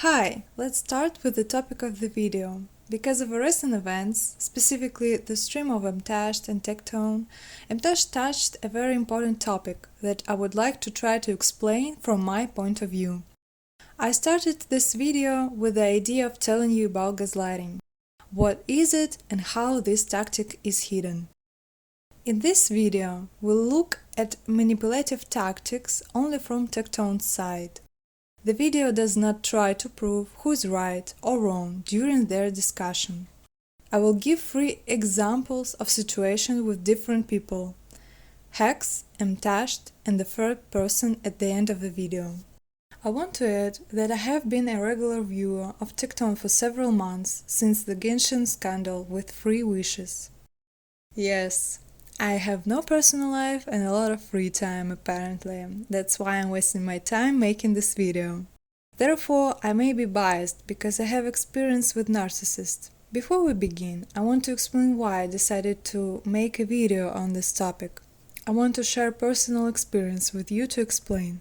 Hi, let's start with the topic of the video. Because of recent events, specifically the stream of Mtashed and Tectone, Mtashed touched a very important topic that I would like to try to explain from my point of view. I started this video with the idea of telling you about gaslighting. What is it and how this tactic is hidden? In this video, we'll look at manipulative tactics only from Tectone's side. The video does not try to prove who's right or wrong during their discussion. I will give 3 examples of situations with different people, Hex, Mtashed, and the third person at the end of the video. I want to add that I have been a regular viewer of Tecton for several months since the Genshin scandal with 3 wishes. Yes, I have no personal life and a lot of free time apparently, that's why I'm wasting my time making this video. Therefore, I may be biased because I have experience with narcissists. Before we begin, I want to explain why I decided to make a video on this topic. I want to share personal experience with you to explain.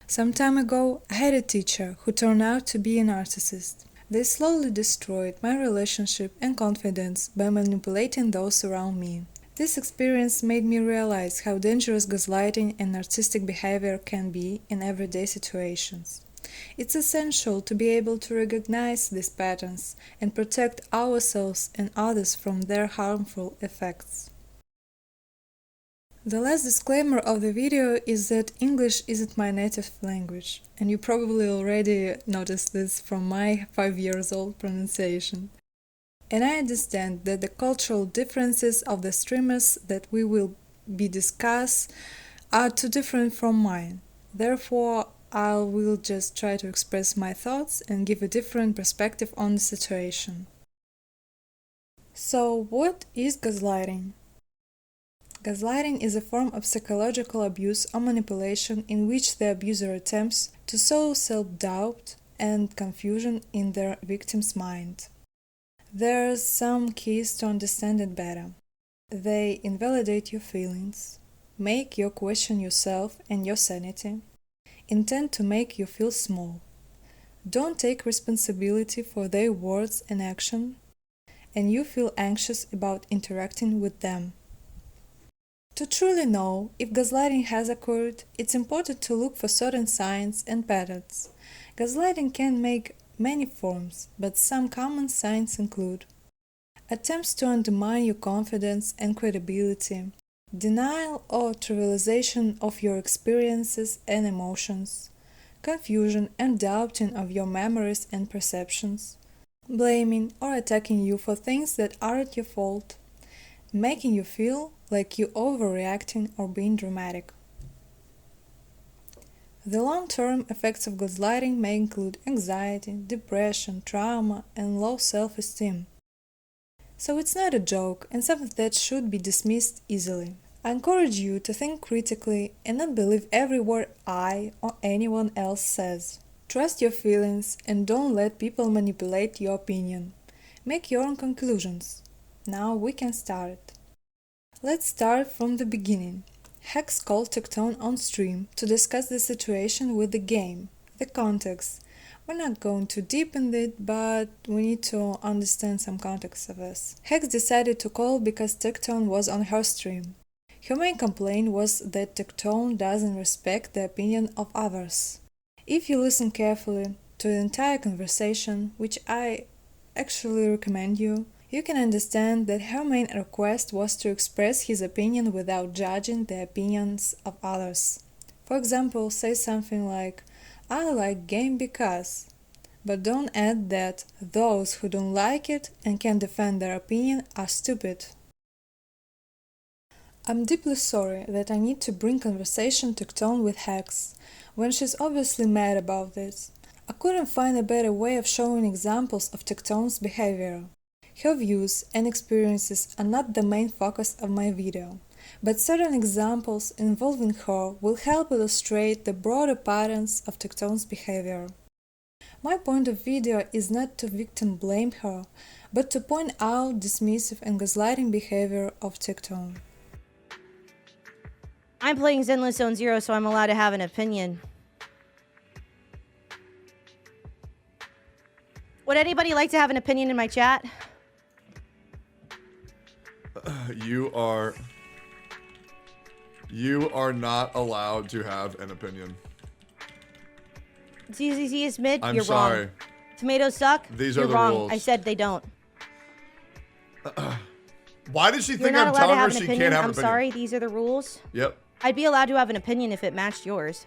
Some time ago, I had a teacher who turned out to be a narcissist. They slowly destroyed my relationship and confidence by manipulating those around me. This experience made me realize how dangerous gaslighting and narcissistic behavior can be in everyday situations. It's essential to be able to recognize these patterns and protect ourselves and others from their harmful effects. The last disclaimer of the video is that English isn't my native language, and you probably already noticed this from my 5-year-old pronunciation. And I understand that the cultural differences of the streamers that we will be discuss are too different from mine. Therefore, I will just try to express my thoughts and give a different perspective on the situation. So, what is gaslighting? Gaslighting is a form of psychological abuse or manipulation in which the abuser attempts to sow self-doubt and confusion in their victim's mind. There are some keys to understand it better. They invalidate your feelings, make you question yourself and your sanity, intend to make you feel small, don't take responsibility for their words and action, and you feel anxious about interacting with them. To truly know if gaslighting has occurred, it's important to look for certain signs and patterns. Gaslighting can make many forms, but some common signs include attempts to undermine your confidence and credibility, denial or trivialization of your experiences and emotions, confusion and doubting of your memories and perceptions, blaming or attacking you for things that aren't your fault, making you feel like you're overreacting or being dramatic. The long-term effects of gaslighting may include anxiety, depression, trauma, and low self-esteem. So it's not a joke and something that should be dismissed easily. I encourage you to think critically and not believe every word I or anyone else says. Trust your feelings and don't let people manipulate your opinion. Make your own conclusions. Now we can start. Let's start from the beginning. Hex called Tectone on stream to discuss the situation with the game, the context. We're not going too deep in it, but we need to understand some context of this. Hex decided to call because Tectone was on her stream. Her main complaint was that Tectone doesn't respect the opinion of others. If you listen carefully to the entire conversation, which I actually recommend you can understand that her main request was to express his opinion without judging the opinions of others. For example, say something like, I like game because, but don't add that those who don't like it and can defend their opinion are stupid. I'm deeply sorry that I need to bring conversation to Tectone with Hex, when she's obviously mad about this. I couldn't find a better way of showing examples of Tectone's behavior. Her views and experiences are not the main focus of my video, but certain examples involving her will help illustrate the broader patterns of Tectone's behavior. My point of view is not to victim blame her, but to point out dismissive and gaslighting behavior of Tectone. I'm playing Zenless Zone Zero, so I'm allowed to have an opinion. Would anybody like to have an opinion in my chat? You are not allowed to have an opinion. ZZZ is mid. I'm You're sorry. wrong. Tomatoes suck. These You're are the wrong. rules. I said they don't. Why does she You're think not I'm allowed to telling her have an she opinion. can't have an I'm opinion? sorry. These are the rules. Yep. I'd be allowed to have an opinion if it matched yours.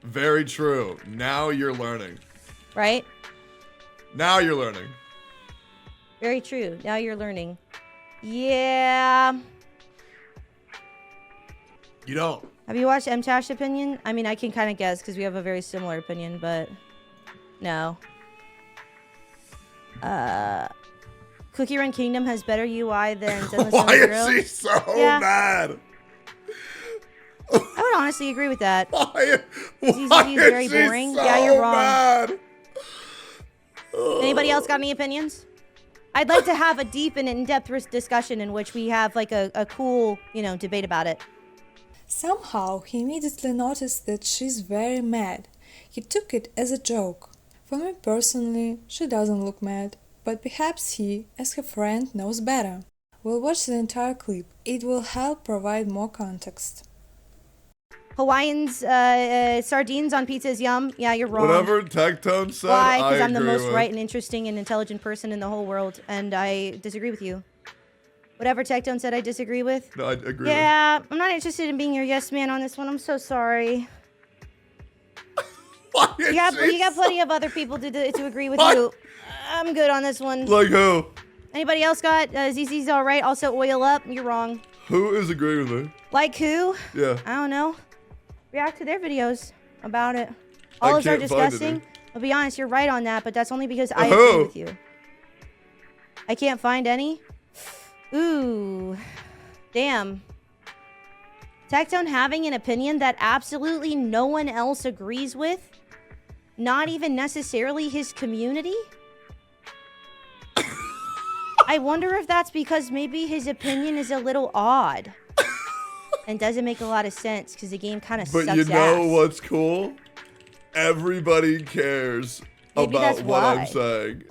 Very true. Now you're learning. Right? Now you're learning. Very true. Now you're learning. Yeah. You don't. Have you watched Mtashed opinion? I mean, I can kind of guess because we have a very similar opinion, but no. Cookie Run Kingdom has better UI than Zenless Why Zero. is she so Yeah. mad? I would honestly agree with that. Why is is very she boring. so Yeah, you're wrong. mad? Anybody else got any opinions? I'd like to have a deep and in-depth discussion in which we have like a cool, debate about it. Somehow he immediately noticed that she's very mad. He took it as a joke. For me personally, she doesn't look mad, but perhaps he, as her friend, knows better. We'll watch the entire clip. It will help provide more context. Hawaiians, sardines on pizza is yum. Yeah, you're wrong. Whatever Tectone said, Why? Because I'm the agree most with. right and interesting and intelligent person in the whole world, and I disagree with you. Whatever Tectone said, I disagree with. No, I agree Yeah, I'm not interested in being your yes man on this one. I'm so sorry. Why is You she got so- plenty of other people to agree with What? you. I'm good on this one. Like who? Anybody else got ZZ's all right? Also oil up. You're wrong. Who is agreeing with me? Like who? Yeah. I don't know. React to their videos about it. All of us are can't find it, discussing. eh? I'll be honest, you're right on that, but that's only because I Who? agree with you. I can't find any. Ooh. Damn. Tectone having an opinion that absolutely no one else agrees with? Not even necessarily his community? I wonder if that's because maybe his opinion is a little odd. And doesn't make a lot of sense because the game kind of sucks But you know ass. what's cool? Everybody cares Maybe about that's what why. I'm saying.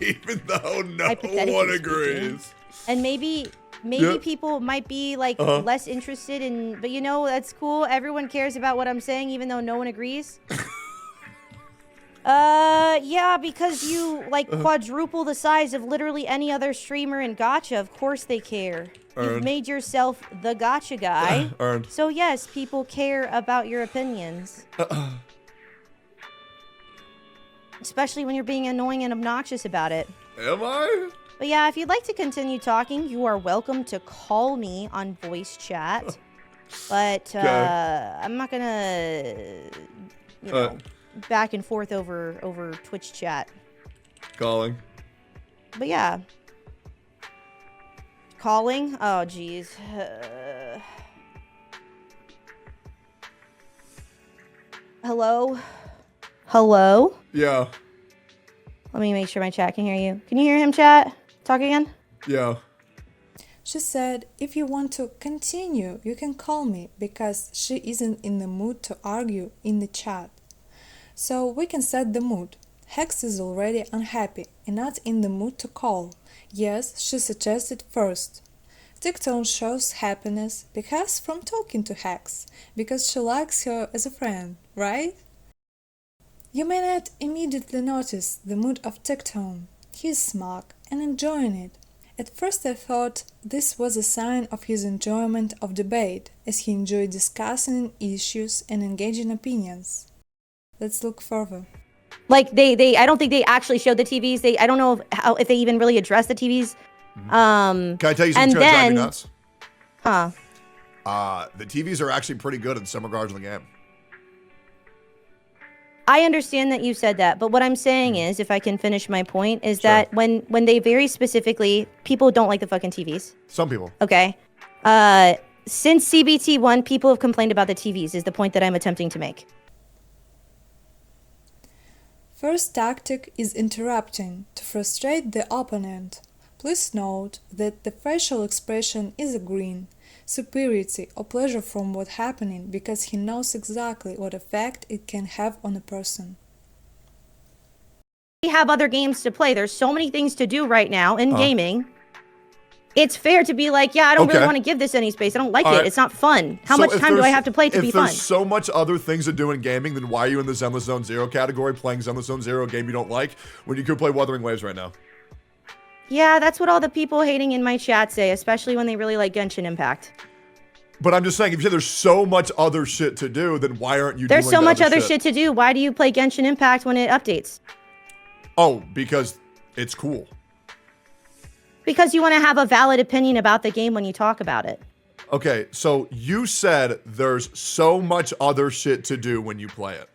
Even though no Hypothetically one speaking. agrees. And maybe Yeah. people might be like Uh-huh. less interested in, but that's cool. Everyone cares about what I'm saying even though no one agrees. Yeah, because you quadruple the size of literally any other streamer in gacha. Of course they care. You've Earned. made yourself the gacha guy. Earned. So yes, people care about your opinions. Especially when you're being annoying and obnoxious about it. Am I? But yeah, if you'd like to continue talking, you are welcome to call me on voice chat. But I'm not gonna, back and forth over Twitch chat. Calling. But yeah. Calling? Oh, jeez. Hello? Hello? Yeah. Let me make sure my chat can hear you. Can you hear him, chat? Talk again? Yeah. She said, if you want to continue, you can call me because she isn't in the mood to argue in the chat. So we can set the mood. Hex is already unhappy and not in the mood to call. Yes, she suggested first. Tectone shows happiness because from talking to Hex, because she likes her as a friend, right? You may not immediately notice the mood of Tectone. He is smug and enjoying it. At first I thought this was a sign of his enjoyment of debate, as he enjoyed discussing issues and engaging opinions. Let's look further. Like I don't think they actually showed the TVs. I don't know if they even really addressed the TVs. Can I tell you something and to drive then, you nuts? Huh? The TVs are actually pretty good in some regards in the game. I understand that you said that, but what I'm saying is, if I can finish my point, is that when they very specifically, people don't like the fucking TVs. Some people. Okay. Since CBT1, people have complained about the TVs, is the point that I'm attempting to make. First tactic is interrupting to frustrate the opponent. Please note that the facial expression is a grin, superiority or pleasure from what's happening because he knows exactly what effect it can have on a person. have other games to play. There's so many things to do right now in gaming. It's fair to be like, yeah, I don't really want to give this any space. I don't like it. It's not fun. How much time do I have to play to be fun? If there's so much other things to do in gaming, then why are you in the Zenless Zone Zero category playing Zenless Zone Zero, a game you don't like, when you could play Wuthering Waves right now? Yeah, that's what all the people hating in my chat say, especially when they really like Genshin Impact. But I'm just saying, if you say there's so much other shit to do, then why aren't you doing There's so that much other shit? shit to do. Why do you play Genshin Impact when it updates? Oh, because it's cool. Because you want to have a valid opinion about the game when you talk about it. Okay, so you said there's so much other shit to do when you play it,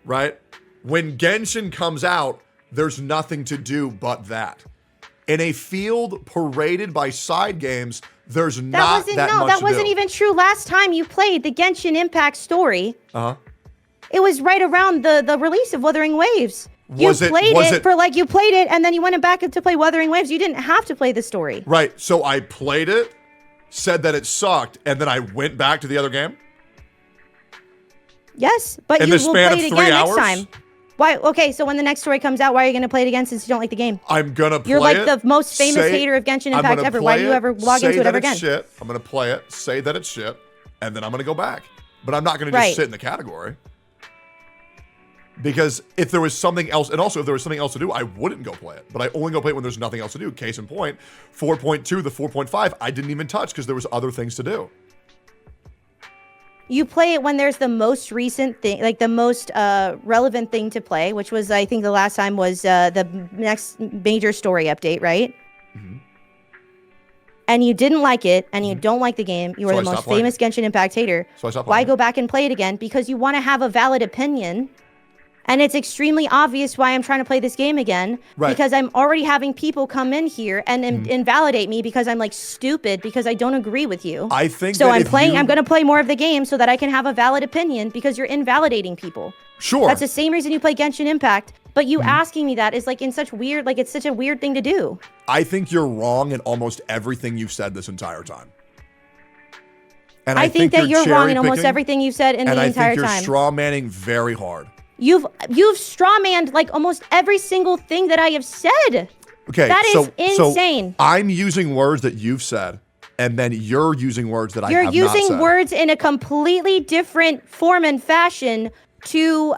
right? When Genshin comes out, there's nothing to do but that. In a field paraded by side games, there's not that much to do. No, that wasn't even true. Last time you played the Genshin Impact story, it was right around the release of Wuthering Waves. You played it, and then you went back to play Wuthering Waves. You didn't have to play the story. Right, so I played it, said that it sucked, and then I went back to the other game? Yes, but you will play it again next time. Why? Okay, so when the next story comes out, why are you going to play it again since you don't like the game? I'm going to play it. You're like the most famous hater of Genshin Impact ever. Why do you ever log into it ever again? Shit. I'm going to play it, say that it's shit, and then I'm going to go back. But I'm not going to just sit in the category. Because if there was something else, and also if there was something else to do, I wouldn't go play it. But I only go play it when there's nothing else to do. Case in point, 4.2, the 4.5, I didn't even touch because there was other things to do. You play it when there's the most recent thing, like the most relevant thing to play, which was, I think the last time was the next major story update, right? Mm-hmm. And you didn't like it, and you don't like the game. You are the most famous Genshin Impact hater. So I stopped playing. Why go back and play it again? Because you want to have a valid opinion. And it's extremely obvious why I'm trying to play this game again. Right. Because I'm already having people come in here and invalidate me because I'm like stupid because I don't agree with you. I think so. I'm going to play more of the game so that I can have a valid opinion because you're invalidating people. Sure. That's the same reason you play Genshin Impact. But you asking me that is like in such weird, like it's such a weird thing to do. I think you're wrong in almost everything you've said this entire time. And I think that you're wrong in almost everything you've said in the entire time. And I think you're straw manning very hard. You've strawmanned like almost every single thing that I have said. Okay, that is insane. So I'm using words that you've said, and then you're using words that I have not said. You're using words in a completely different form and fashion to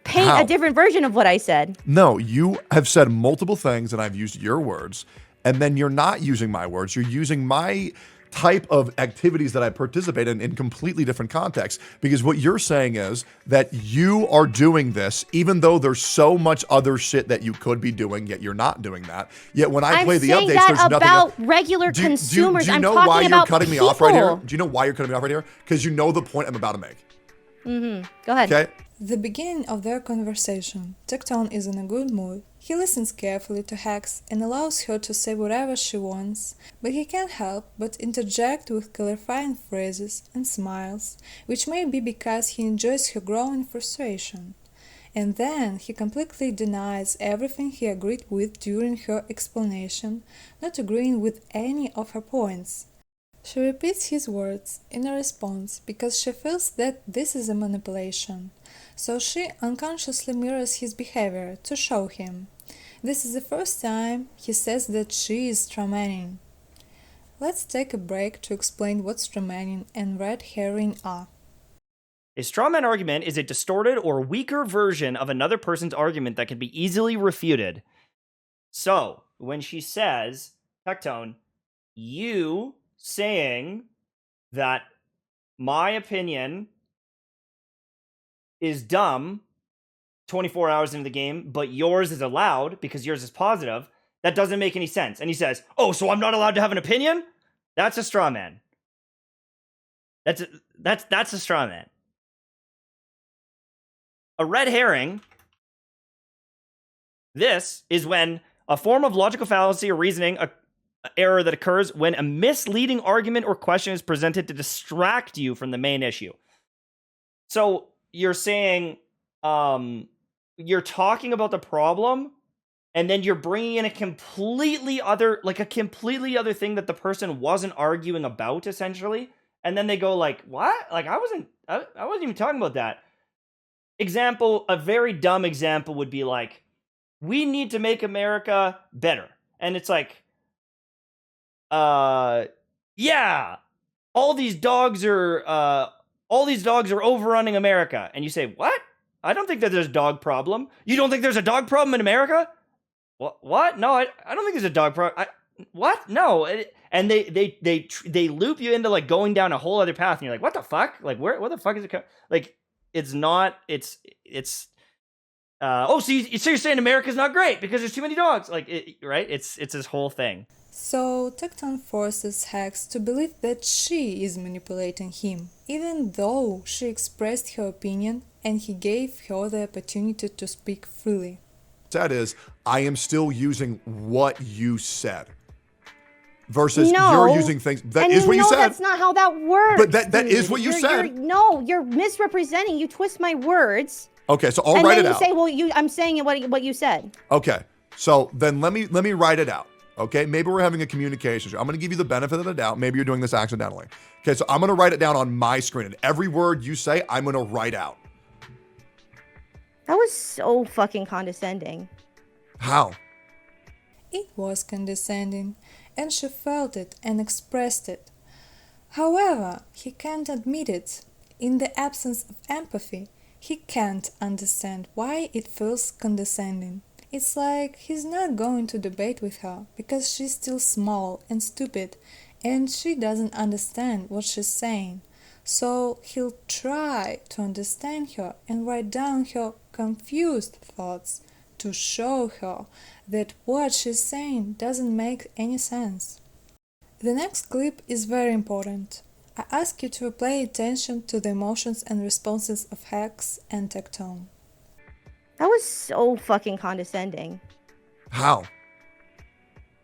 paint a different version of what I said. No, you have said multiple things, and I've used your words, and then you're not using my words. You're using my type of activities that I participate in completely different contexts. Because what you're saying is that you are doing this, even though there's so much other shit that you could be doing, yet you're not doing that. Yet when I play the updates, there's nothing about regular consumers. Do you know why you're cutting me off right here? Do you know why you're cutting me off right here? Because you know the point I'm about to make. Go ahead. Okay. The beginning of their conversation, Tectone is in a good mood. He listens carefully to Hex and allows her to say whatever she wants, but he can't help but interject with clarifying phrases and smiles, which may be because he enjoys her growing frustration. And then he completely denies everything he agreed with during her explanation, not agreeing with any of her points. She repeats his words in a response because she feels that this is a manipulation. So she unconsciously mirrors his behavior to show him. This is the first time he says that she is strawmanning. Let's take a break to explain what strawmanning and red herring are. A strawman argument is a distorted or weaker version of another person's argument that can be easily refuted. So, when she says, Tectone, you saying that my opinion is dumb 24 hours into the game, but yours is allowed because yours is positive, that doesn't make any sense. And he says, oh, so I'm not allowed to have an opinion? That's a straw man. That's a straw man. A red herring, this is when a form of logical fallacy or reasoning error that occurs when a misleading argument or question is presented to distract you from the main issue. So you're saying, you're talking about the problem, and then you're bringing in a completely other thing that the person wasn't arguing about, essentially. And then they go like, what? Like, I wasn't even talking about that. Example, a very dumb example would be like, we need to make America better. And it's like, yeah, all these dogs are overrunning America. And you say, what? I don't think that there's a dog problem. You don't think there's a dog problem in America? What? No, I don't think there's a dog problem. What? No. And they loop you into like going down a whole other path, and you're like, what the fuck? Like, what the fuck is it? Like, it's not. So you're saying America's not great because there's too many dogs? Like, right? It's this whole thing. So Tecton forces Hex to believe that she is manipulating him, even though she expressed her opinion and he gave her the opportunity to speak freely. That is, I am still using what you said. Versus No. you're using things. That is And what you said. that's not how that works. But that dude. is what you said. You're misrepresenting. You twist my words. Okay, so I'll and write then it you out. say, well, I'm saying what you said. Okay, so then let me write it out. Okay, maybe we're having a communication issue. I'm going to give you the benefit of the doubt. Maybe you're doing this accidentally. Okay, so I'm going to write it down on my screen, and every word you say, I'm going to write out. That was so fucking condescending. How? It was condescending, and she felt it and expressed it. However, he can't admit it. In the absence of empathy, he can't understand why it feels condescending. It's like he's not going to debate with her because she's still small and stupid and she doesn't understand what she's saying. So he'll try to understand her and write down her confused thoughts to show her that what she's saying doesn't make any sense. The next clip is very important. I ask you to pay attention to the emotions and responses of Hex and Tectone. That was so fucking condescending. How?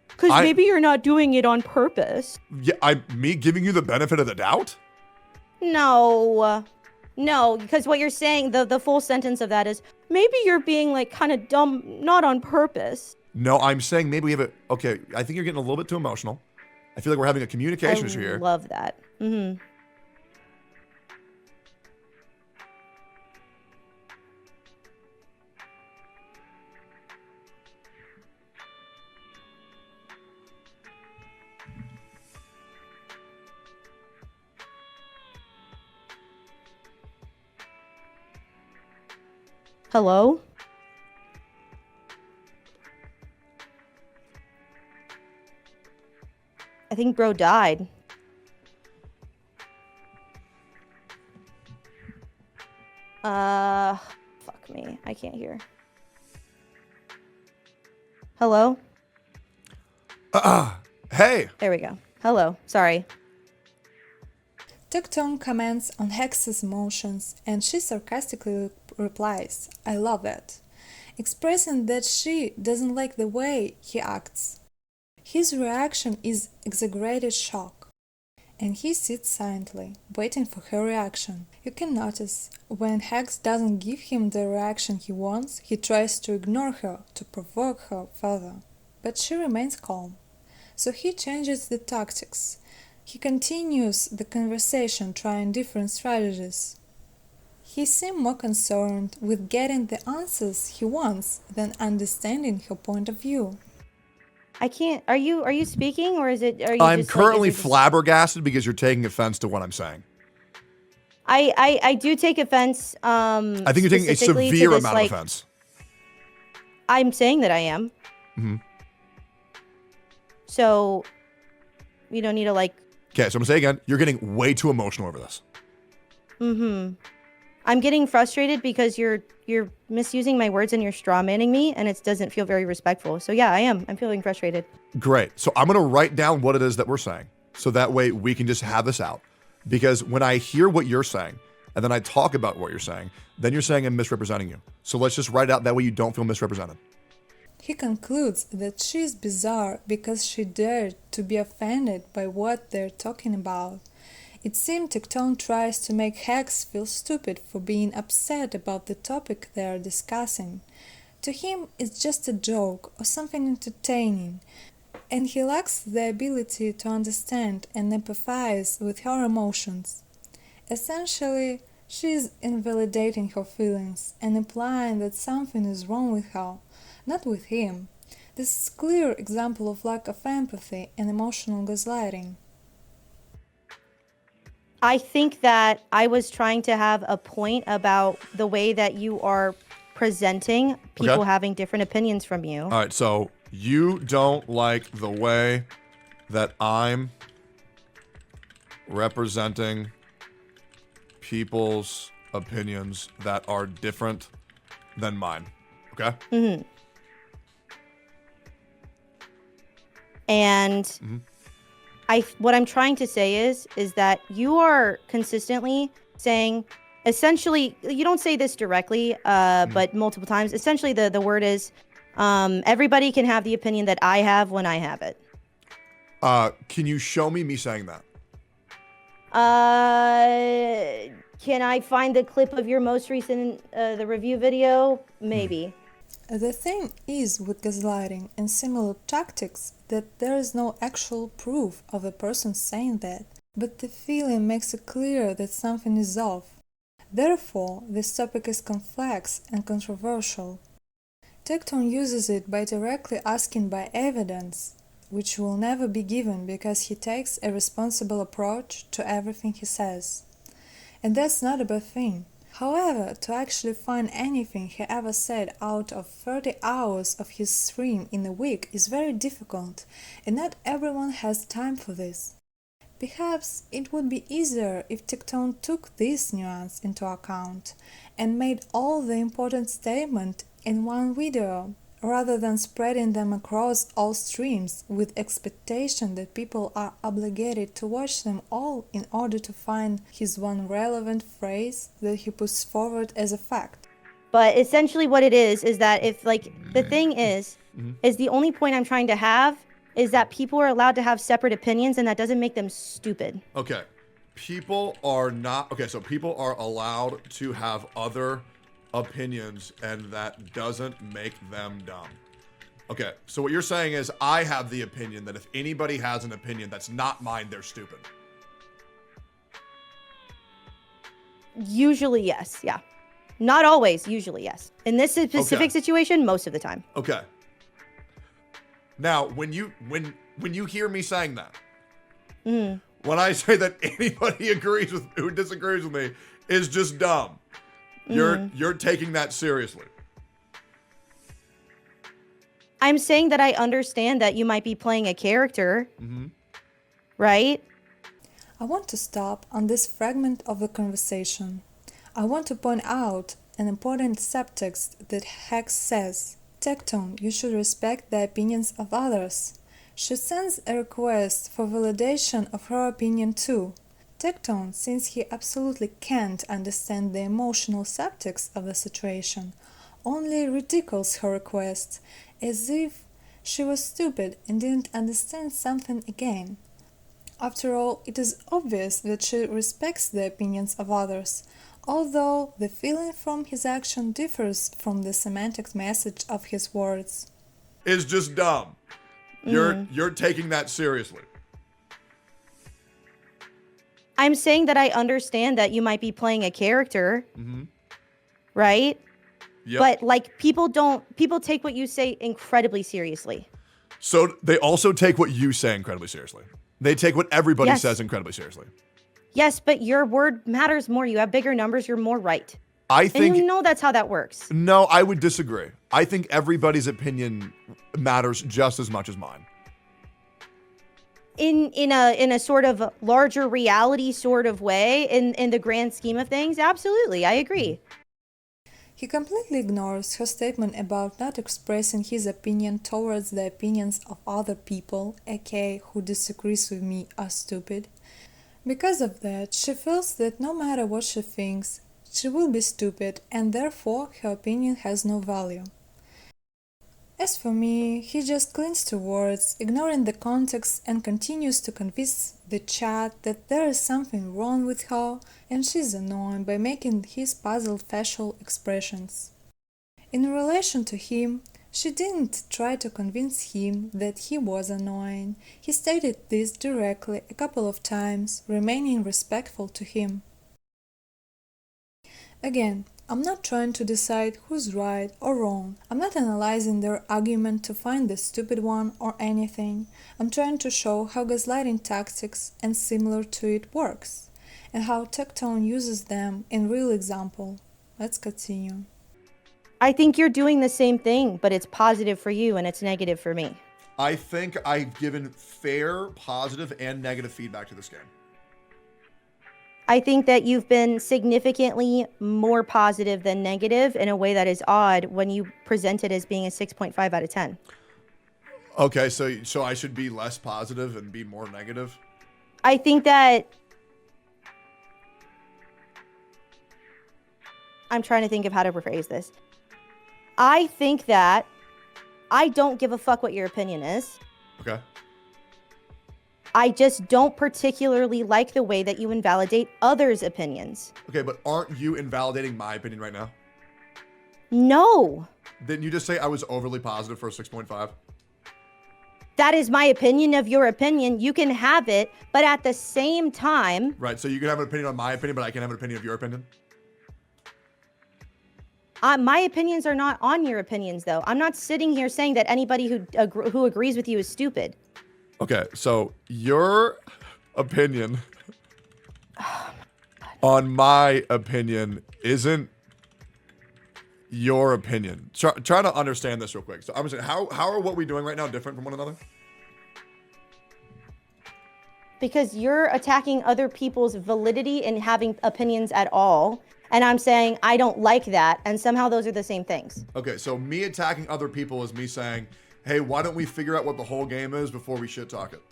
Because I- maybe you're not doing it on purpose. Yeah, me giving you the benefit of the doubt? No, because what you're saying, the full sentence of that is, maybe you're being like kind of dumb, not on purpose. No, I'm saying maybe we have okay, I think you're getting a little bit too emotional. I feel like we're having a communication issue here. I love that. Mm-hmm. Hello? I think bro died. Fuck me. I can't hear. Hello? Hey! There we go. Hello. Sorry. Tectone comments on Hex's emotions and she sarcastically replies, I love that, expressing that she doesn't like the way he acts. His reaction is exaggerated shock, and he sits silently, waiting for her reaction. You can notice, when Hex doesn't give him the reaction he wants, he tries to ignore her, to provoke her further. But she remains calm. So he changes the tactics. He continues the conversation, trying different strategies. He seems more concerned with getting the answers he wants than understanding her point of view. I can't. Are you speaking, or is it? Are you? I'm just, currently like, is it just- flabbergasted because you're taking offense to what I'm saying. I do take offense. I think you're taking a specifically to severe this, amount like, of offense. I'm saying that I am. Mm-hmm. So, you don't need to like. Okay, so I'm gonna say again, you're getting way too emotional over this. Mm-hmm. I'm getting frustrated because you're misusing my words and you're strawmanning me, and it doesn't feel very respectful. So yeah, I am. I'm feeling frustrated. Great. So I'm gonna write down what it is that we're saying, so that way we can just have this out. Because when I hear what you're saying, and then I talk about what you're saying, then you're saying I'm misrepresenting you. So let's just write it out that way you don't feel misrepresented. He concludes that she is bizarre because she dared to be offended by what they're talking about. It seems Tectone tries to make Hex feel stupid for being upset about the topic they are discussing. To him, it's just a joke or something entertaining, and he lacks the ability to understand and empathize with her emotions. Essentially, she is invalidating her feelings and implying that something is wrong with her, not with him. This is a clear example of lack of empathy and emotional gaslighting. I think that I was trying to have a point about the way that you are presenting people Okay. having different opinions from you. All right, so you don't like the way that I'm representing people's opinions that are different than mine. Okay? Mm-hmm. And what I'm trying to say is that you are consistently saying, essentially, you don't say this directly, but multiple times. Essentially, the word is, everybody can have the opinion that I have when I have it. Can you show me saying that? Can I find the clip of your most recent the review video? Maybe. The thing is with gaslighting and similar tactics that there is no actual proof of a person saying that, but the feeling makes it clear that something is off. Therefore, this topic is complex and controversial. Tecton uses it by directly asking by evidence, which will never be given because he takes a responsible approach to everything he says. And that's not a bad thing. However, to actually find anything he ever said out of 30 hours of his stream in a week is very difficult, and not everyone has time for this. Perhaps it would be easier if Tectone took this nuance into account and made all the important statements in one video, rather than spreading them across all streams with expectation that people are obligated to watch them all in order to find his one relevant phrase that he puts forward as a fact. But essentially what it is that if, like, the thing is the only point I'm trying to have is that people are allowed to have separate opinions, and that doesn't make them stupid. Okay. People are not... Okay, so people are allowed to have other opinions, and that doesn't make them dumb. Okay, so what you're saying is I have the opinion that if anybody has an opinion that's not mine, they're stupid. Usually, yes. Yeah. Not always. Usually, yes. In this specific situation, most of the time. Okay. Now, when you hear me saying that, when I say that anybody who disagrees with me is just dumb, you're taking that seriously. I'm saying that I understand that you might be playing a character, right? I want to stop on this fragment of the conversation. I want to point out an important subtext that Hex says. Tectone, you should respect the opinions of others. She sends a request for validation of her opinion too. Tectone, since he absolutely can't understand the emotional subtext of the situation, only ridicules her request, as if she was stupid and didn't understand something again. After all, it is obvious that she respects the opinions of others, although the feeling from his action differs from the semantic message of his words. Is just dumb. You're taking that seriously. I'm saying that I understand that you might be playing a character, right? Yep. But like people take what you say incredibly seriously. So they also take what you say incredibly seriously. They take what everybody says incredibly seriously. Yes, but your word matters more. You have bigger numbers. You're more right. I think, and you know that's how that works. No, I would disagree. I think everybody's opinion matters just as much as mine. In a sort of larger reality sort of way, in the grand scheme of things, absolutely, I agree. He completely ignores her statement about not expressing his opinion towards the opinions of other people, aka who disagrees with me, are stupid. Because of that, she feels that no matter what she thinks, she will be stupid, and therefore her opinion has no value. As for me, he just clings to words, ignoring the context, and continues to convince the chat that there is something wrong with her and she's annoying by making his puzzled facial expressions. In relation to him, she didn't try to convince him that he was annoying. He stated this directly a couple of times, remaining respectful to him. Again, I'm not trying to decide who's right or wrong. I'm not analyzing their argument to find the stupid one or anything. I'm trying to show how gaslighting tactics and similar to it works, and how Tectone uses them in real example. Let's continue. I think you're doing the same thing, but it's positive for you and it's negative for me. I think I've given fair, positive, and negative feedback to this game. I think that you've been significantly more positive than negative in a way that is odd when you present it as being a 6.5 out of 10. Okay, so I should be less positive and be more negative? I think that... I'm trying to think of how to rephrase this. I think that I don't give a fuck what your opinion is. Okay. I just don't particularly like the way that you invalidate others' opinions. Okay, but aren't you invalidating my opinion right now? No. Didn't you just say I was overly positive for a 6.5? That is my opinion of your opinion. You can have it, but at the same time... Right, so you can have an opinion on my opinion, but I can have an opinion of your opinion? My opinions are not on your opinions, though. I'm not sitting here saying that anybody who agrees with you is stupid. Okay, so your opinion on my opinion isn't your opinion. Try to understand this real quick. So I'm saying, how are what we're doing right now different from one another? Because you're attacking other people's validity in having opinions at all. And I'm saying, I don't like that. And somehow those are the same things. Okay, so me attacking other people is me saying, hey, why don't we figure out what the whole game is before we shit talk it?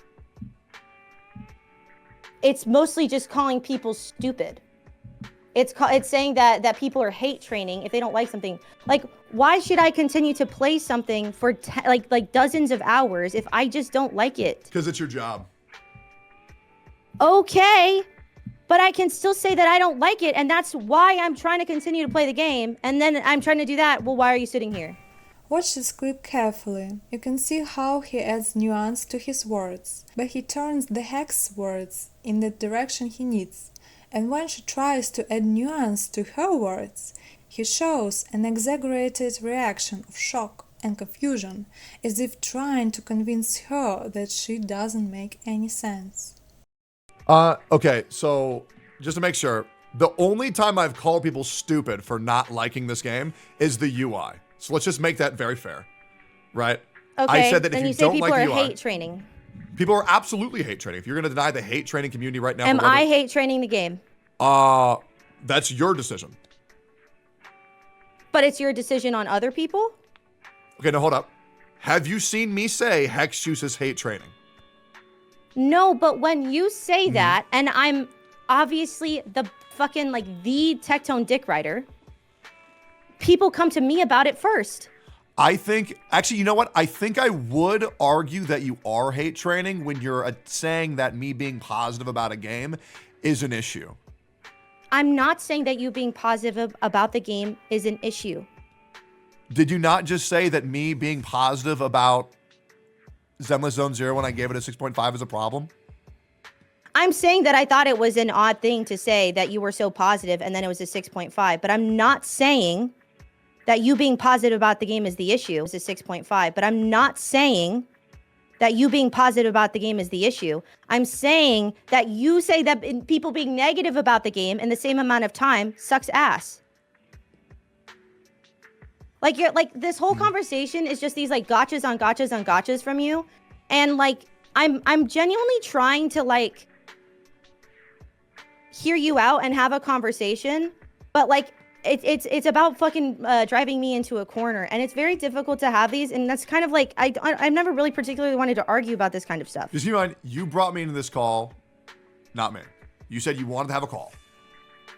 It's mostly just calling people stupid. It's saying that people are hate training if they don't like something. Like, why should I continue to play something for like dozens of hours if I just don't like it? Because it's your job. Okay, but I can still say that I don't like it, and that's why I'm trying to continue to play the game. And then I'm trying to do that. Well, why are you sitting here? Watch this clip carefully. You can see how he adds nuance to his words, but he turns the Hex words in the direction he needs. And when she tries to add nuance to her words, he shows an exaggerated reaction of shock and confusion, as if trying to convince her that she doesn't make any sense. Okay, so just to make sure, the only time I've called people stupid for not liking this game is the UI. So let's just make that very fair, right? Okay, I said that if and you say don't people like are UI, hate training. people are absolutely hate training. If you're going to deny the hate training community right now, Am I hate training the game? that's your decision. But it's your decision on other people? Okay, now hold up. Have you seen me say Hex uses hate training? No, but when you say that, and I'm obviously the fucking, like, the Tectone dick rider, people come to me about it first. I think, actually, you know what? I think I would argue that you are hate training when you're saying that me being positive about a game is an issue. I'm not saying that you being positive about the game is an issue. Did you not just say that me being positive about Zenless Zone Zero when I gave it a 6.5 is a problem? I'm saying that I thought it was an odd thing to say that you were so positive and then it was a 6.5, but I'm not saying that you being positive about the game is the issue. It's a 6.5, but I'm not saying that you being positive about the game is the issue. I'm saying that you say that people being negative about the game in the same amount of time sucks ass. Like, you're like, this whole conversation is just these like gotchas on gotchas on gotchas from you. And like, I'm genuinely trying to like hear you out and have a conversation, but like, it's about fucking driving me into a corner, and it's very difficult to have these, and that's kind of like, I've never really particularly wanted to argue about this kind of stuff. Just keep in mind, you brought me into this call, not me. You said you wanted to have a call.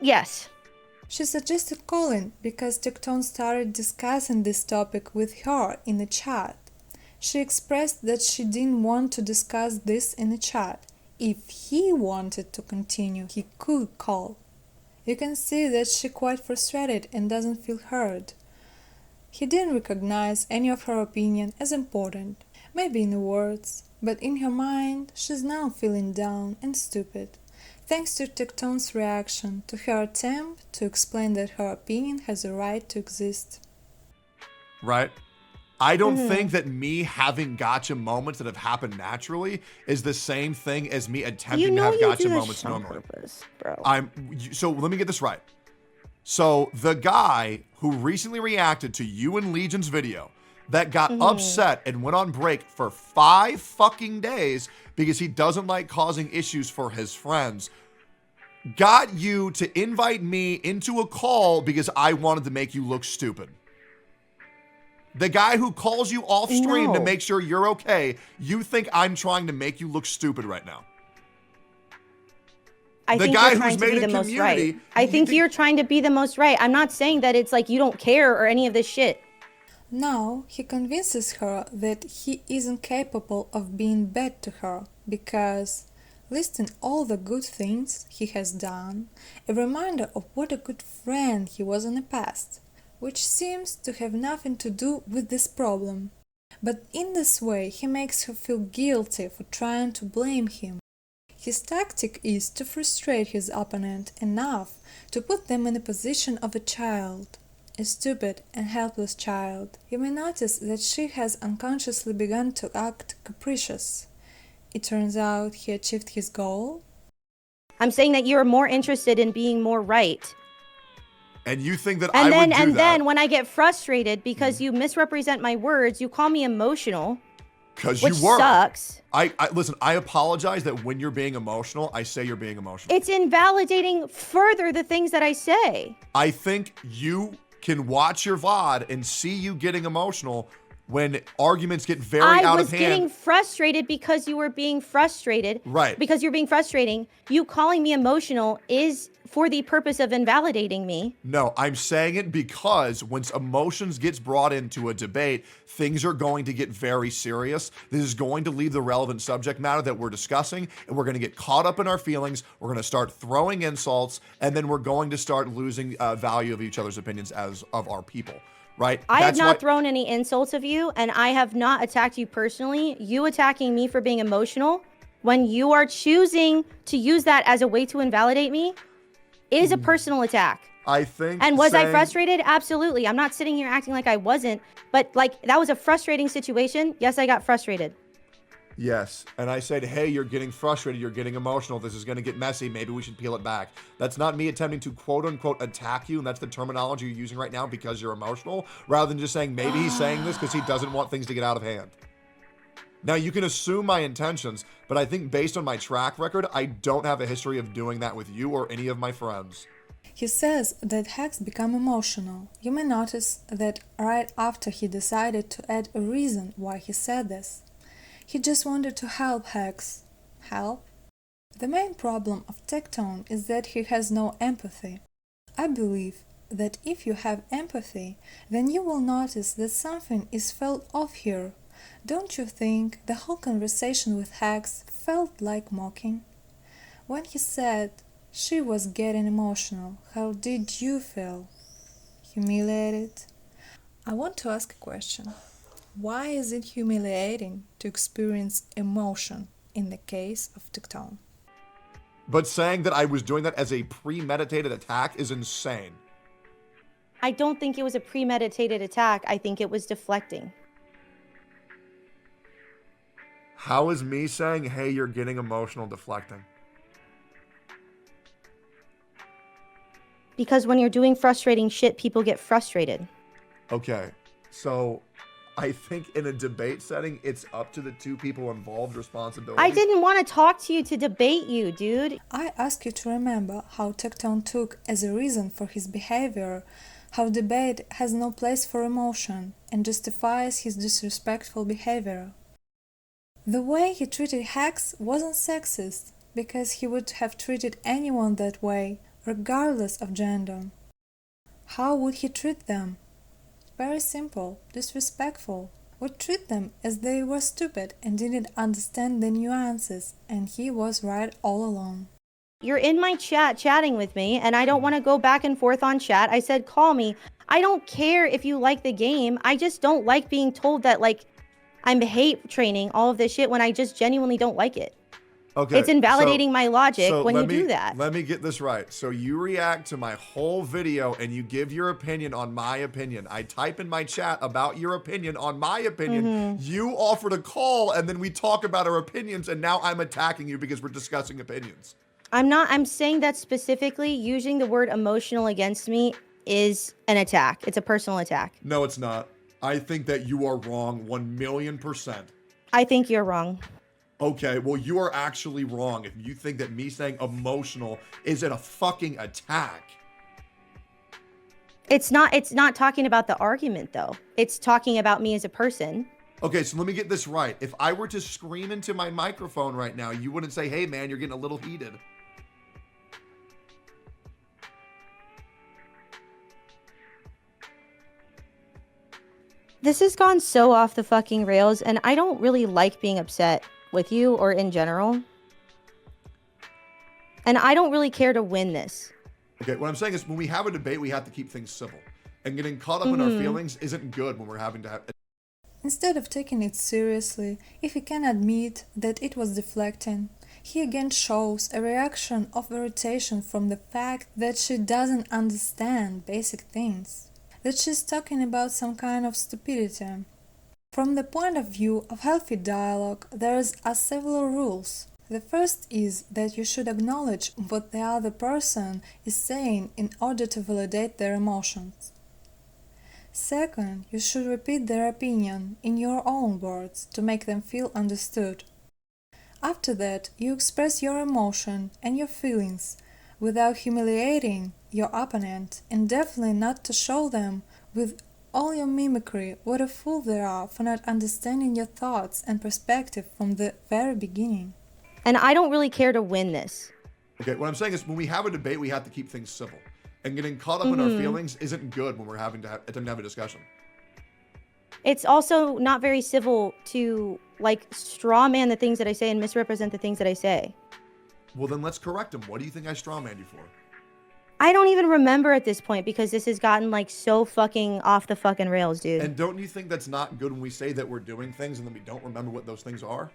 Yes. She suggested calling because Tectone started discussing this topic with her in the chat. She expressed that she didn't want to discuss this in the chat. If he wanted to continue, he could call. You can see that she's quite frustrated and doesn't feel heard. He didn't recognize any of her opinion as important, maybe in the words, but in her mind she's now feeling down and stupid. thanks to Tectone's reaction to her attempt to explain that her opinion has a right to exist. Right? I don't think that me having gotcha moments that have happened naturally is the same thing as me attempting to have gotcha moments normally. Purpose, bro. So let me get this right. So the guy who recently reacted to you and Legion's video that got upset and went on break for 5 fucking days because he doesn't like causing issues for his friends, got you to invite me into a call because I wanted to make you look stupid. The guy who calls you off stream to make sure you're okay, you think I'm trying to make you look stupid right now. I think you're trying to be the most right. I think you're trying to be the most right. I'm not saying that it's like you don't care or any of this shit. Now he convinces her that he isn't capable of being bad to her because, listing all the good things he has done, a reminder of what a good friend he was in the past, which seems to have nothing to do with this problem. But in this way he makes her feel guilty for trying to blame him. His tactic is to frustrate his opponent enough to put them in the position of a child, a stupid and helpless child. You may notice that she has unconsciously begun to act capricious. It turns out he achieved his goal. I'm saying that you're more interested in being more right. And you think that I would do that. And then when I get frustrated because you misrepresent my words, you call me emotional. Because you were. Which sucks. Listen, I apologize that when you're being emotional, I say you're being emotional. It's invalidating further the things that I say. I think you can watch your VOD and see you getting emotional when arguments get very out of hand. I was getting frustrated because you were being frustrated. Right. Because you're being frustrating. You calling me emotional is for the purpose of invalidating me. No, I'm saying it because once emotions gets brought into a debate, things are going to get very serious. This is going to leave the relevant subject matter that we're discussing, and we're going to get caught up in our feelings. We're going to start throwing insults, and then we're going to start losing value of each other's opinions as of our people. Right? I have not thrown any insults of you, and I have not attacked you personally. You attacking me for being emotional when you are choosing to use that as a way to invalidate me is a personal attack. I think. And was I frustrated? Absolutely. I'm not sitting here acting like I wasn't, but like that was a frustrating situation. Yes, I got frustrated. Yes. And I said, hey, you're getting frustrated. You're getting emotional. This is going to get messy. Maybe we should peel it back. That's not me attempting to quote unquote attack you. And that's the terminology you're using right now because you're emotional, rather than just saying maybe he's saying this because he doesn't want things to get out of hand. Now, you can assume my intentions, but I think based on my track record, I don't have a history of doing that with you or any of my friends. He says that Hex became emotional. You may notice that right after he decided to add a reason why he said this. He just wanted to help Hex. Help? The main problem of Tectone is that he has no empathy. I believe that if you have empathy, then you will notice that something is felt off here. Don't you think the whole conversation with Hex felt like mocking? When he said she was getting emotional, how did you feel? Humiliated? I want to ask a question. Why is it humiliating to experience emotion in the case of Tectone? But saying that I was doing that as a premeditated attack is insane. I don't think it was a premeditated attack. I think it was deflecting. How is me saying, hey, you're getting emotional deflecting? Because when you're doing frustrating shit, people get frustrated. Okay, so I think in a debate setting, it's up to the two people involved responsibility. I didn't want to talk to you to debate you, dude. I ask you to remember how Tectone took as a reason for his behavior how debate has no place for emotion and justifies his disrespectful behavior. The way he treated Hex wasn't sexist, because he would have treated anyone that way, regardless of gender. How would he treat them? Very simple, disrespectful. Would treat them as they were stupid and didn't understand the nuances, and he was right all along. You're in my chat chatting with me, and I don't want to go back and forth on chat. I said, call me. I don't care if you like the game. I just don't like being told that, like, I'm hate training all of this shit when I just genuinely don't like it. Okay. It's invalidating my logic so when let you me- do that. Let me get this right. So you react to my whole video and you give your opinion on my opinion. I type in my chat about your opinion on my opinion. Mm-hmm. You offered a call and then we talk about our opinions and now I'm attacking you because we're discussing opinions. I'm saying that specifically using the word emotional against me is an attack. It's a personal attack. No, it's not. I think that you are wrong 1,000,000%. I think you're wrong. Okay, well, you are actually wrong if you think that me saying emotional is a fucking attack. It's not talking about the argument though. It's talking about me as a person. Okay, so let me get this right. If I were to scream into my microphone right now, you wouldn't say, hey man, you're getting a little heated. This has gone so off the fucking rails, and I don't really like being upset with you or in general. And I don't really care to win this. Okay, what I'm saying is when we have a debate, we have to keep things civil. And getting caught up in our feelings isn't good when we're having to have... Instead of taking it seriously, if he can admit that it was deflecting, he again shows a reaction of irritation from the fact that she doesn't understand basic things, that she's talking about some kind of stupidity. From the point of view of healthy dialogue, there are several rules. The first is that you should acknowledge what the other person is saying in order to validate their emotions. Second, you should repeat their opinion in your own words to make them feel understood. After that, you express your emotion and your feelings without humiliating your opponent, and definitely not to show them with all your mimicry what a fool they are for not understanding your thoughts and perspective from the very beginning. And I don't really care to win this. Okay, what I'm saying is when we have a debate, we have to keep things civil. And getting caught up in our feelings isn't good when we're having to have a discussion. It's also not very civil to, like, straw man the things that I say and misrepresent the things that I say. Well, then let's correct him. What do you think I strawmanned you for? I don't even remember at this point because this has gotten, like, so fucking off the fucking rails, dude. And don't you think that's not good when we say that we're doing things and then we don't remember what those things are?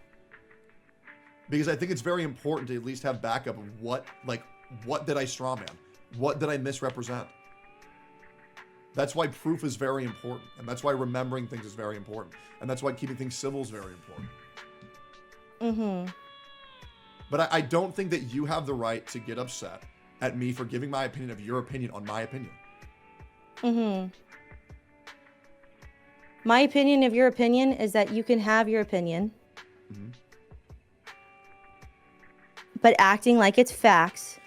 Because I think it's very important to at least have backup of what did I strawman? What did I misrepresent? That's why proof is very important. And that's why remembering things is very important. And that's why keeping things civil is very important. But I don't think that you have the right to get upset at me for giving my opinion of your opinion on my opinion. My opinion of your opinion is that you can have your opinion. But acting like it's facts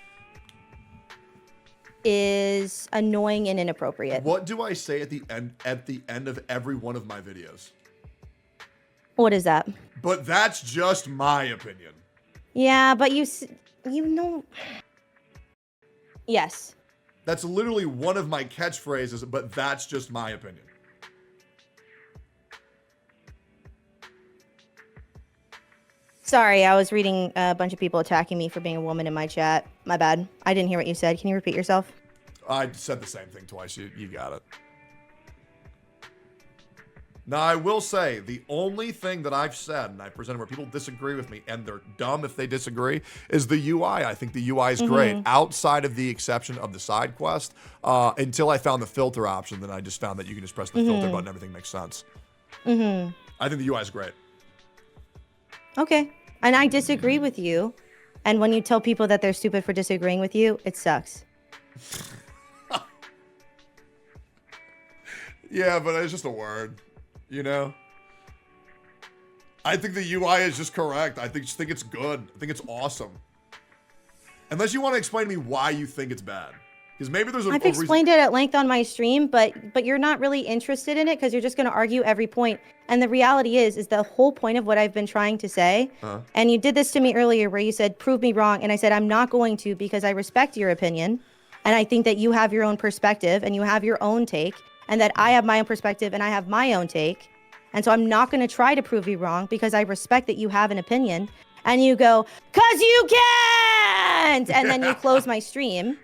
is annoying and inappropriate. What do I say at the end of every one of my videos? What is that? But that's just my opinion. Yeah, but you know. Yes. That's literally one of my catchphrases, but that's just my opinion. Sorry, I was reading a bunch of people attacking me for being a woman in my chat. My bad. I didn't hear what you said. Can you repeat yourself? I said the same thing twice. You got it. Now, I will say, the only thing that I've said, and I presented where people disagree with me, and they're dumb if they disagree, is the UI. I think the UI is great. Outside of the exception of the side quest, until I found the filter option, then I just found that you can just press the filter button, everything makes sense. I think the UI is great. Okay. And I disagree with you. And when you tell people that they're stupid for disagreeing with you, it sucks. Yeah, but it's just a word, you know? I think the UI is just correct. I just think it's good. I think it's awesome. Unless you want to explain to me why you think it's bad. Because maybe there's I've explained it at length on my stream, but you're not really interested in it because you're just going to argue every point. And the reality is the whole point of what I've been trying to say, and you did this to me earlier where you said, prove me wrong. And I said, I'm not going to because I respect your opinion. And I think that you have your own perspective and you have your own take. And that I have my own perspective and I have my own take. And so I'm not going to try to prove you wrong because I respect that you have an opinion. And you go, 'cause you can't! And then you close my stream.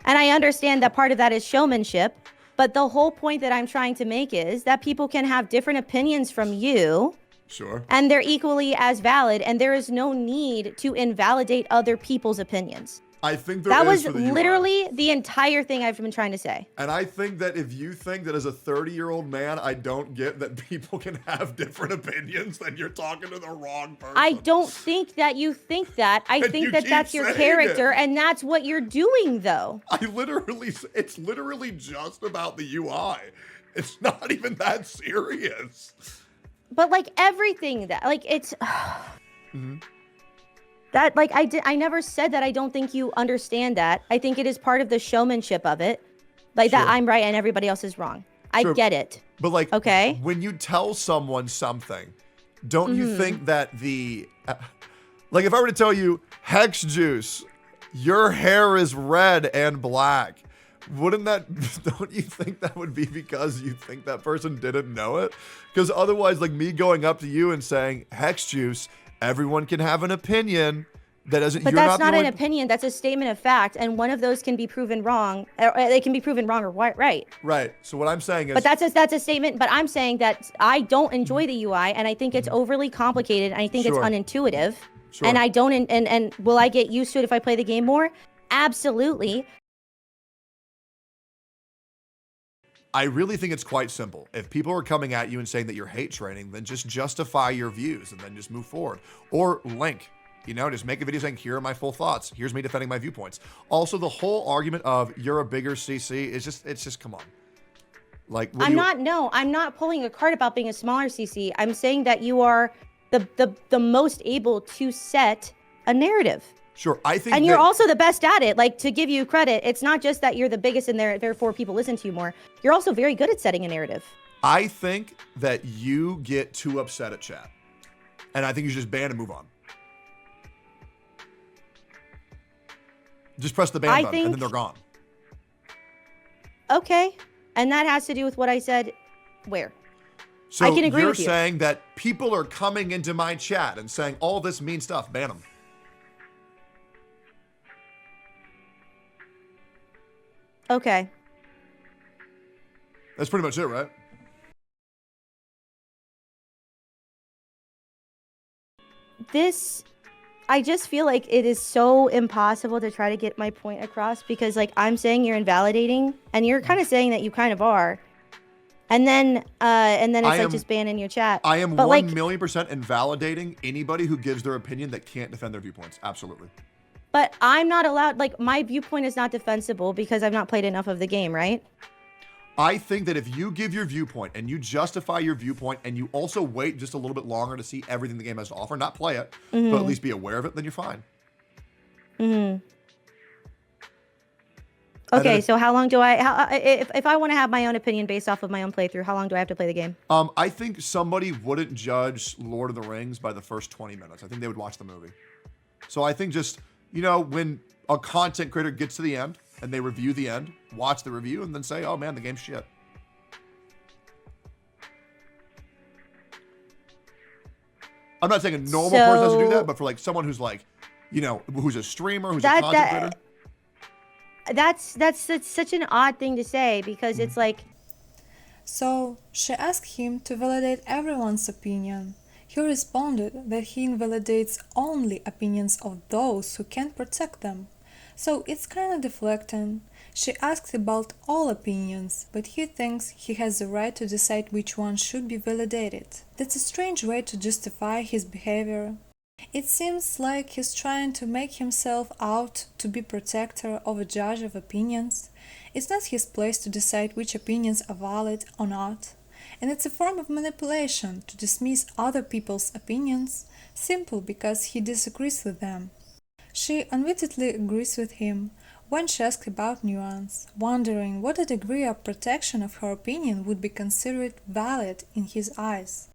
And I understand that part of that is showmanship. But the whole point that I'm trying to make is that people can have different opinions from you. Sure. And they're equally as valid, and there is no need to invalidate other people's opinions. I think That was for the UI. literally the entire thing I've been trying to say. And I think that if you think that as a 30-year-old man, I don't get that people can have different opinions, then you're talking to the wrong person. I don't think that you think that. I And think you that keep that's your saying character, it. and that's what you're doing, though. It's literally just about the UI. It's not even that serious. But like everything that, like it's, that like I never said that I don't think you understand that. I think it is part of the showmanship of it, like that Sure. I'm right and everybody else is wrong. I Sure. get it. But like, Okay. when you tell someone something, don't Mm-hmm. you think that like if I were to tell you, Hex Juice, your hair is red and black, wouldn't that, don't you think that would be because you think that person didn't know it? Because otherwise, like me going up to you and saying, Hex Juice, everyone can have an opinion. That doesn't. But you're that's not, not the an only- opinion. That's a statement of fact, and one of those can be proven wrong. Or they can be proven wrong or right. Right. So what I'm saying is, But that's a statement. But I'm saying that I don't enjoy the UI, and I think it's overly complicated, and I think Sure. it's unintuitive. Sure. And I don't. And will I get used to it if I play the game more? Absolutely. I really think it's quite simple. If people are coming at you and saying that you're hate training, then just justify your views and then just move forward. Or link, just make a video saying, here are my full thoughts. Here's me defending my viewpoints. Also, the whole argument of you're a bigger CC is just, come on. Like, I'm not pulling a card about being a smaller CC. I'm saying that you are the most able to set a narrative. Sure, I think And you're also the best at it. Like, to give you credit, it's not just that you're the biggest and therefore people listen to you more. You're also very good at setting a narrative. I think that you get too upset at chat. And I think you should just ban and move on. Just press the ban button and then think- they're gone. Okay. And that has to do with what I said where? So I can agree you're with you. saying that people are coming into my chat and saying all this mean stuff, ban them. Okay. That's pretty much it, right? I just feel like it is so impossible to try to get my point across because, like, I'm saying you're invalidating, and you're kind of saying that you kind of are, and then it's like just banning your chat. I am But, 1,000,000% invalidating anybody who gives their opinion that can't defend their viewpoints. Absolutely. But I'm not allowed. Like, my viewpoint is not defensible because I've not played enough of the game, right? I think that if you give your viewpoint and you justify your viewpoint and you also wait just a little bit longer to see everything the game has to offer, not play it, but at least be aware of it, then you're fine. Okay, so how long do if I want to have my own opinion based off of my own playthrough, how long do I have to play the game? I think somebody wouldn't judge Lord of the Rings by the first 20 minutes. I think they would watch the movie. So I think just, when a content creator gets to the end and they review the end, watch the review, and then say, oh man, the game's shit. I'm not saying a normal person has to do that, but for like someone who's like, who's a streamer, who's a content creator. That's such an odd thing to say because it's like, So she asked him to validate everyone's opinion. He responded that he invalidates only opinions of those who can't protect them. So it's kinda deflecting. She asked about all opinions, but he thinks he has the right to decide which one should be validated. That's a strange way to justify his behavior. It seems like he's trying to make himself out to be protector of a judge of opinions. It's not his place to decide which opinions are valid or not. And it's a form of manipulation to dismiss other people's opinions simply because he disagrees with them. She unwittingly agrees with him when she asks about nuance, wondering what a degree of protection of her opinion would be considered valid in his eyes.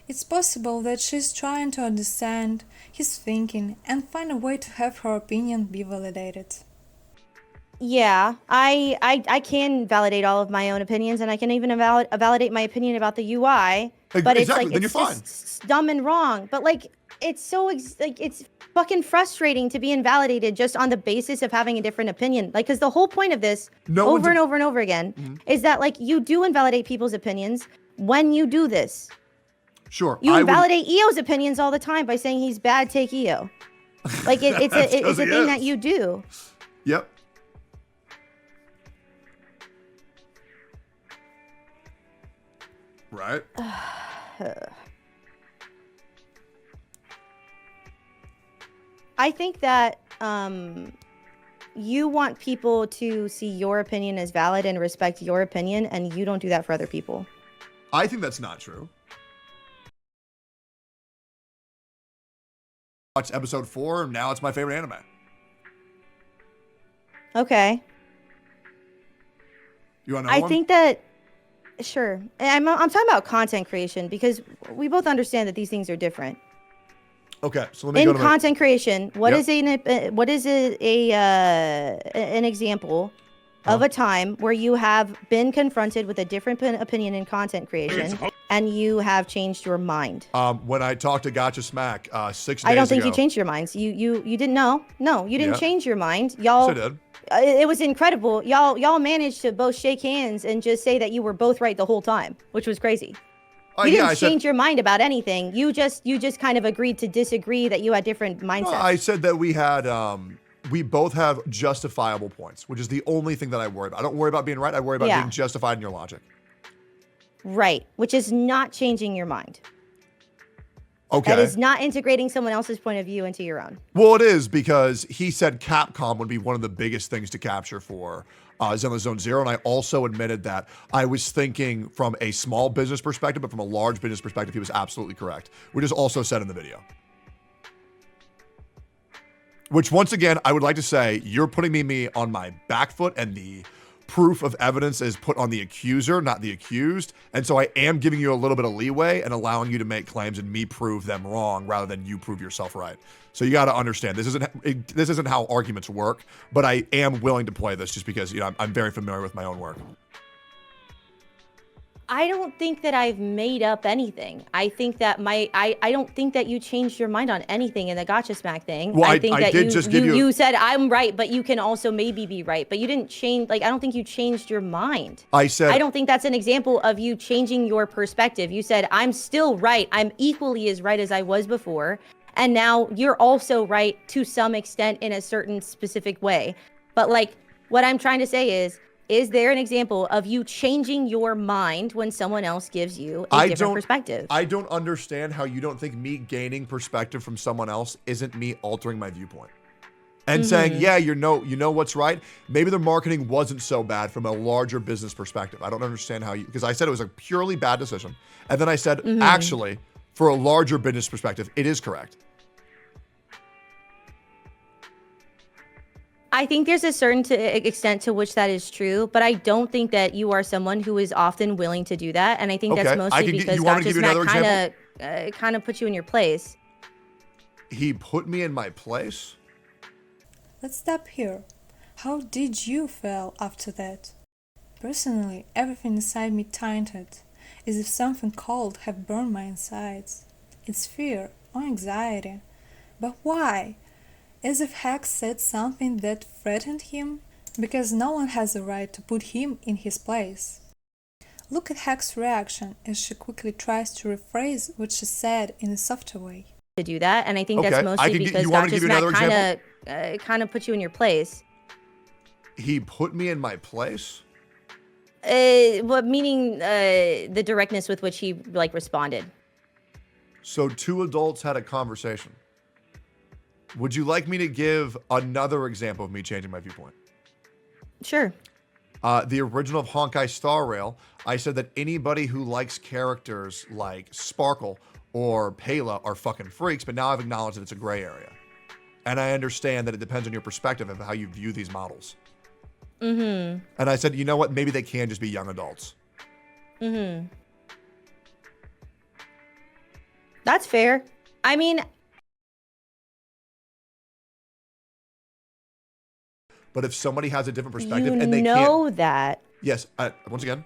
It's possible that she's trying to understand his thinking and find a way to have her opinion be validated. yeah, I can validate all of my own opinions, and I can even validate my opinion about the UI. But it's Exactly, like then it's you're fine. just dumb and wrong. But like it's so it's fucking frustrating to be invalidated just on the basis of having a different opinion. Like, because the whole point of this over and over and over again is that like you do invalidate people's opinions when you do this. Sure. You invalidate EO's opinions all the time by saying he's bad, take EO. Like, it's a thing that you do. Yep. Right. I think that you want people to see your opinion as valid and respect your opinion, and you don't do that for other people. I think that's not true. Watched episode 4, and now it's my favorite anime. Okay. You want to know I one? think that, sure. I'm talking about content creation because we both understand that these things are different. Okay, so let me go In to content creation, what Yep. is an example of a time where you have been confronted with a different opinion in content creation and you have changed your mind? when I talked to Gotcha Smack 6 days ago. I don't think you changed your minds. You didn't know. No, you didn't Yeah. change your mind. Y'all, Yes, I did. it was incredible. Y'all managed to both shake hands and just say that you were both right the whole time, which was crazy. You Yeah, I didn't said- change your mind about anything. You just kind of agreed to disagree that you had different mindsets. I said that we had, we both have justifiable points, which is the only thing that I worry about. I don't worry about being right. I worry about Yeah. being justified in your logic. Right, which is not changing your mind. Okay. That is not integrating someone else's point of view into your own. Well, it is because he said Capcom would be one of the biggest things to capture for Zenless Zone Zero. And I also admitted that I was thinking from a small business perspective, but from a large business perspective, he was absolutely correct, which is also said in the video. Which, once again, I would like to say, you're putting me on my back foot, and the proof of evidence is put on the accuser, not the accused. And so I am giving you a little bit of leeway and allowing you to make claims and me prove them wrong rather than you prove yourself right. So you got to understand, this isn't how arguments work, but I am willing to play this just because, you know, I'm very familiar with my own work. I don't think that I've made up anything. I think that I don't think that you changed your mind on anything in the Gotcha Smack thing. Well, I think I that did just give you- you said I'm right, but you can also maybe be right. But you didn't change, like, I don't think you changed your mind. I said, I don't think that's an example of you changing your perspective. You said, I'm still right. I'm equally as right as I was before. And now you're also right to some extent in a certain specific way. But, like, what I'm trying to say is there an example of you changing your mind when someone else gives you a different perspective? I don't understand how you don't think me gaining perspective from someone else isn't me altering my viewpoint. And saying, yeah, you know what's right. Maybe the marketing wasn't so bad from a larger business perspective. I don't understand how you, because I said it was a purely bad decision. And then I said, actually, for a larger business perspective, it is correct. I think there's a certain extent to which that is true, but I don't think that you are someone who is often willing to do that. And I think that's mostly because you want me to Gotcha give you another Smack kind of put you in your place. He put me in my place? Let's stop here. How did you feel after that? Personally, everything inside me tightened, as if something cold had burned my insides. It's fear or anxiety. But why? As if Hex said something that threatened him? Because no one has a right to put him in his place. Look at Hex's reaction as she quickly tries to rephrase what she said in a softer way. To do that, and I think Okay, that's I mostly can because you want me to Gotcha give you another Smack kind of put you in your place. He put me in my place? What meaning the directness with which he like responded? So two adults had a conversation. Would you like me to give another example of me changing my viewpoint? Sure. The original of Honkai Star Rail, I said that anybody who likes characters like Sparkle or Pela are fucking freaks, but now I've acknowledged that it's a gray area. And I understand that it depends on your perspective of how you view these models. And I said, you know what? Maybe they can just be young adults. That's fair. I mean, But if somebody has a different perspective you and they know can't... that. Yes, once again,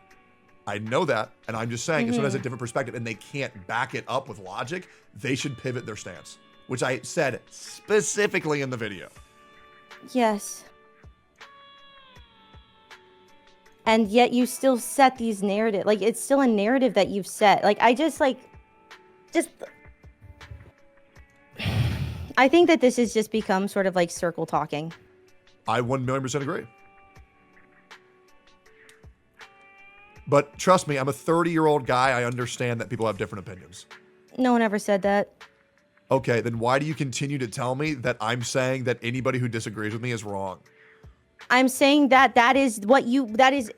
I know that, and I'm just saying, if someone has a different perspective and they can't back it up with logic, they should pivot their stance, which I said specifically in the video. Yes. And yet you still set these narrative, like it's still a narrative that you've set. Like I just like, just... I think that this has just become sort of like circle talking. I 1,000,000% agree. But trust me, I'm a 30-year-old guy. I understand that people have different opinions. No one ever said that. Okay, then why do you continue to tell me that I'm saying that anybody who disagrees with me is wrong? I'm saying that that is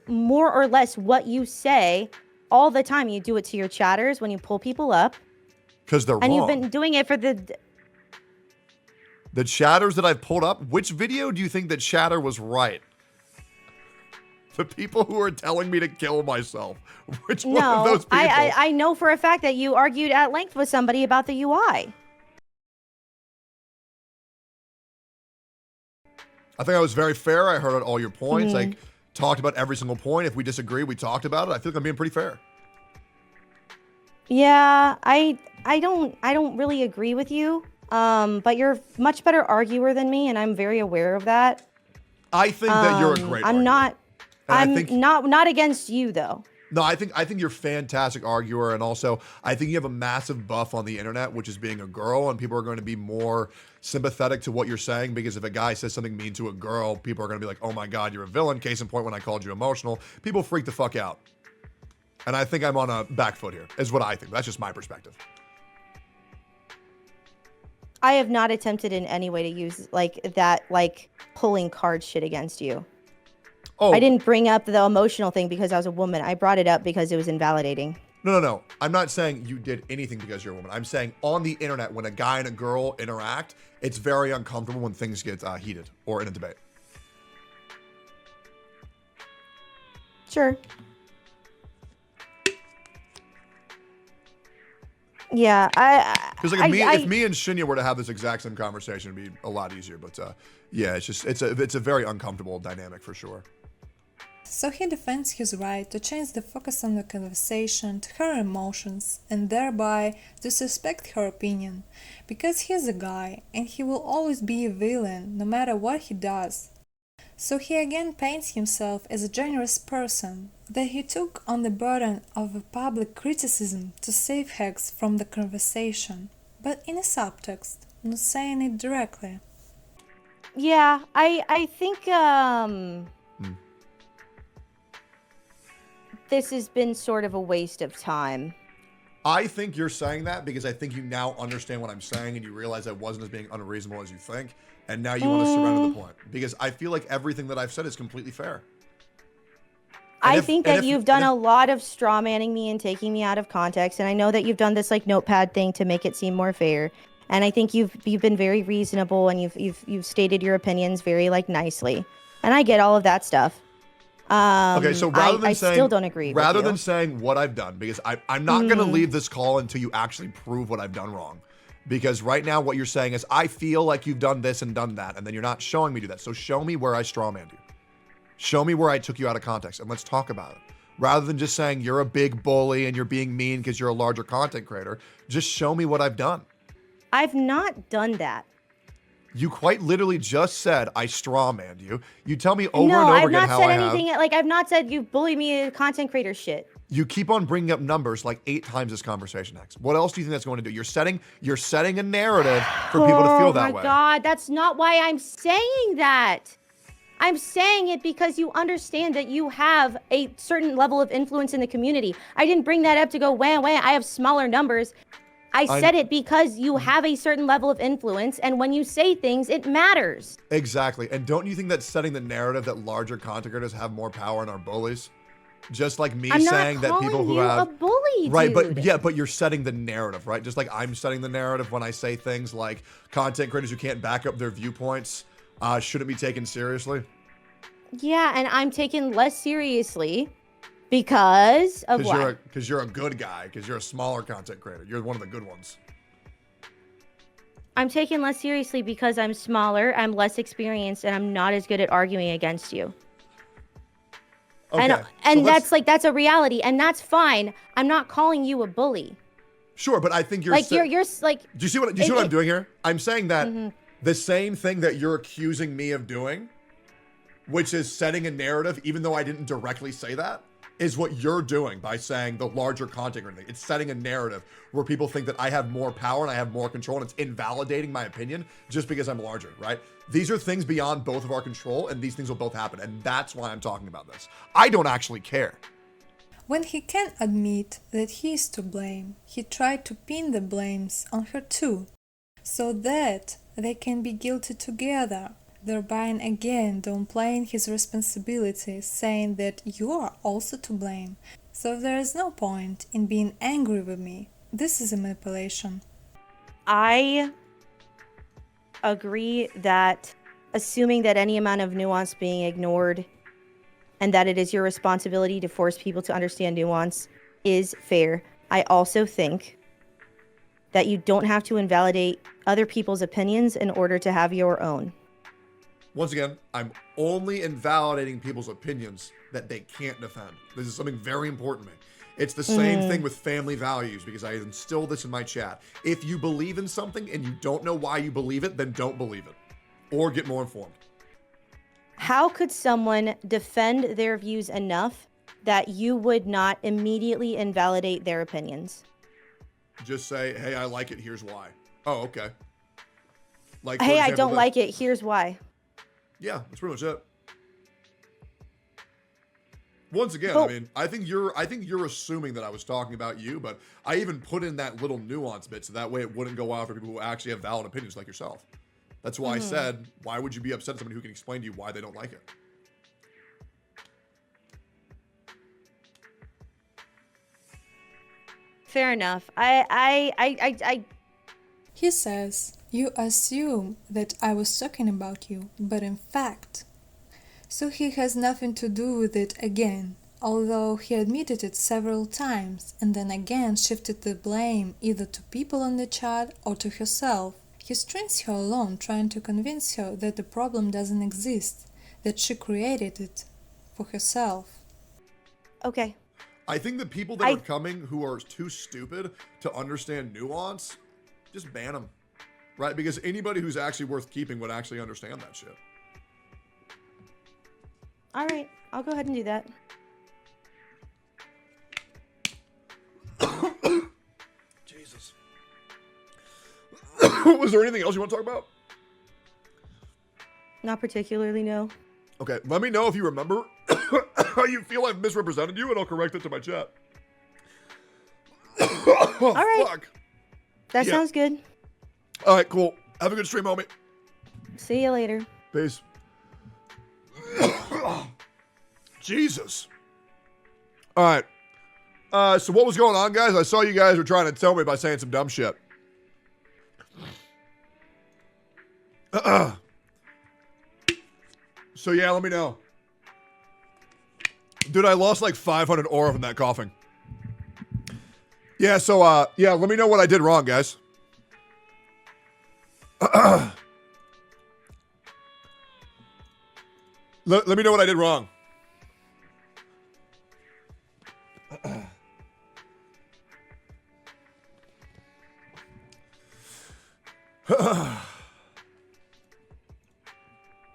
more or less what you say all the time. You do it to your chatters when you pull people up. Because they're wrong. And you've been doing it for the chatters that I've pulled up. Which video do you think that chatter was right? The people who are telling me to kill myself. Which one of those people? I know for a fact that you argued at length with somebody about the UI. I think I was very fair. I heard all your points. I talked about every single point. If we disagree, we talked about it. I feel like I'm being pretty fair. Yeah, I don't really agree with you. But you're a much better arguer than me, and I'm very aware of that. I think that you're a great arguer. I'm not against you though. No, I think you're a fantastic arguer, and also I think you have a massive buff on the internet, which is being a girl, and people are going to be more sympathetic to what you're saying, because if a guy says something mean to a girl, people are going to be like, oh my God, you're a villain. Case in point, when I called you emotional, people freak the fuck out. And I think I'm on a back foot here, is what I think. That's just my perspective. I have not attempted in any way to use like pulling card shit against you. Oh, I didn't bring up the emotional thing because I was a woman. I brought it up because it was invalidating. No. I'm not saying you did anything because you're a woman. I'm saying on the internet, when a guy and a girl interact, it's very uncomfortable when things get heated or in a debate. Sure. Yeah, because like if me and Shinya were to have this exact same conversation, it'd be a lot easier. But yeah, it's a very uncomfortable dynamic for sure. So he defends his right to change the focus on the conversation to her emotions and thereby disrespect her opinion, because he's a guy and he will always be a villain no matter what he does. So he again paints himself as a generous person, that he took on the burden of a public criticism to save Hex from the conversation, but in a subtext, not saying it directly. Yeah, I think this has been sort of a waste of time. I think you're saying that because I think you now understand what I'm saying and you realize I wasn't as being unreasonable as you think, and now you want to surrender the point, because I feel like everything that I've said is completely fair. I think that you've done a lot of straw manning me and taking me out of context, and I know that you've done this like notepad thing to make it seem more fair. And I think you've been very reasonable, and you've stated your opinions very like nicely, and I get all of that stuff. Okay, so rather than I saying, still don't agree. Rather with you. than saying what I've done, because I'm not going to leave this call until you actually prove what I've done wrong. Because right now what you're saying is I feel like you've done this and done that, and then you're not showing me to do that. So show me where I strawmanned you. Show me where I took you out of context, and let's talk about it. Rather than just saying you're a big bully and you're being mean because you're a larger content creator, just show me what I've done. I've not done that. You quite literally just said I strawmanned you. You tell me over No, and over I've again not how said I anything. have. Like I've not said you bully me content creator shit. You keep on bringing up numbers like 8 times this conversation, Hex. What else do you think that's going to do? You're setting a narrative for people to feel that way. Oh my God, that's not why I'm saying that. I'm saying it because you understand that you have a certain level of influence in the community. I didn't bring that up to go, wah, wah, I have smaller numbers. I said it because you have a certain level of influence, and when you say things, it matters. Exactly. And don't you think that's setting the narrative that larger content creators have more power and are bullies? Just like me saying that people who have... I'm not calling you a bully, right, dude. but you're setting the narrative, right? Just like I'm setting the narrative when I say things like content creators who can't back up their viewpoints shouldn't be taken seriously. Yeah, and I'm taken less seriously because of what? Because you're a good guy, because you're a smaller content creator. You're one of the good ones. I'm taken less seriously because I'm smaller, I'm less experienced, and I'm not as good at arguing against you. Okay, and that's a reality, and that's fine. I'm not calling you a bully. Sure, but I think you're like you're like. Do you see what I'm doing here? I'm saying that the same thing that you're accusing me of doing, which is setting a narrative, even though I didn't directly say that, is what you're doing by saying the larger content or anything. It's setting a narrative where people think that I have more power and I have more control, and it's invalidating my opinion just because I'm larger, right? These are things beyond both of our control, and these things will both happen, and that's why I'm talking about this. I don't actually care. When he can admit that he is to blame, he tried to pin the blames on her too, so that they can be guilty together, thereby again downplaying his responsibility, saying that you are also to blame. So there is no point in being angry with me. This is a manipulation. I agree that assuming that any amount of nuance being ignored and that it is your responsibility to force people to understand nuance is fair. I also think that you don't have to invalidate other people's opinions in order to have your own. Once again, I'm only invalidating people's opinions that they can't defend. This is something very important to me. It's the same thing with family values, because I instill this in my chat. If you believe in something and you don't know why you believe it, then don't believe it, or get more informed. How could someone defend their views enough that you would not immediately invalidate their opinions? Just say, hey, I like it, here's why. Oh, okay. Like, for Hey, I example, don't this. like it, here's why. Yeah, that's pretty much it. Once again, But- I mean, I think you're assuming that I was talking about you, but I even put in that little nuance bit so that way it wouldn't go out for people who actually have valid opinions like yourself. That's why I said, why would you be upset at somebody who can explain to you why they don't like it? Fair enough. He says, you assume that I was talking about you, but in fact. So he has nothing to do with it again, although he admitted it several times and then again shifted the blame either to people in the chat or to herself. He strings her along, trying to convince her that the problem doesn't exist, that she created it for herself. Okay. I think the people that are coming who are too stupid to understand nuance, just ban them, right? Because anybody who's actually worth keeping would actually understand that shit. All right. I'll go ahead and do that. Jesus. Was there anything else you want to talk about? Not particularly, no. Okay, let me know if you remember how you feel I've misrepresented you, and I'll correct it to my chat. All right. Fuck. That Yeah. sounds good. All right, cool. Have a good stream, homie. See you later. Peace. Jesus. All right. So what was going on, guys? I saw you guys were trying to tell me by saying some dumb shit. So yeah, let me know. Dude, I lost like 500 aura from that coughing. Yeah, so yeah, let me know what I did wrong, guys. Let me know what I did wrong.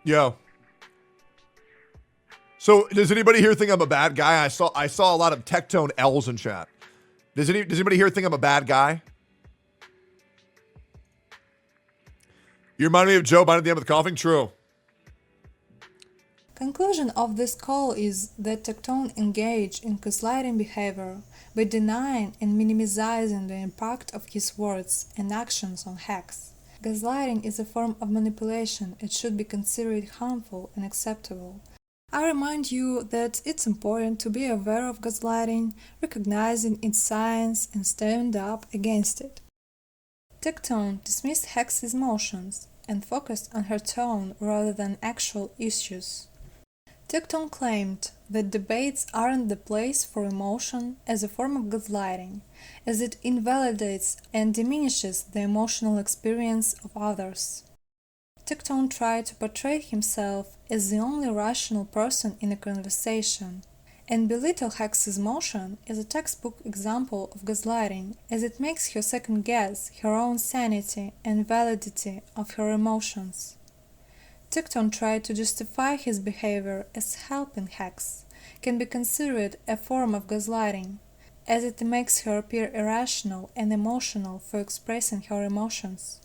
Yo. So does anybody here think I'm a bad guy? I saw a lot of Tectone L's in chat. Does anybody here think I'm a bad guy? You remind me of Joe Biden at the end of the coughing? True. Conclusion of this call is that Tectone engaged in gaslighting behavior by denying and minimizing the impact of his words and actions on Hex. Gaslighting is a form of manipulation. It should be considered harmful and acceptable. I remind you that it's important to be aware of gaslighting, recognizing its signs, and stand up against it. Tectone dismissed Hex's emotions and focused on her tone rather than actual issues. Tectone claimed that debates aren't the place for emotion as a form of gaslighting, as it invalidates and diminishes the emotional experience of others. Tectone tried to portray himself as the only rational person in a conversation, and belittle Hex's emotion is a textbook example of gaslighting, as it makes her second-guess her own sanity and validity of her emotions. Tecton tried to justify his behavior as helping Hex, can be considered a form of gaslighting, as it makes her appear irrational and emotional for expressing her emotions.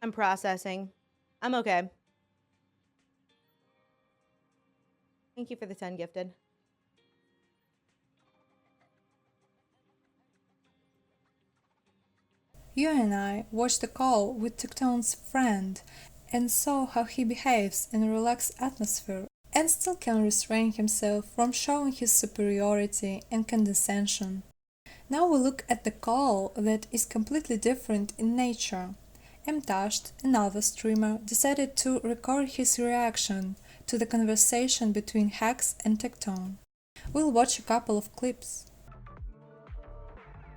I'm processing. I'm okay. Thank you for the 10 gifted. You and I watched a call with Tectone's friend and saw how he behaves in a relaxed atmosphere and still can restrain himself from showing his superiority and condescension. Now we look at the call that is completely different in nature. Mtashed, another streamer, decided to record his reaction to the conversation between Hex and Tectone. We'll watch a couple of clips.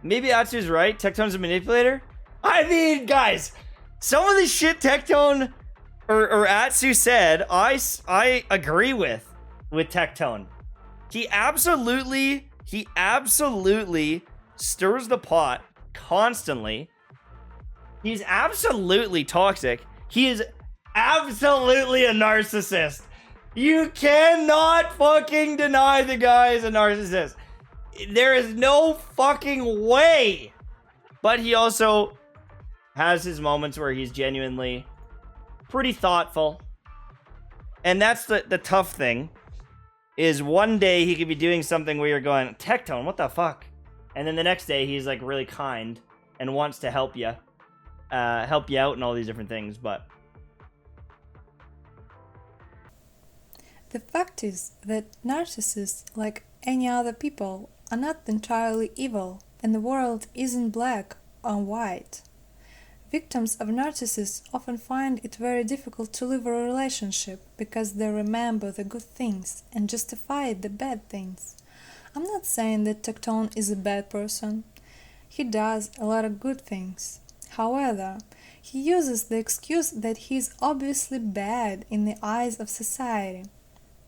Maybe Atsu's right. Tectone's a manipulator. I mean, guys, some of the shit Tectone or Atsu said, I agree with Tectone. He absolutely stirs the pot constantly. He's absolutely toxic. He is absolutely a narcissist. You cannot fucking deny the guy is a narcissist. There is no fucking way. But he also has his moments where he's genuinely pretty thoughtful. And that's the tough thing. Is one day he could be doing something where you're going, Tectone, what the fuck? And then the next day he's like really kind and wants to help you out and all these different things. But the fact is that narcissists, like any other people, are not entirely evil, and the world isn't black or white. Victims of narcissists often find it very difficult to live a relationship because they remember the good things and justify the bad things. I'm not saying that Tectone is a bad person. He does a lot of good things. However, he uses the excuse that he is obviously bad in the eyes of society,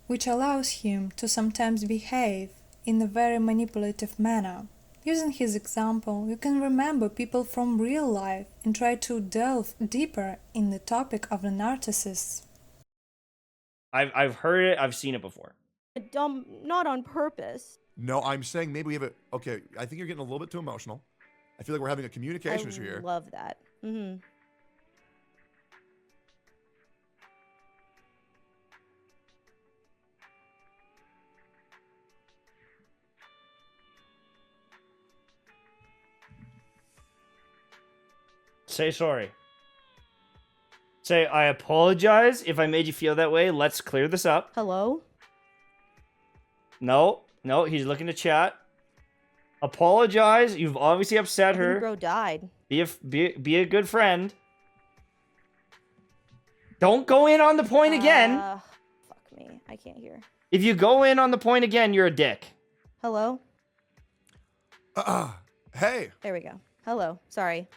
which allows him to sometimes behave in a very manipulative manner. Using his example, you can remember people from real life and try to delve deeper in the topic of the narcissists. I've heard it, I've seen it before. Not on purpose. No, I'm saying maybe we have a... Okay, I think you're getting a little bit too emotional. I feel like we're having a communication issue here. I love that. Mm-hmm. Say sorry. Say, I apologize if I made you feel that way. Let's clear this up. Hello? No, he's looking to chat. Apologize. You've obviously upset her. Bro died. Be a good friend. Don't go in on the point again. Fuck me. I can't hear. If you go in on the point again, you're a dick. Hello? Hey. There we go. Hello. Sorry.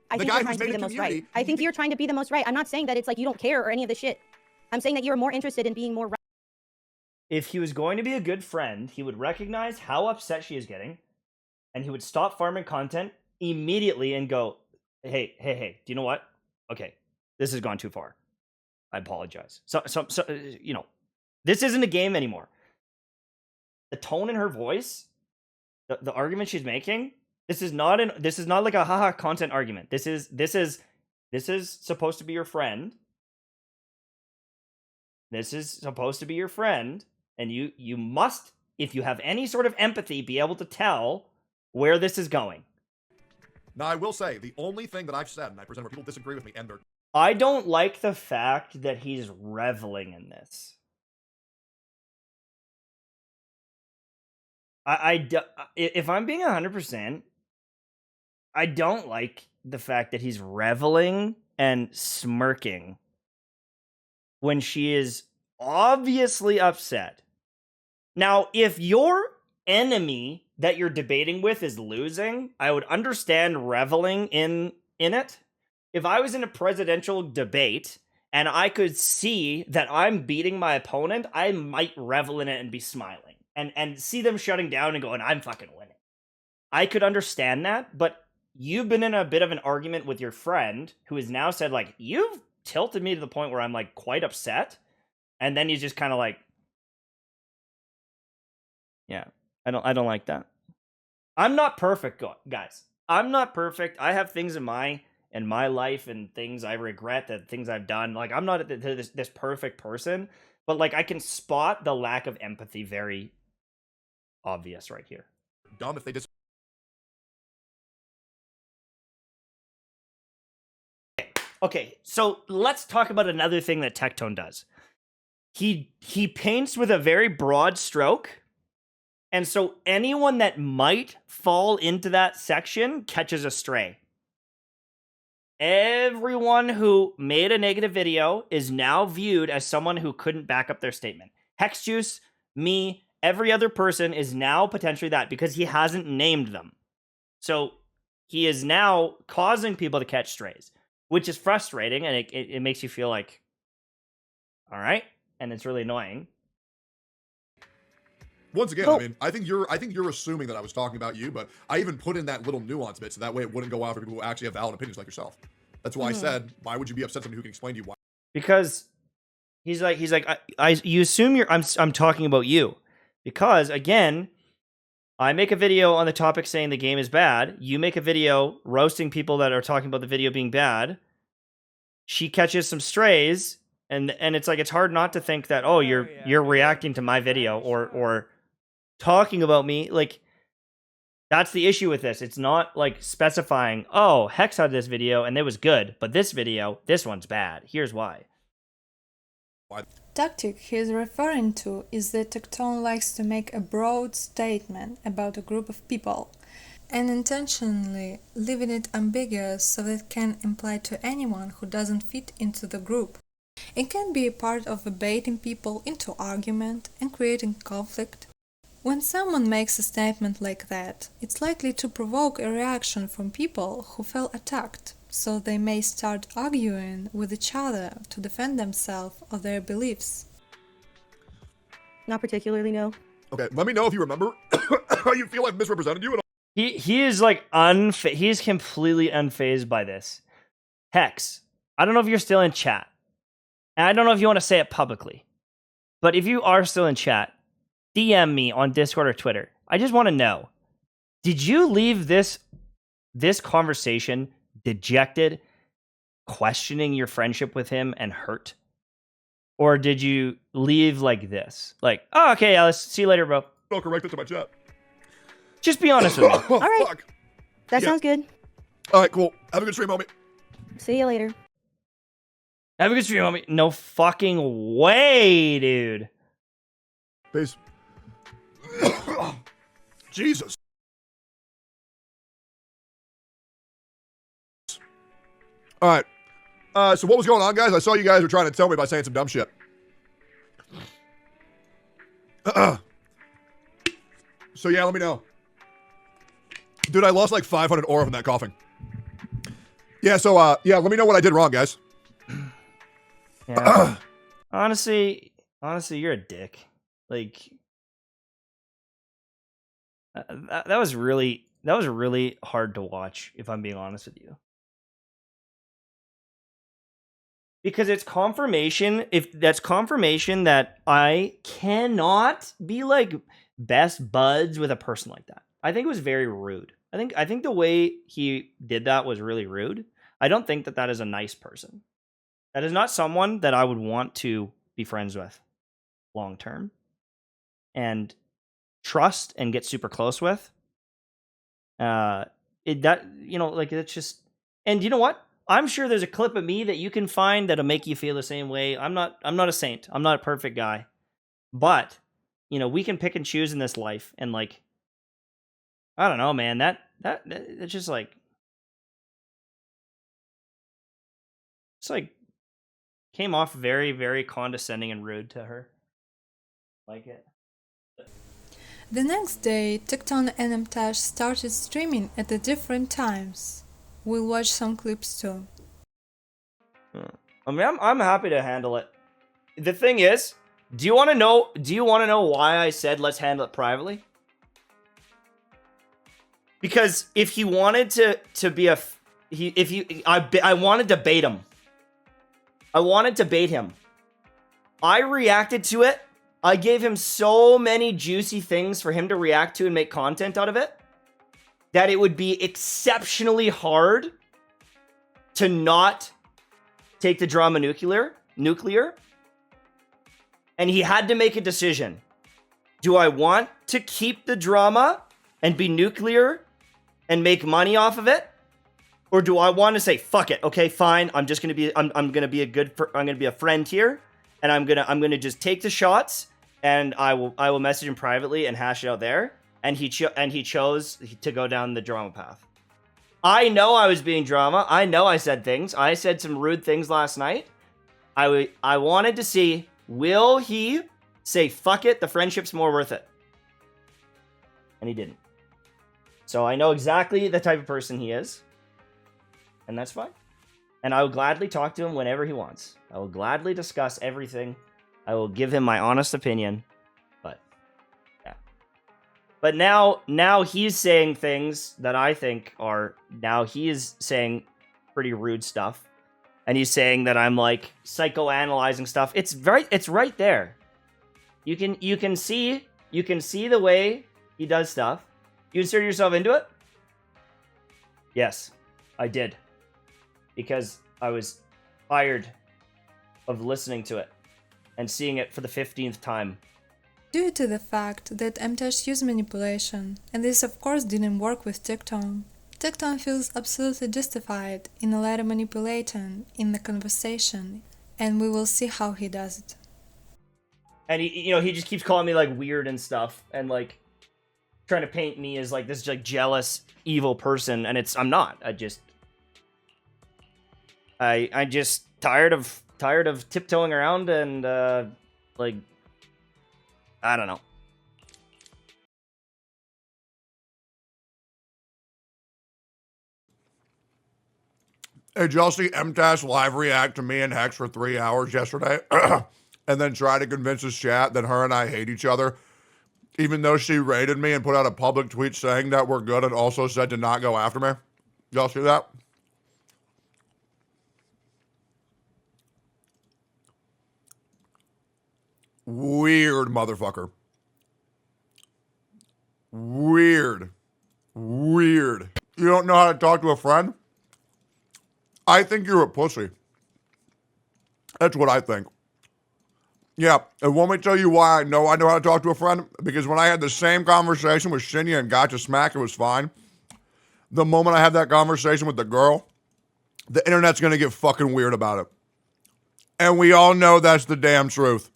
I think you're trying to be the most right. I think you're trying to be the most right. I'm not saying that it's like you don't care or any of this shit. I'm saying that you're more interested in being more right. If he was going to be a good friend, he would recognize how upset she is getting, and he would stop farming content immediately and go, hey, do you know what? Okay, this has gone too far. I apologize. So you know, this isn't a game anymore. The tone in her voice, the argument she's making, this is not like a haha content argument. This is supposed to be your friend. This is supposed to be your friend, and you must, if you have any sort of empathy, be able to tell where this is going. Now, I will say, the only thing that I've said, and I present where people disagree with me, and they're I don't like the fact that he's reveling in this. If I'm being 100%, I don't like the fact that he's reveling and smirking when she is obviously upset. Now, if your enemy that you're debating with is losing, I would understand reveling in it. If I was in a presidential debate and I could see that I'm beating my opponent, I might revel in it and be smiling and see them shutting down and going, I'm fucking winning. I could understand that, but you've been in a bit of an argument with your friend who has now said, like, you've tilted me to the point where I'm, like, quite upset. And then he's just kind of like, yeah, I don't like that. I'm not perfect, guys. I'm not perfect. I have things in my life and things I regret, that things I've done. Like, I'm not this perfect person, but, like, I can spot the lack of empathy very obvious right here. Dumb if they just. Okay, so let's talk about another thing that Tectone does. He paints with a very broad stroke, and so anyone that might fall into that section catches a stray. Everyone who made a negative video is now viewed as someone who couldn't back up their statement. Hexjuice, me, every other person is now potentially that because he hasn't named them. So he is now causing people to catch strays, which is frustrating, and it makes you feel like, all right, and it's really annoying. Once again, I mean, I think you're assuming that I was talking about you, but I even put in that little nuance bit so that way it wouldn't go out for people who actually have valid opinions like yourself. That's why I said, why would you be upset at someone who can explain to you why? Because he's like, you assume I'm talking about you, because again, I make a video on the topic saying the game is bad. You make a video roasting people that are talking about the video being bad. She catches some strays, and it's like, it's hard not to think that, oh, you're reacting to my video or talking about me. Like, that's the issue with this. It's not like specifying, oh, Hex had this video and it was good, but this video, this one's bad. Here's why. Tactic he is referring to is that Tectone likes to make a broad statement about a group of people and intentionally leaving it ambiguous so that it can imply to anyone who doesn't fit into the group. It can be a part of baiting people into argument and creating conflict. When someone makes a statement like that, it's likely to provoke a reaction from people who feel attacked, so they may start arguing with each other to defend themselves or their beliefs. Not particularly, no. Okay, let me know if you remember how you feel I've misrepresented you. He is like he's completely unfazed by this. Hex, I don't know if you're still in chat, and I don't know if you want to say it publicly, but if you are still in chat, DM me on Discord or Twitter. I just want to know, did you leave this conversation dejected, questioning your friendship with him and hurt? Or did you leave like this? Like, oh, okay, Alice, see you later, bro. I'll correct it to my chat. Just be honest with me. All right. Fuck. That sounds good. All right, cool. Have a good stream, homie. See you later. Have a good stream, homie. No fucking way, dude. Peace. Jesus. All right. So what was going on, guys? I saw you guys were trying to tell me by saying some dumb shit. So yeah, let me know. Dude, I lost like 500 aura from that coughing. Yeah, so yeah, let me know what I did wrong, guys. Yeah. honestly, you're a dick. Like, that was really hard to watch, if I'm being honest with you. Because it's confirmation, that's confirmation that I cannot be like best buds with a person like that. I think it was very rude. I think the way he did that was really rude. I don't think that is a nice person. That is not someone that I would want to be friends with long term and trust and get super close with. It's just, and you know what? I'm sure there's a clip of me that you can find that'll make you feel the same way. I'm not a saint. I'm not a perfect guy. But, you know, we can pick and choose in this life. And like, I don't know, man. It's just like, it's like came off very, very condescending and rude to her. Like it. The next day, Tectone and Mtashed started streaming at the different times. We'll watch some clips too. I mean, I'm happy to handle it. The thing is, do you want to know why I said let's handle it privately? Because if he wanted to be I wanted to bait him. I wanted to bait him. I reacted to it. I gave him so many juicy things for him to react to and make content out of it that it would be exceptionally hard to not take the drama nuclear. And he had to make a decision. Do I want to keep the drama and be nuclear and make money off of it? Or do I want to say, fuck it, okay, fine, I'm just gonna be I'm gonna be a friend here, and I'm gonna just take the shots, and I will message him privately and hash it out there. And he chose to go down the drama path. I know I was being drama. I know I said things. I said some rude things last night. I wanted to see, will he say, fuck it, the friendship's more worth it? And he didn't. So I know exactly the type of person he is. And that's fine. And I will gladly talk to him whenever he wants. I will gladly discuss everything. I will give him my honest opinion. But, yeah. But now he's saying things that I think are... Now he is saying pretty rude stuff. And he's saying that I'm, like, psychoanalyzing stuff. It's right there. You can see the way he does stuff. You insert yourself into it? Yes, I did. Because I was tired of listening to it and seeing it for the 15th time. Due to the fact that Mtashed used manipulation, and this of course didn't work with Tectone, Tectone feels absolutely justified in a lot of manipulating in the conversation, and we will see how he does it. And he just keeps calling me like weird and stuff, and like trying to paint me as like this like jealous, evil person, and I'm not. I just tired of tiptoeing around and like I don't know. Hey, did y'all see Mtashed live react to me and Hex for 3 hours yesterday? And then try to convince his chat that her and I hate each other, even though she rated me and put out a public tweet saying that we're good and also said to not go after me? Y'all see that? Weird motherfucker. Weird. You don't know how to talk to a friend? I think you're a pussy. That's what I think. Yeah, and want me to tell you why I know how to talk to a friend? Because when I had the same conversation with Shinya and Gotcha Smack, it was fine. The moment I have that conversation with the girl, the internet's gonna get fucking weird about it. And we all know that's the damn truth.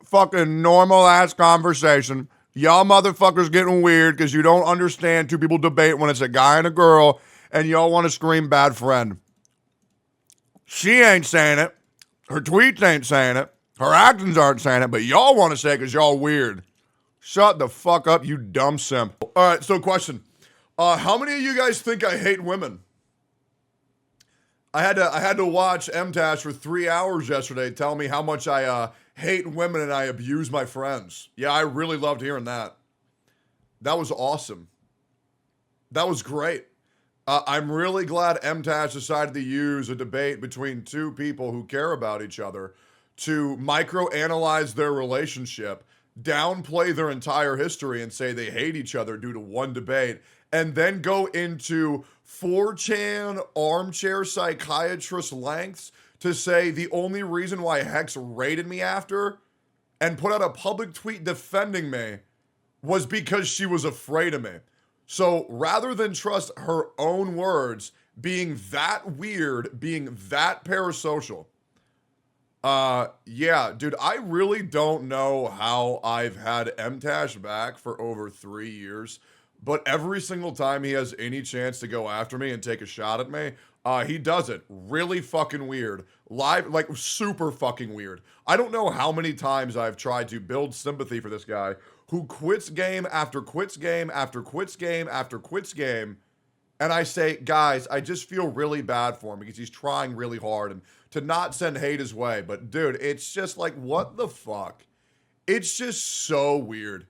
Fucking normal ass conversation. Y'all motherfuckers getting weird because you don't understand two people debate when it's a guy and a girl and y'all want to scream bad friend. She ain't saying it. Her tweets ain't saying it. Her actions aren't saying it, but y'all want to say it because y'all weird. Shut the fuck up, you dumb simp. All right, so question. How many of you guys think I hate women? I had to watch Mtashed for 3 hours yesterday tell me how much I hate women and I abuse my friends. Yeah, I really loved hearing that. That was awesome. That was great. I'm really glad Mtashed decided to use a debate between two people who care about each other to microanalyze their relationship, downplay their entire history and say they hate each other due to one debate, and then go into 4chan armchair psychiatrist lengths to say the only reason why Hex raided me after and put out a public tweet defending me was because she was afraid of me. So rather than trust her own words, being that weird, being that parasocial. Yeah, dude, I really don't know how I've had Mtashed back for over 3 years, but every single time he has any chance to go after me and take a shot at me, he does it. Really fucking weird. Live, like super fucking weird. I don't know how many times I've tried to build sympathy for this guy who quits game after quits game after quits game after quits game. And I say, guys, I just feel really bad for him because he's trying really hard and to not send hate his way. But dude, it's just like, what the fuck? It's just so weird.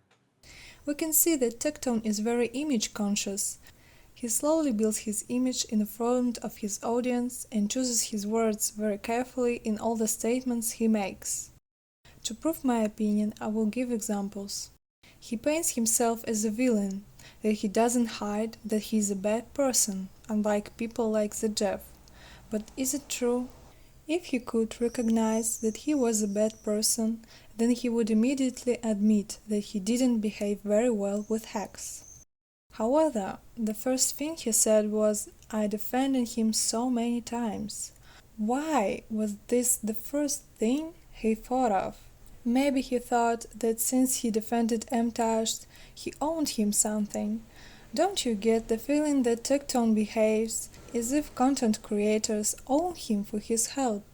We can see that Tectone is very image conscious. He slowly builds his image in front of his audience and chooses his words very carefully in all the statements he makes. To prove my opinion, I will give examples. He paints himself as a villain, that he doesn't hide that he is a bad person, unlike people like the Jeff. But is it true? If he could recognize that he was a bad person, then he would immediately admit that he didn't behave very well with Hex. However, the first thing he said was, "I defended him so many times." Why was this the first thing he thought of? Maybe he thought that since he defended Mtashed, he owned him something. Don't you get the feeling that Tecton behaves as if content creators own him for his help?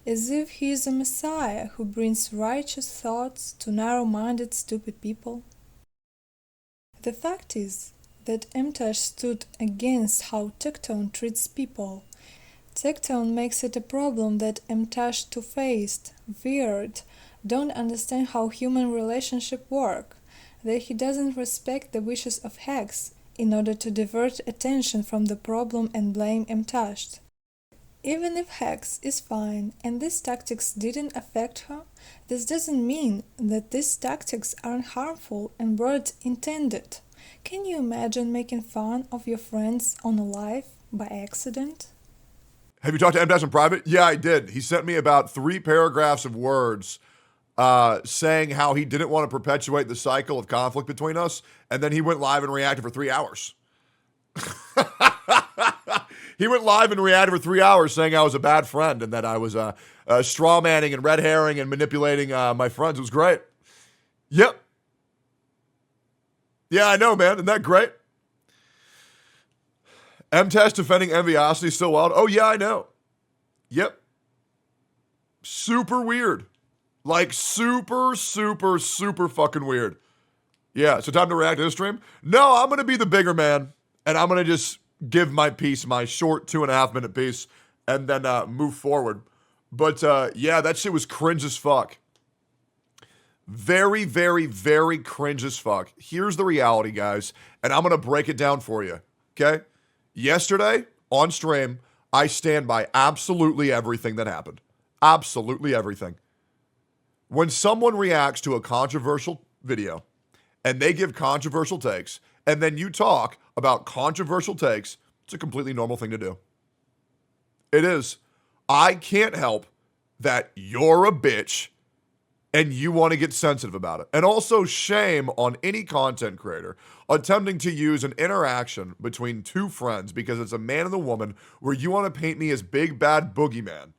As if he is a messiah who brings righteous thoughts to narrow-minded stupid people? The fact is that Mtashed stood against how Tecton treats people. Tecton makes it a problem that Mtashed two-faced, weird, don't understand how human relationships work, that he doesn't respect the wishes of Hex in order to divert attention from the problem and blame Mtashed. Even if Hex is fine and these tactics didn't affect her, this doesn't mean that these tactics aren't harmful and weren't intended. Can you imagine making fun of your friends on a live by accident? Have you talked to Mtashed in private? Yeah, I did. He sent me about 3 paragraphs of words saying how he didn't want to perpetuate the cycle of conflict between us, and then he went live and reacted for 3 hours. He went live and reacted for 3 hours saying I was a bad friend and that I was strawmanning and red herring and manipulating my friends. It was great. Yep. Yeah, I know, man. Isn't that great? Mtashed defending Enviosity still wild. Oh, yeah, I know. Yep. Super weird. Like super, super, super fucking weird. Yeah, so time to react to this stream? No, I'm going to be the bigger man, and I'm going to just give my piece, my short 2.5 minute piece, and then move forward. But yeah, that shit was cringe as fuck. Very, very, very cringe as fuck. Here's the reality, guys, and I'm going to break it down for you, okay? Yesterday, on stream, I stand by absolutely everything that happened. Absolutely everything. When someone reacts to a controversial video, and they give controversial takes, and then you talk about controversial takes, it's a completely normal thing to do. It is. I can't help that you're a bitch and you want to get sensitive about it. And also shame on any content creator attempting to use an interaction between 2 friends because it's a man and a woman where you want to paint me as big bad boogeyman.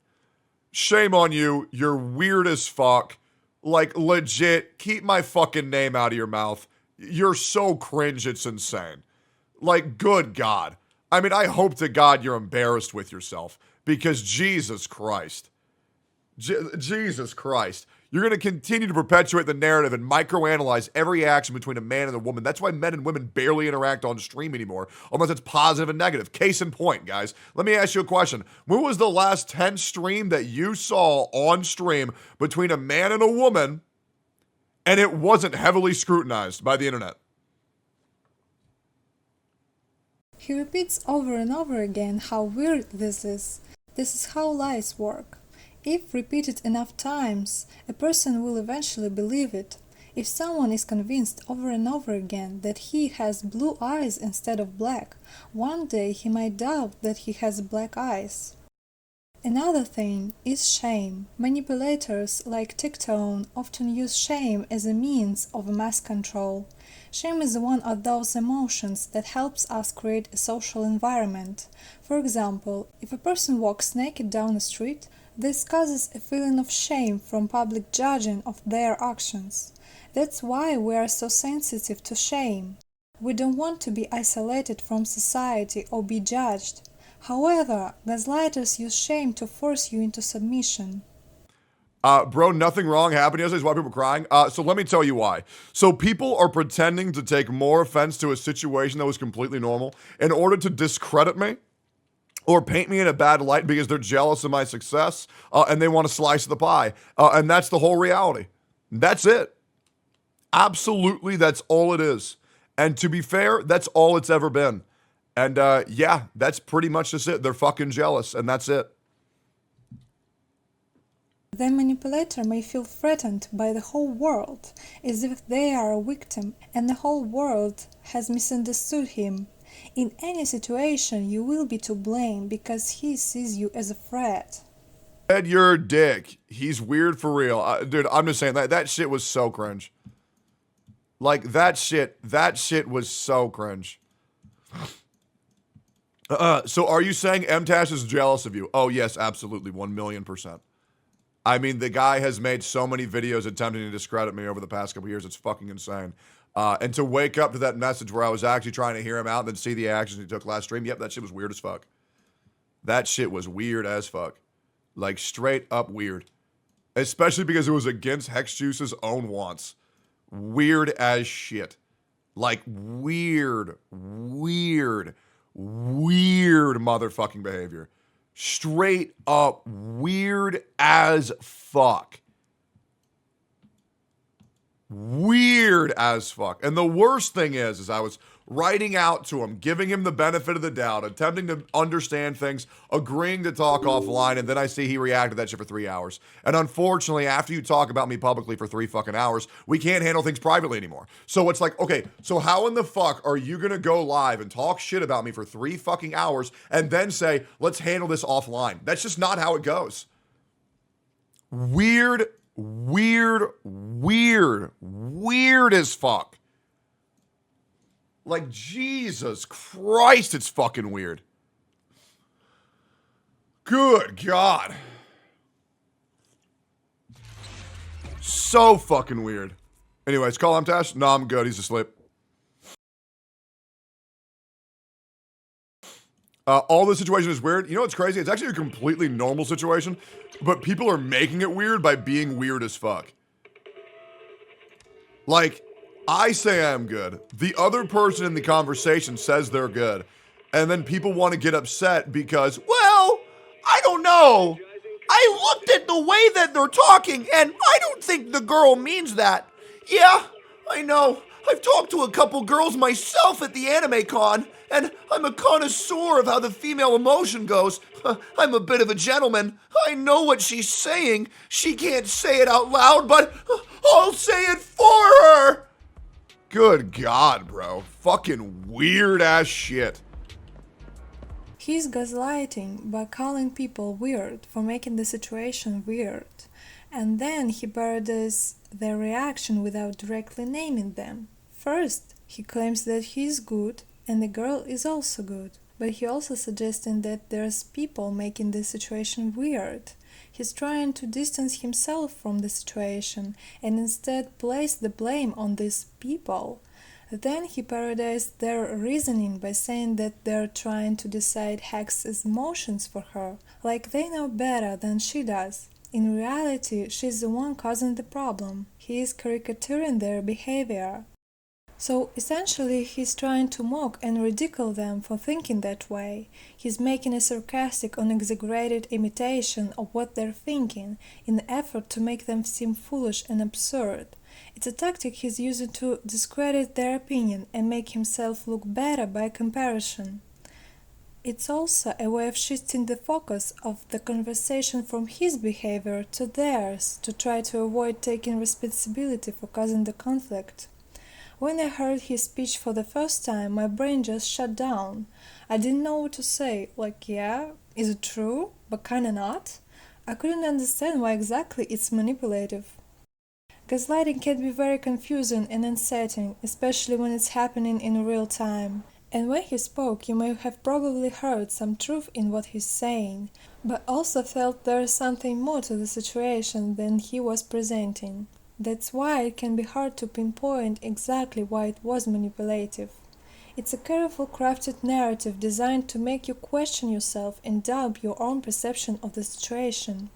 Shame on you. You're weird as fuck. Like, legit, keep my fucking name out of your mouth. You're so cringe, it's insane. Like, good God. I mean, I hope to God you're embarrassed with yourself because Jesus Christ. Jesus Christ. You're going to continue to perpetuate the narrative and microanalyze every action between a man and a woman. That's why men and women barely interact on stream anymore, unless it's positive and negative. Case in point, guys. Let me ask you a question. When was the last 10 stream that you saw on stream between a man and a woman and it wasn't heavily scrutinized by the internet? He repeats over and over again how weird this is. This is how lies work. If repeated enough times, a person will eventually believe it. If someone is convinced over and over again that he has blue eyes instead of black, one day he might doubt that he has black eyes. Another thing is shame. Manipulators like Tectone often use shame as a means of mass control. Shame is one of those emotions that helps us create a social environment. For example, if a person walks naked down the street, this causes a feeling of shame from public judging of their actions. That's why we are so sensitive to shame. We don't want to be isolated from society or be judged. However, gaslighters use shame to force you into submission. Bro, nothing wrong happened yesterday. Is why people are crying. So let me tell you why. So people are pretending to take more offense to a situation that was completely normal in order to discredit me or paint me in a bad light because they're jealous of my success and they want a slice of the pie. And that's the whole reality. That's it. Absolutely, that's all it is. And to be fair, that's all it's ever been. And yeah, that's pretty much just it. They're fucking jealous, and that's it. The manipulator may feel threatened by the whole world, as if they are a victim and the whole world has misunderstood him. In any situation, you will be to blame because he sees you as a threat. Ed, you're a dick. He's weird for real. Dude, I'm just saying that shit was so cringe. Like, that shit was so cringe. So are you saying Mtashed is jealous of you? Oh, yes, absolutely. 1,000,000%. I mean, the guy has made so many videos attempting to discredit me over the past couple years. It's fucking insane. And to wake up to that message where I was actually trying to hear him out and then see the actions he took last stream, yep, that shit was weird as fuck. That shit was weird as fuck. Like, straight up weird. Especially because it was against Hex Juice's own wants. Weird as shit. Like, weird motherfucking behavior. Straight up weird as fuck. Weird as fuck. And the worst thing is I was writing out to him, giving him the benefit of the doubt, attempting to understand things, agreeing to talk offline, and then I see he reacted to that shit for 3 hours. And unfortunately, after you talk about me publicly for 3 fucking hours, we can't handle things privately anymore. So it's like, okay, so how in the fuck are you gonna go live and talk shit about me for 3 fucking hours and then say, let's handle this offline? That's just not how it goes. Weird as fuck. Like, Jesus Christ, it's fucking weird. Good God. So fucking weird. Anyways, call Mtashed. No, I'm good. He's asleep. All this situation is weird. You know what's crazy? It's actually a completely normal situation, but people are making it weird by being weird as fuck. Like, I say I'm good. The other person in the conversation says they're good. And then people want to get upset because, well, I don't know. I looked at the way that they're talking, and I don't think the girl means that. Yeah, I know. I've talked to a couple girls myself at the anime con, and I'm a connoisseur of how the female emotion goes. I'm a bit of a gentleman. I know what she's saying. She can't say it out loud, but I'll say it for her. Good God, bro. Fucking weird ass shit. He's gaslighting by calling people weird for making the situation weird. And then he parodies their reaction without directly naming them. First, he claims that he's good and the girl is also good, but he also suggesting that there's people making the situation weird. He's trying to distance himself from the situation and instead place the blame on these people. Then he parodized their reasoning by saying that they're trying to decide Hex's emotions for her, like they know better than she does. In reality, she's the one causing the problem. He is caricaturing their behavior. So essentially, he's trying to mock and ridicule them for thinking that way. He's making a sarcastic or exaggerated imitation of what they're thinking in an effort to make them seem foolish and absurd. It's a tactic he's using to discredit their opinion and make himself look better by comparison. It's also a way of shifting the focus of the conversation from his behavior to theirs to try to avoid taking responsibility for causing the conflict. When I heard his speech for the first time, my brain just shut down. I didn't know what to say, like, yeah, is it true, but kinda not? I couldn't understand why exactly it's manipulative. Gaslighting can be very confusing and unsettling, especially when it's happening in real time. And when he spoke, you may have probably heard some truth in what he's saying, but also felt there is something more to the situation than he was presenting. That's why it can be hard to pinpoint exactly why it was manipulative. It's a carefully crafted narrative designed to make you question yourself and doubt your own perception of the situation.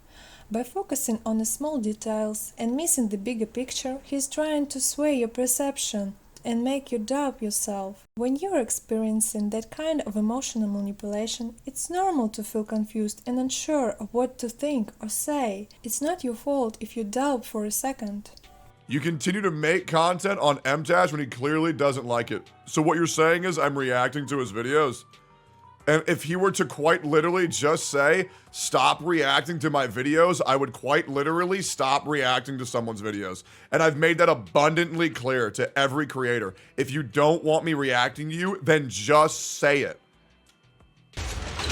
By focusing on the small details and missing the bigger picture, he's trying to sway your perception and make you doubt yourself. When you're experiencing that kind of emotional manipulation, it's normal to feel confused and unsure of what to think or say. It's not your fault if you doubt for a second. You continue to make content on Mtashed when he clearly doesn't like it. So what you're saying is I'm reacting to his videos? And if he were to quite literally just say, stop reacting to my videos, I would quite literally stop reacting to someone's videos. And I've made that abundantly clear to every creator. If you don't want me reacting to you, then just say it.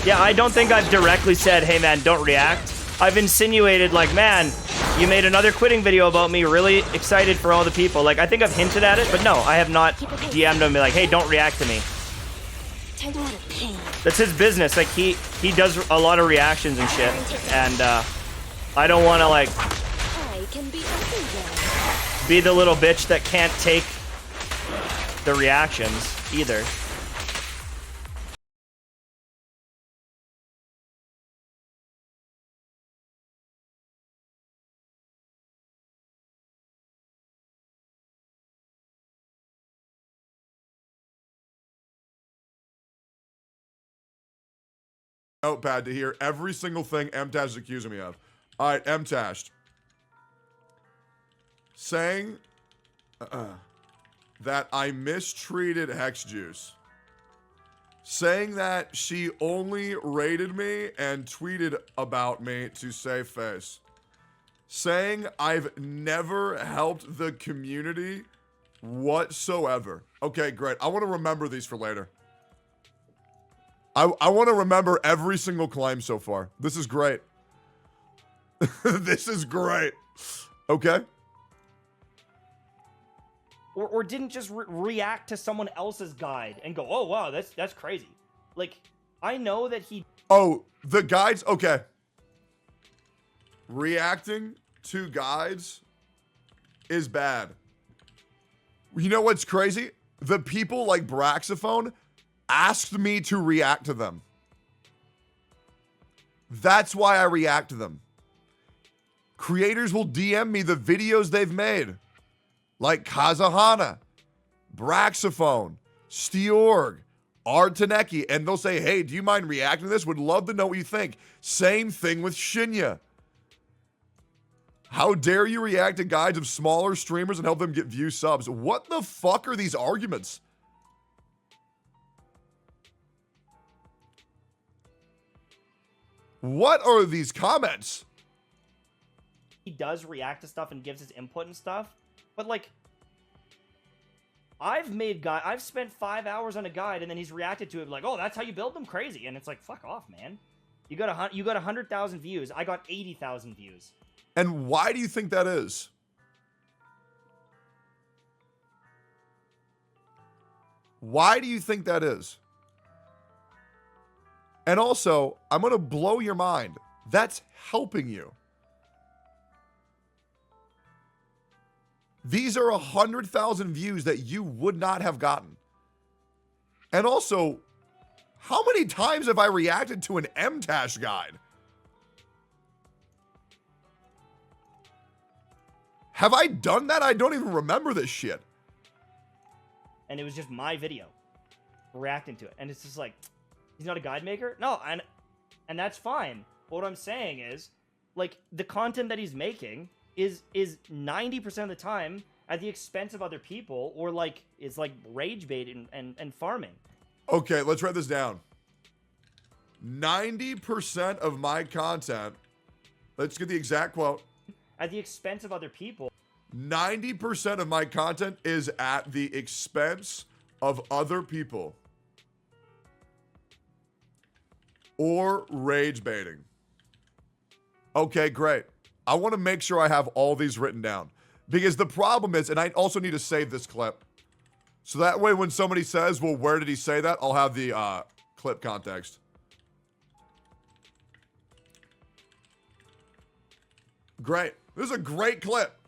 Yeah, I don't think I've directly said, hey man, don't react. I've insinuated like, man, you made another quitting video about me, really excited for all the people. Like, I think I've hinted at it, but no, I have not DM'd him like, hey, don't react to me. That's his business. Like, he does a lot of reactions and shit, and I don't want to like be the little bitch that can't take the reactions either. Notepad to hear every single thing Mtashed is accusing me of. All right, Mtashed. Saying that I mistreated Hex Juice. Saying that she only rated me and tweeted about me to save face. Saying I've never helped the community whatsoever. Okay, great. I want to remember these for later. I want to remember every single claim so far. This is great. This is great. Okay. Or didn't just react to someone else's guide and go, oh wow, that's crazy. Like, I know that he. Oh, the guides. Okay. Reacting to guides is bad. You know what's crazy? The people like Braxophone asked me to react to them. That's why I react to them. Creators will DM me the videos they've made. Like Kazahana, Braxophone, Steorg, Artaneki, and they'll say, hey, do you mind reacting to this? Would love to know what you think. Same thing with Shinya. How dare you react to guides of smaller streamers and help them get view subs? What the fuck are these arguments? What are these comments? He does react to stuff and gives his input and stuff, but like, I've spent 5 hours on a guide and then he's reacted to it like, oh, that's how you build them, crazy. And it's like, fuck off, man. You got 100,000 views. I got 80,000 views. And why do you think that is? Why do you think that is? And also, I'm going to blow your mind. That's helping you. These are 100,000 views that you would not have gotten. And also, how many times have I reacted to an Mtashed guide? Have I done that? I don't even remember this shit. And it was just my video reacting to it. And it's just like, he's not a guide maker? No, and that's fine. But what I'm saying is, like, the content that he's making is 90% of the time at the expense of other people, or like it's like rage bait and farming. Okay, let's write this down. 90% of my content, let's get the exact quote. At the expense of other people, 90% of my content is at the expense of other people or rage baiting. Okay, great. I want to make sure I have all these written down because the problem is, and I also need to save this clip. So that way when somebody says, well, where did he say that? I'll have the clip context. Great. This is a great clip.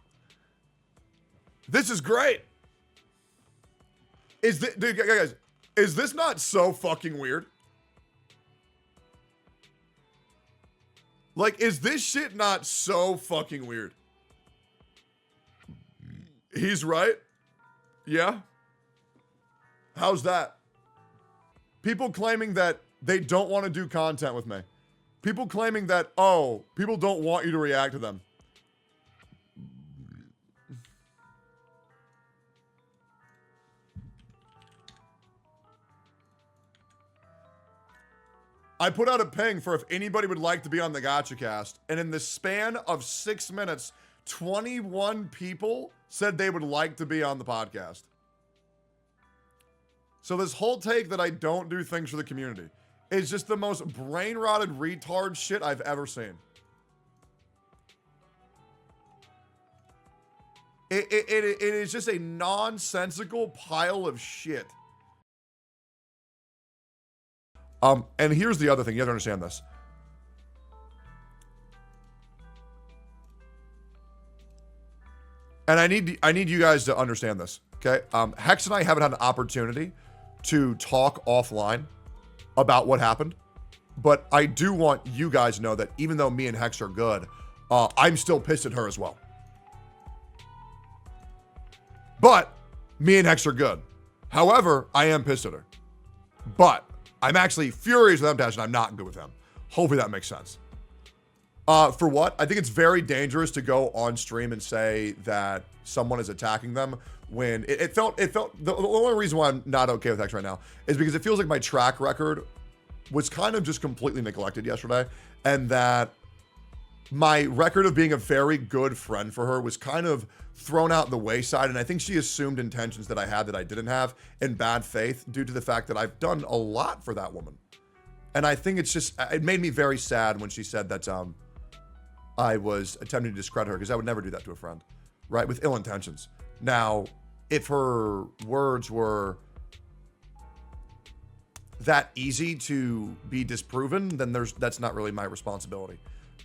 This is great. Dude, guys, is this not so fucking weird? Like, is this shit not so fucking weird? He's right. Yeah. How's that? People claiming that they don't want to do content with me. People claiming that, oh, people don't want you to react to them. I put out a ping for if anybody would like to be on the Gotcha Cast, and in the span of 6 minutes, 21 people said they would like to be on the podcast. So this whole take that I don't do things for the community is just the most brain-rotted retard shit I've ever seen. It is just a nonsensical pile of shit. And here's the other thing. You have to understand this. And I need you guys to understand this, okay? Hex and I haven't had an opportunity to talk offline about what happened, but I do want you guys to know that even though me and Hex are good, I'm still pissed at her as well. But me and Hex are good. However, I am pissed at her. But I'm actually furious with Mtashed and I'm not good with him. Hopefully that makes sense. For what? I think it's very dangerous to go on stream and say that someone is attacking them when it felt the only reason why I'm not okay with Hex right now is because it feels like my track record was kind of just completely neglected yesterday, and that my record of being a very good friend for her was kind of thrown out the wayside, and I think she assumed intentions that I had that I didn't have in bad faith due to the fact that I've done a lot for that woman. And I think it made me very sad when she said that I was attempting to discredit her, because I would never do that to a friend, right? With ill intentions. Now, if her words were that easy to be disproven, then that's not really my responsibility,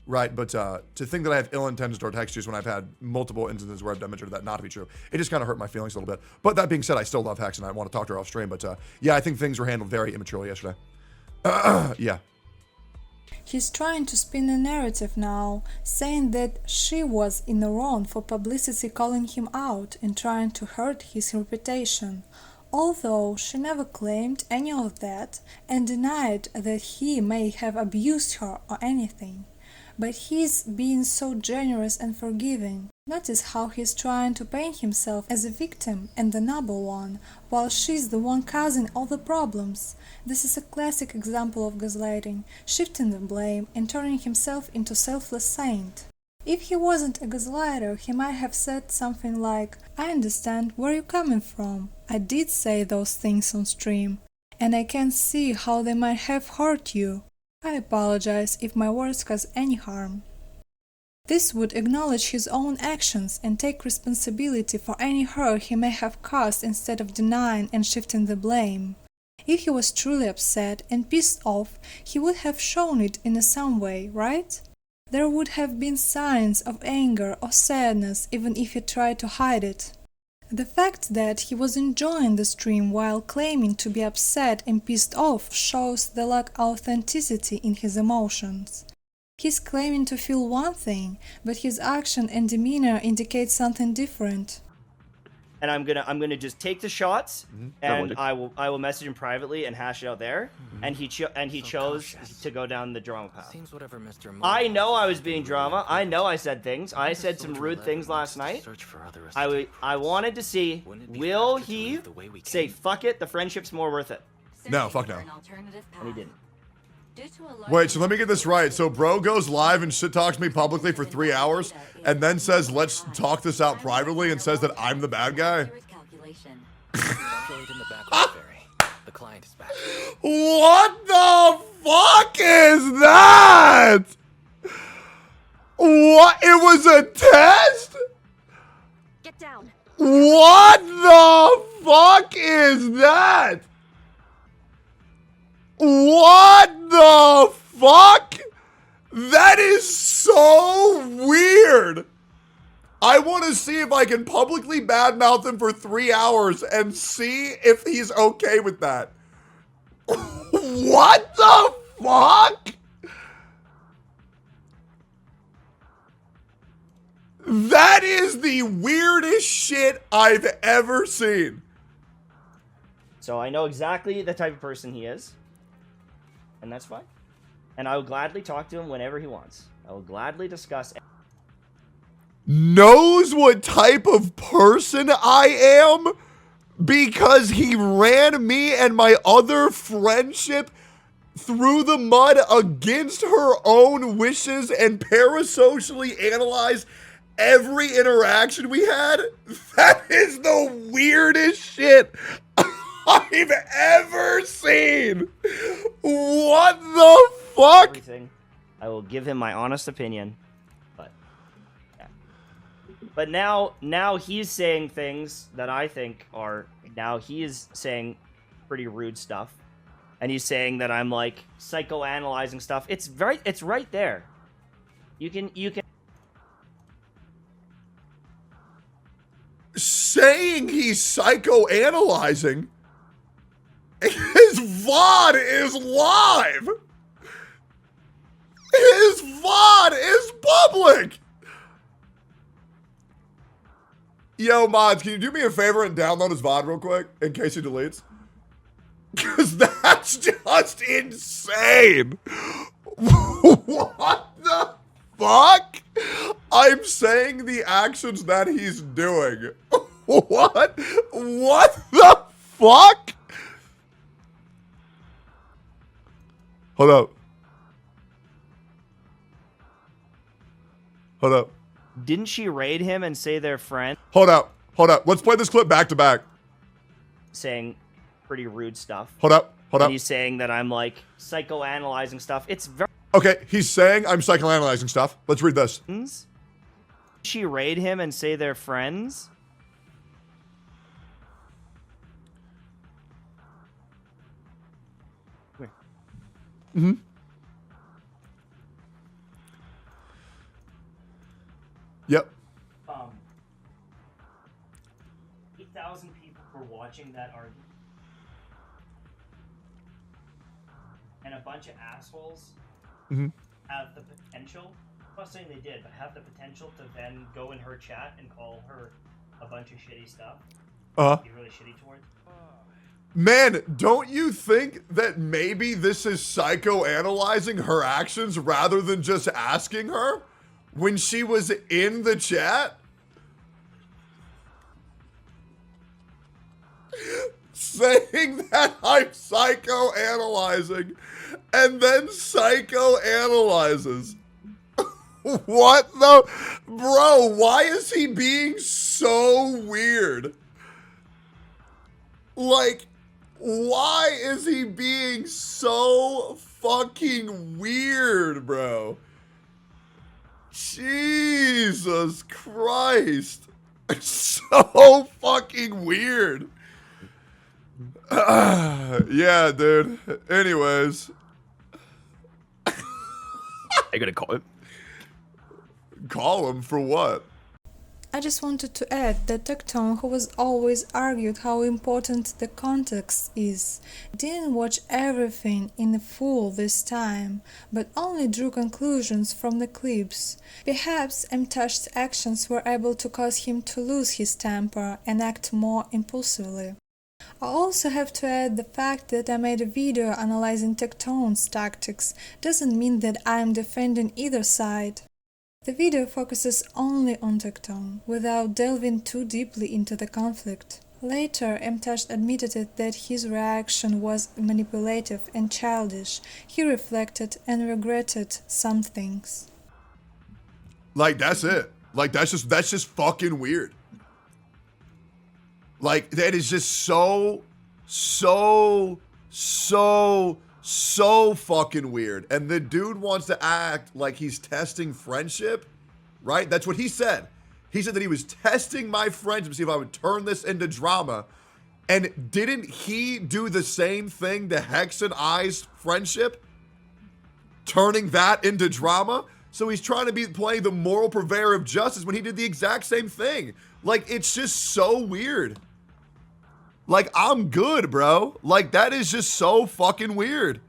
right? But to think that I have ill intentions toward Hex Juice when I've had multiple instances where I've demonstrated that not to be true, it just kind of hurt my feelings a little bit. But that being said, I still love Hex and I want to talk to her off stream. But yeah, I think things were handled very immaturely yesterday. Yeah. He's trying to spin a narrative now, saying that she was in the wrong for publicity calling him out and trying to hurt his reputation, although she never claimed any of that and denied that he may have abused her or anything. But he's being so generous and forgiving. Notice how he's trying to paint himself as a victim and the noble one, while she's the one causing all the problems. This is a classic example of gaslighting, shifting the blame and turning himself into selfless saint. If he wasn't a gaslighter, he might have said something like, "I understand where you're coming from. I did say those things on stream, and I can see how they might have hurt you. I apologize if my words cause any harm." This would acknowledge his own actions and take responsibility for any hurt he may have caused instead of denying and shifting the blame. If he was truly upset and pissed off, he would have shown it in some way, right? There would have been signs of anger or sadness even if he tried to hide it. The fact that he was enjoying the stream while claiming to be upset and pissed off shows the lack of authenticity in his emotions. He's claiming to feel one thing, but his action and demeanor indicate something different. And I'm gonna just take the shots, and I will message him privately and hash it out there. And he chose to go down the drama path. I know I was being drama. I know I said things. I said some rude things last night. I wanted to see, will he say fuck it? The friendship's more worth it. No, fuck no. And he didn't. Wait, so let me get this right. So bro goes live and shit talks me publicly for 3 hours and then says, let's talk this out privately, and says that I'm the bad guy? The client is back. What the fuck is that? What? It was a test? Get down. What the fuck is that? What the fuck? That is so weird. I want to see if I can publicly badmouth him for 3 hours and see if he's okay with that. What the fuck? That is the weirdest shit I've ever seen. So I know exactly the type of person he is. And that's fine. And I will gladly talk to him whenever he wants. I will gladly discuss. Knows what type of person I am because he ran me and my other friendship through the mud against her own wishes and parasocially analyzed every interaction we had. That is the weirdest shit I've ever seen. What the fuck? Everything. I will give him my honest opinion. But yeah. But now he's saying things that I think are, now he is saying pretty rude stuff. And he's saying that I'm like psychoanalyzing stuff. It's right there. You can saying he's psychoanalyzing. His VOD is live. His VOD is public. Yo, mods, can you do me a favor and download his VOD real quick in case he deletes? Because that's just insane. What the fuck? I'm saying the actions that he's doing. What? What the fuck? Hold up. Hold up. Didn't she raid him and say they're friends? Hold up. Hold up. Let's play this clip back to back. Saying pretty rude stuff. Hold up. Hold And up. he's saying that I'm like psychoanalyzing stuff. It's very. Okay, he's saying I'm psychoanalyzing stuff. Let's read this. She raid him and say they're friends? Mm-hmm. Yep. 8,000 people were watching that argument. And a bunch of assholes have the potential, I'm not saying they did, but have the potential to then go in her chat and call her a bunch of shitty stuff. Be really shitty towards. Man, don't you think that maybe this is psychoanalyzing her actions rather than just asking her when she was in the chat? Saying that I'm psychoanalyzing and then psychoanalyzes. What the? Bro, why is he being so weird? Like, why is he being so fucking weird, bro? Jesus Christ. It's so fucking weird. Yeah, dude. Anyways. Are you gonna call him? Call him for what? I just wanted to add that Tectone, who has always argued how important the context is, didn't watch everything in full this time, but only drew conclusions from the clips. Perhaps Mtashed's actions were able to cause him to lose his temper and act more impulsively. I also have to add the fact that I made a video analyzing Tectone's tactics doesn't mean that I am defending either side. The video focuses only on Tectone, without delving too deeply into the conflict. Later, Mtashed admitted it that his reaction was manipulative and childish. He reflected and regretted some things. Like, that's it. Like, that's just fucking weird. Like, that is just so fucking weird. And the dude wants to act like he's testing friendship, right? That's what he said. He said that he was testing my friendship to see if I would turn this into drama. And didn't he do the same thing to Hex and I's friendship? Turning that into drama? So he's trying to play the moral purveyor of justice when he did the exact same thing. Like, it's just so weird. Like, I'm good, bro. Like, that is just so fucking weird.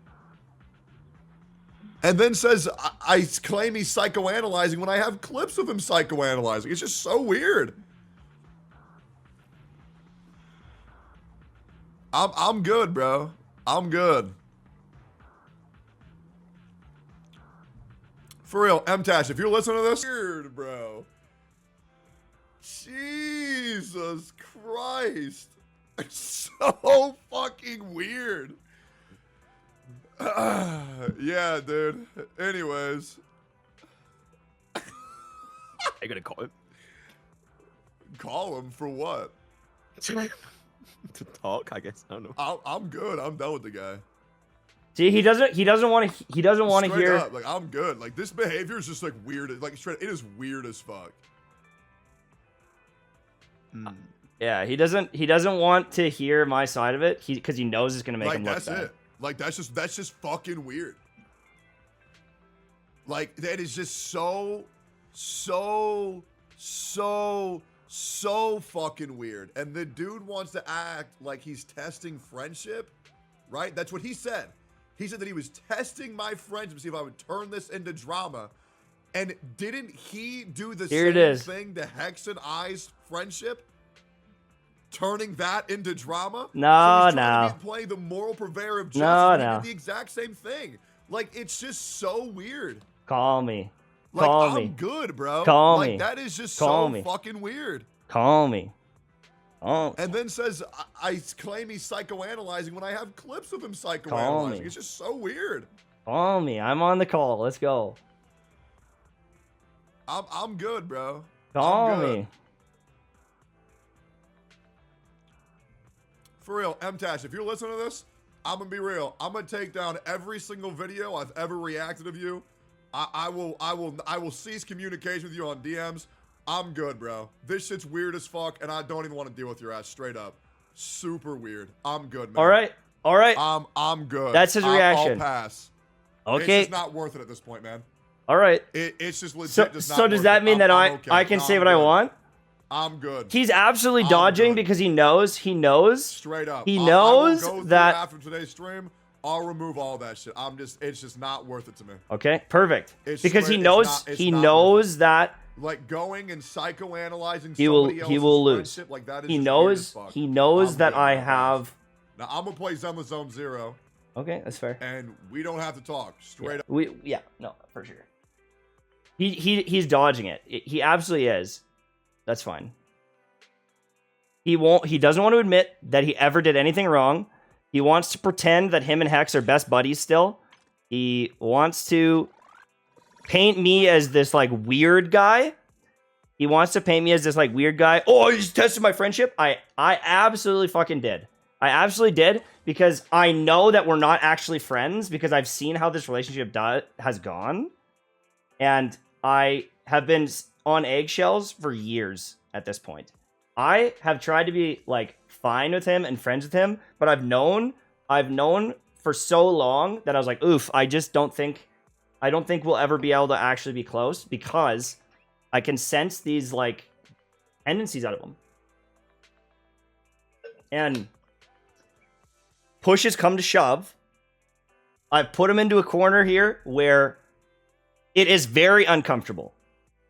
And then says, I claim he's psychoanalyzing when I have clips of him psychoanalyzing. It's just so weird. I'm good, bro. I'm good. For real, Mtashed, if you're listening to this, weird, bro. Jesus Christ. It's so fucking weird. Yeah, dude. Anyways. Are you gonna call him? Call him for what? To talk, I guess. I don't know. I'm good. I'm done with the guy. See, he doesn't want to Straight hear. up, like, I'm good. Like, this behavior is just like weird. Like, straight, it is weird as fuck. Yeah, he doesn't want to hear my side of it. Because he knows it's gonna make Like, him look that's bad. it. Like, that's just fucking weird. Like, that is just so fucking weird. And the dude wants to act like he's testing friendship, right? That's what he said. He said that he was testing my friendship to see if I would turn this into drama. And didn't he do the same thing to Hex and I's friendship? Turning that into drama? No, so he's trying no. to play the moral purveyor of justice. No, He no. did the exact same thing. Like, it's just so weird. Call me. Like, Call I'm me. good, bro. Call like, me. that is just Call so me. fucking weird. Call me. Oh. And then says, I claim he's psychoanalyzing when I have clips of him Call psychoanalyzing. me. It's just so weird. Call me. I'm on the call. Let's go. I'm good, bro. Call I'm good. me. For real, Mtashed, if you're listening to this, I'm gonna be real. I'm gonna take down every single video I've ever reacted of you. I will cease communication with you on DMs. I'm good, bro. This shit's weird as fuck, and I don't even want to deal with your ass straight up. Super weird. I'm good, man. All right. All right. I'm good. That's his reaction. I'll pass. Okay. It's just not worth it at this point, man. All right. It's just legit. So, just not so does worth that it. mean that I'm okay. I can No, say I'm what I good. want? I'm good. He's absolutely I'm dodging good. because he knows. Straight up. He I will knows go through that. after today's stream, I'll remove all that shit. It's just not worth it to me. Okay, perfect. It's Because straight- he it's knows not- it's he not knows that Like, going and psychoanalyzing he will somebody else's lose. friendship, like, that is He just weird as knows fuck. he knows I'm that good, I man. have. Now, I'm gonna play Zenless Zone 0, Okay, that's fair. and we don't have to talk. Straight up. No, for sure. He's dodging it. He absolutely is. That's fine. He doesn't want to admit that he ever did anything wrong. He wants to pretend that him and Hex are best buddies still. He wants to paint me as this like weird guy. He wants to paint me as this like weird guy. Oh, you just tested my friendship. I absolutely fucking did. I absolutely did, because I know that we're not actually friends, because I've seen how this relationship has gone. And I have been on eggshells for years at this point. I have tried to be like fine with him and friends with him, but I've known for so long that I was like, oof, I don't think we'll ever be able to actually be close, because I can sense these like tendencies out of him. And push has come to shove. I've put him into a corner here where it is very uncomfortable.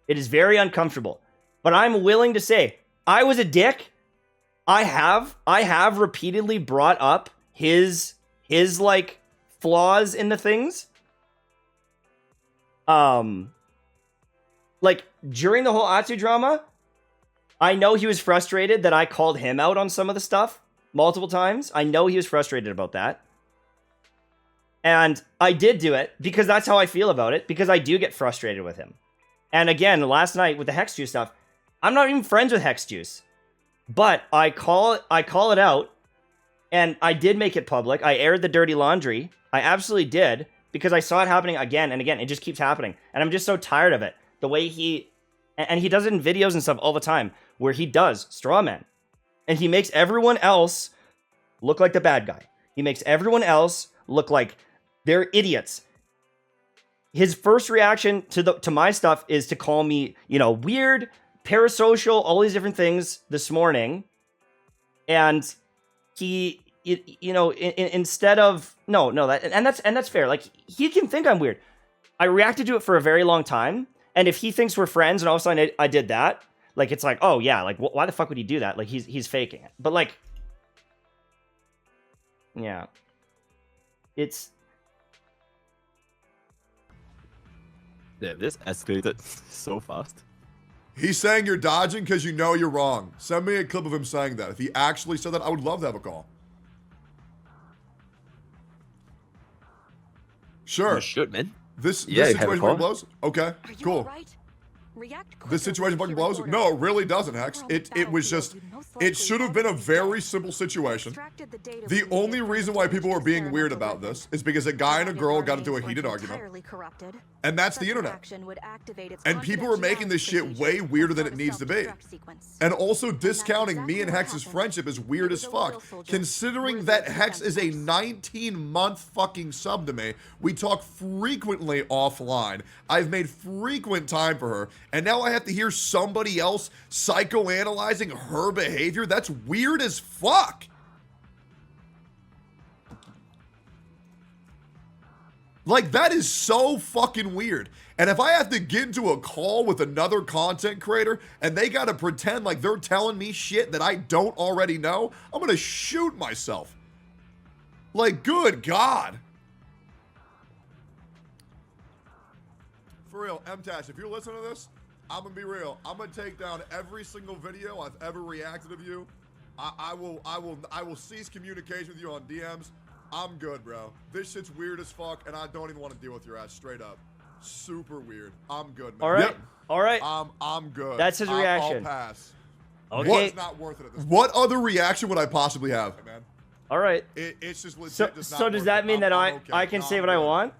It is very uncomfortable. But I'm willing to say, I was a dick. I have repeatedly brought up his like flaws in the things. Like during the whole Atsu drama, I know he was frustrated that I called him out on some of the stuff multiple times. I know he was frustrated about that. And I did do it because that's how I feel about it, because I do get frustrated with him. And again, last night with the Hex Juice stuff, I'm not even friends with Hex Juice. But I call it out, and I did make it public. I aired the dirty laundry. I absolutely did, because I saw it happening again and again. It just keeps happening. And I'm just so tired of it. The way he does it in videos and stuff all the time, where he does straw man. And he makes everyone else look like the bad guy. He makes everyone else look like they're idiots. His first reaction to my stuff is to call me, weird, parasocial, all these different things this morning. And he, instead of that's fair. Like, he can think I'm weird. I reacted to it for a very long time, and if he thinks we're friends, and all of a sudden I did that, like, it's like, oh yeah, like, why the fuck would he do that? Like, he's faking it. But like, yeah, it's. Yeah, this escalated so fast. He's saying you're dodging because you know you're wrong. Send me a clip of him saying that. If he actually said that, I would love to have a call. Sure. You should, man. This Yeah, you have a situation call. fucking blows? Okay, cool. This situation fucking blows? No, it really doesn't, Hex. It was just, it should have been a very simple situation. The only reason why people were being weird about this is because a guy and a girl got into a heated argument. And that's the internet. And people are making this shit way weirder than it needs to be. And also discounting me and Hex's friendship is weird as fuck. Considering that Hex is a 19-month fucking sub to me, we talk frequently offline. I've made frequent time for her. And now I have to hear somebody else psychoanalyzing her behavior? That's weird as fuck. Like, that is so fucking weird. And if I have to get into a call with another content creator and they gotta pretend like they're telling me shit that I don't already know, I'm gonna shoot myself. Like, good God. For real, Mtashed, if you're listening to this, I'm gonna be real. I'm gonna take down every single video I've ever reacted of you. I will cease communication with you on DMs. I'm good, bro. This shit's weird as fuck, and I don't even want to deal with your ass, straight up. Super weird. I'm good, man. All right. Yep. All right. I'm good. That's his reaction. I'll pass. Okay. It's not worth it at this point. What other reaction would I possibly have, man? All right. It's just legit. So does that mean that I'm okay. I can say what I'm I good. want?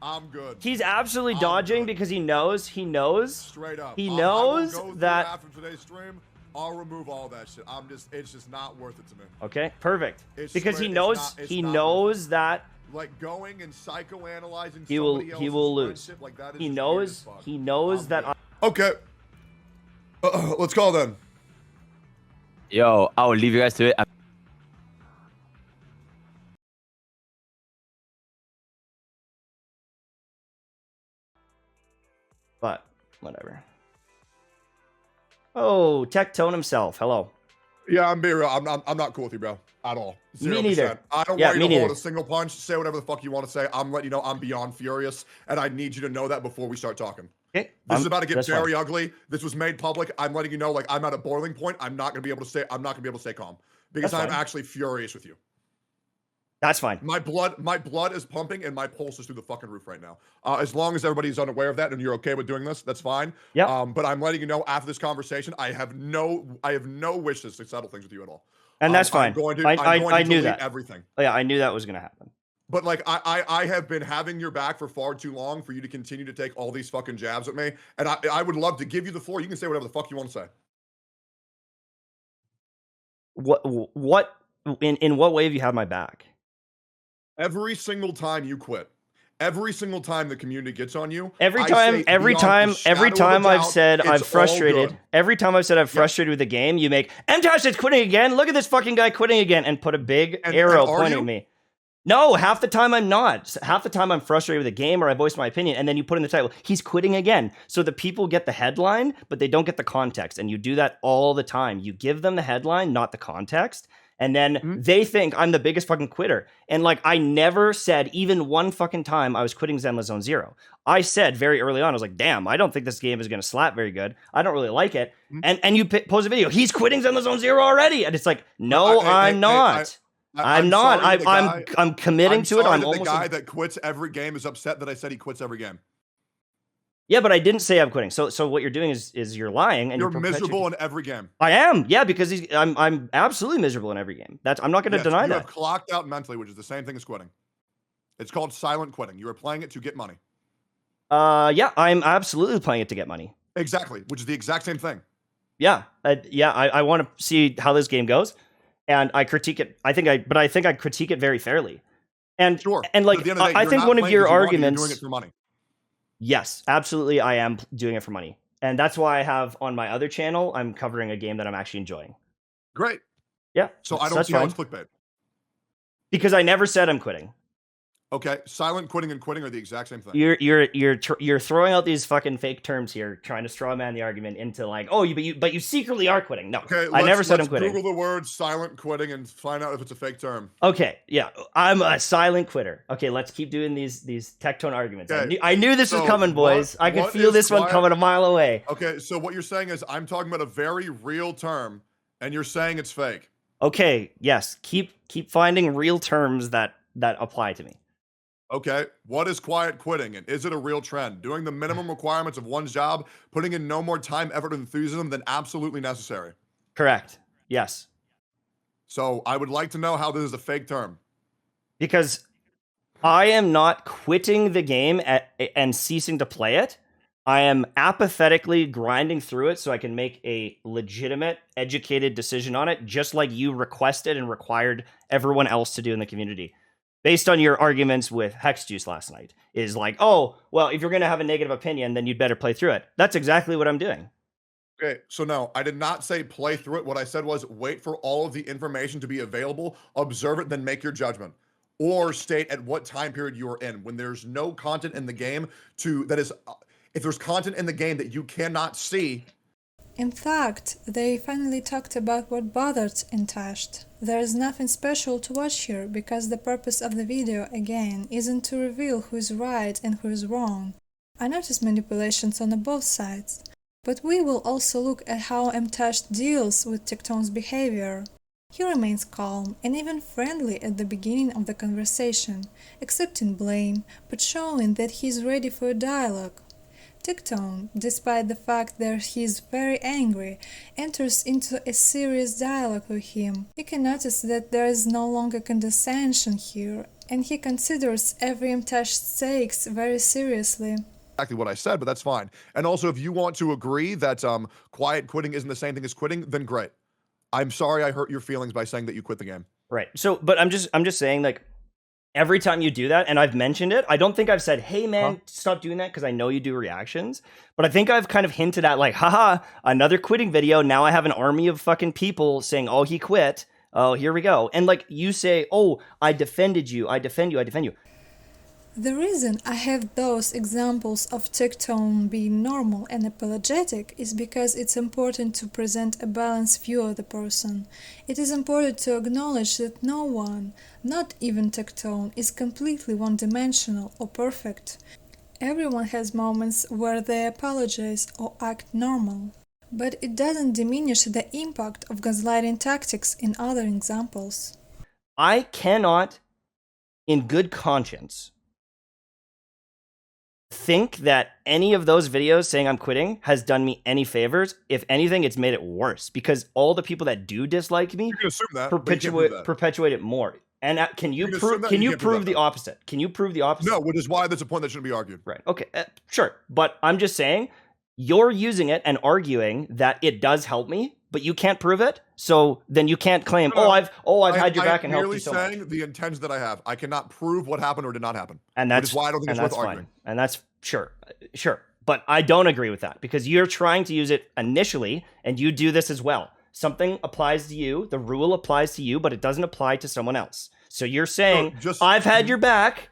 I'm good. He's absolutely I'm dodging good. because he knows. Straight up. He I will knows go through that. after today's stream, I'll remove all that shit. It's just not worth it to me. Okay, perfect. It's Because straight- he it's knows. not- it's He not knows that Like going and psychoanalyzing he will. somebody else's He will lose. friendship, like that is He just knows. weird as fuck. He knows I'm that. good. Okay. Let's call then. Yo, I'll leave you guys to it. But whatever. Oh, Tectone himself. Hello. Yeah, I'm being real. I'm not cool with you, bro. At all. 0%. Me neither. I don't Yeah, want me you to hold neither. a single punch. Say whatever the fuck you want to say. I'm letting you know I'm beyond furious, and I need you to know that before we start talking. Okay. This is about to get that's very fine. ugly. This was made public. I'm letting you know, like, I'm at a boiling point. I'm not gonna be able to stay. I'm not gonna be able to stay calm because That's I'm fine. actually furious with you. That's fine. My blood is pumping and my pulse is through the fucking roof right now. As long as everybody's unaware of that and you're okay with doing this, that's fine. Yeah. But I'm letting you know after this conversation, I have no wishes to settle things with you at all. And that's I'm fine. going to, I to knew delete that. everything. Oh, yeah, I knew that was gonna happen. But like I have been having your back for far too long for you to continue to take all these fucking jabs at me. And I would love to give you the floor. You can say whatever the fuck you want to say. What in what way have you had my back? Every single time you quit. Every single time the community gets on you. Every I time say beyond the shadow of a I've doubt, said it's I'm all frustrated. good. Every time I've said I'm frustrated with the game, you make Mtashed is quitting again. Look at this fucking guy quitting again, and put a big arrow and are pointing you? at me. No, half the time I'm not. Half the time I'm frustrated with the game or I voice my opinion, and then you put in the title, he's quitting again. So the people get the headline, but they don't get the context. And you do that all the time. You give them the headline, not the context. And then they think I'm the biggest fucking quitter. And like, I never said even one fucking time I was quitting Zenless Zone Zero. I said very early on, I was like, damn, I don't think this game is going to slap very good. I don't really like it. And you post a video, he's quitting Zenless Zone Zero already. And it's like, no, I'm not. I'm not. I'm committing to it. I'm almost the guy that quits every game is upset that I said he quits every game. Yeah, but I didn't say I'm quitting. So what you're doing is you're lying, and you're miserable in every game. I am, yeah, because I'm absolutely miserable in every game. I'm not going to deny that. You have clocked out mentally, which is the same thing as quitting. It's called silent quitting. You are playing it to get money. Yeah, I'm absolutely playing it to get money. Exactly, which is the exact same thing. Yeah, I want to see how this game goes, and I critique it. I think I critique it very fairly. And sure, and like I think one of your arguments. You're doing it for money. Yes, absolutely. I am doing it for money. And that's why I have on my other channel, I'm covering a game that I'm actually enjoying. Great. Yeah. So I don't see how it's clickbait. Because I never said I'm quitting. Okay. Silent quitting and quitting are the exact same thing. You're throwing out these fucking fake terms here, trying to straw man the argument into like, oh, but you secretly are quitting. No, okay, I never said I'm quitting. Google the word silent quitting and find out if it's a fake term. Okay, yeah, I'm a silent quitter. Okay, let's keep doing these Tectone arguments. Okay. I knew this was coming, boys. I could feel this one coming a mile away. Okay, so what you're saying is I'm talking about a very real term, and you're saying it's fake. Okay, yes, keep finding real terms that apply to me. Okay, what is quiet quitting, and is it a real trend? Doing the minimum requirements of one's job, putting in no more time, effort, and enthusiasm than absolutely necessary. Correct. Yes. So I would like to know how this is a fake term. Because I am not quitting the game and ceasing to play it. I am apathetically grinding through it so I can make a legitimate, educated decision on it, just like you requested and required everyone else to do in the community. Based on your arguments with Hex Juice last night, is like, oh, well, if you're going to have a negative opinion, then you'd better play through it. That's exactly what I'm doing. Okay, so no, I did not say play through it. What I said was wait for all of the information to be available, observe it, then make your judgment. Or state at what time period you are in. When there's no content in the game if there's content in the game that you cannot see. In fact, they finally talked about what bothered Mtashed. There is nothing special to watch here, because the purpose of the video, again, isn't to reveal who is right and who is wrong. I noticed manipulations on both sides. But we will also look at how Mtashed deals with Tectone's behavior. He remains calm and even friendly at the beginning of the conversation, accepting blame, but showing that he is ready for a dialogue. Tectone, despite the fact that he is very angry, enters into a serious dialogue with him. You can notice that there is no longer condescension here, and he considers every Mtashed sakes very seriously. Exactly what I said, but that's fine. And also, if you want to agree that quiet quitting isn't the same thing as quitting, then great. I'm sorry I hurt your feelings by saying that you quit the game. Right. So, but I'm just saying, like, every time you do that, and I've mentioned it, I don't think I've said, hey, man, stop doing that, because I know you do reactions. But I think I've kind of hinted at, like, haha, another quitting video. Now I have an army of fucking people saying, oh, he quit. Oh, here we go. And, like, you say, oh, I defended you. I defend you. I defend you. The reason I have those examples of Tectone being normal and apologetic is because it's important to present a balanced view of the person. It is important to acknowledge that no one, not even Tectone, is completely one-dimensional or perfect. Everyone has moments where they apologize or act normal. But it doesn't diminish the impact of gaslighting tactics in other examples. I cannot, in good conscience, think that any of those videos saying I'm quitting has done me any favors. If anything, it's made it worse, because all the people that do dislike me perpetuate it more. And can you prove the opposite? Can you prove the opposite? No, which is why that's a point that shouldn't be argued. Right. Okay. Sure. But I'm just saying, you're using it and arguing that it does help me, but you can't prove it. So then you can't claim, I've had your back and helped you so much. I'm merely saying the intentions that I have. I cannot prove what happened or did not happen. And that's why I don't think it's worth arguing. And that's sure. But I don't agree with that, because you're trying to use it initially, and you do this as well. Something applies to you, the rule applies to you, but it doesn't apply to someone else. So you're saying, I've had your back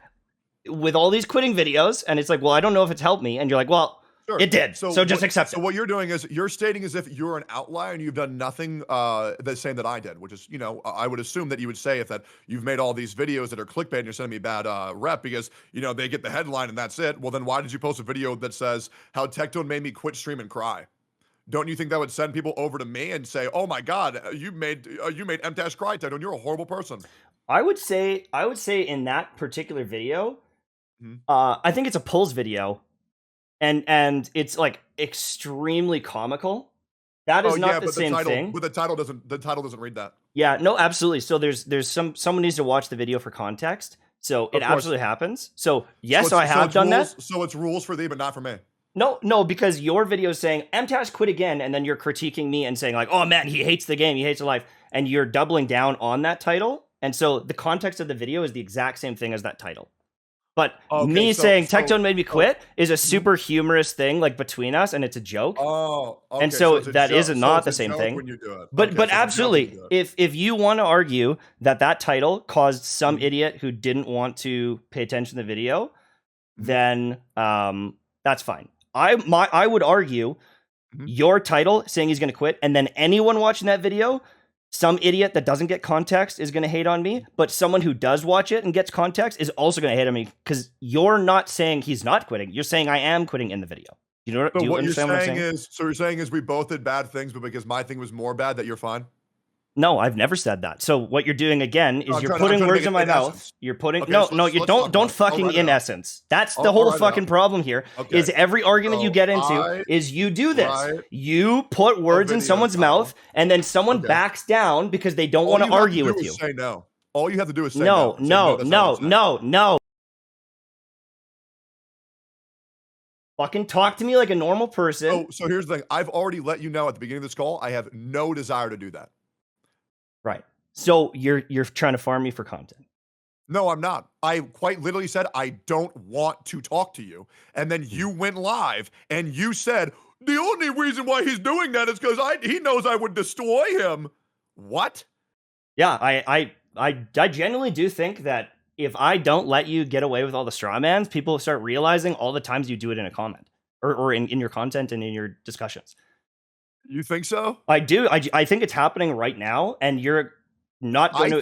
with all these quitting videos, and it's like, well, I don't know if it's helped me. And you're like, well, Sure. It did. So just accept So it. what you're doing is you're stating as if you're an outlier and you've done nothing the same that I did, which is, I would assume that you would say if that you've made all these videos that are clickbait and you're sending me bad rep because, they get the headline and that's it. Well, then why did you post a video that says how Tectone made me quit stream and cry? Don't you think that would send people over to me and say, "Oh my God, you made Mtashed cry, Tectone. You're a horrible person." I would say in that particular video, Mhm. I think it's a pulls video, and it's like extremely comical. That is not the same thing. But the title doesn't read that. Yeah, no, absolutely. So there's someone needs to watch the video for context. So it absolutely happens. So yes, So I have done that. So it's rules for thee, but not for me. No, because your video is saying Mtashed quit again, and then you're critiquing me and saying like, oh man, he hates the game, he hates the life, and you're doubling down on that title. And so the context of the video is the exact same thing as that title. But me saying Tectone made me quit is a super humorous thing like between us, and it's a joke. Oh, okay. And so it's a that joke. is not the same thing. When you do it. But Okay, but so it's a joke when absolutely, you do it. if you want to argue that title caused some idiot who didn't want to pay attention to the video, then that's fine. I would argue your title saying he's going to quit, and then anyone watching that video, some idiot that doesn't get context is going to hate on me, but someone who does watch it and gets context is also going to hate on me because you're not saying he's not quitting. You're saying I am quitting in the video. You know? So Do you understand what I'm saying? you're saying is we both did bad things, but because my thing was more bad, that you're fine. No, I've never said that. So what you're doing again is No, I'm you're trying putting to words make in it my in mouth. essence. You're putting Okay, no, so no. let's You talk about don't it. fucking I'll write it in out. essence. That's the I'll whole write it fucking out. problem here. Okay. Is every argument you So get into is you do this. write You put words in video someone's title. mouth, and then someone Okay. backs down because they don't All want you to have argue do with is you. Say no. All you have to do is say No, no. Say, no, that's not what no, I'm saying. no, no. Fucking talk to me like a normal person. So here's the thing. I've already let you know at the beginning of this call, I have no desire to do that. Right. So you're trying to farm me for content. No, I'm not. I quite literally said, I don't want to talk to you. And then you went live and you said, the only reason why he's doing that is because he knows I would destroy him. What? Yeah, I genuinely do think that if I don't let you get away with all the straw mans, people start realizing all the times you do it in a comment or in your content and in your discussions. You think so? I do. I think it's happening right now, and you're not going to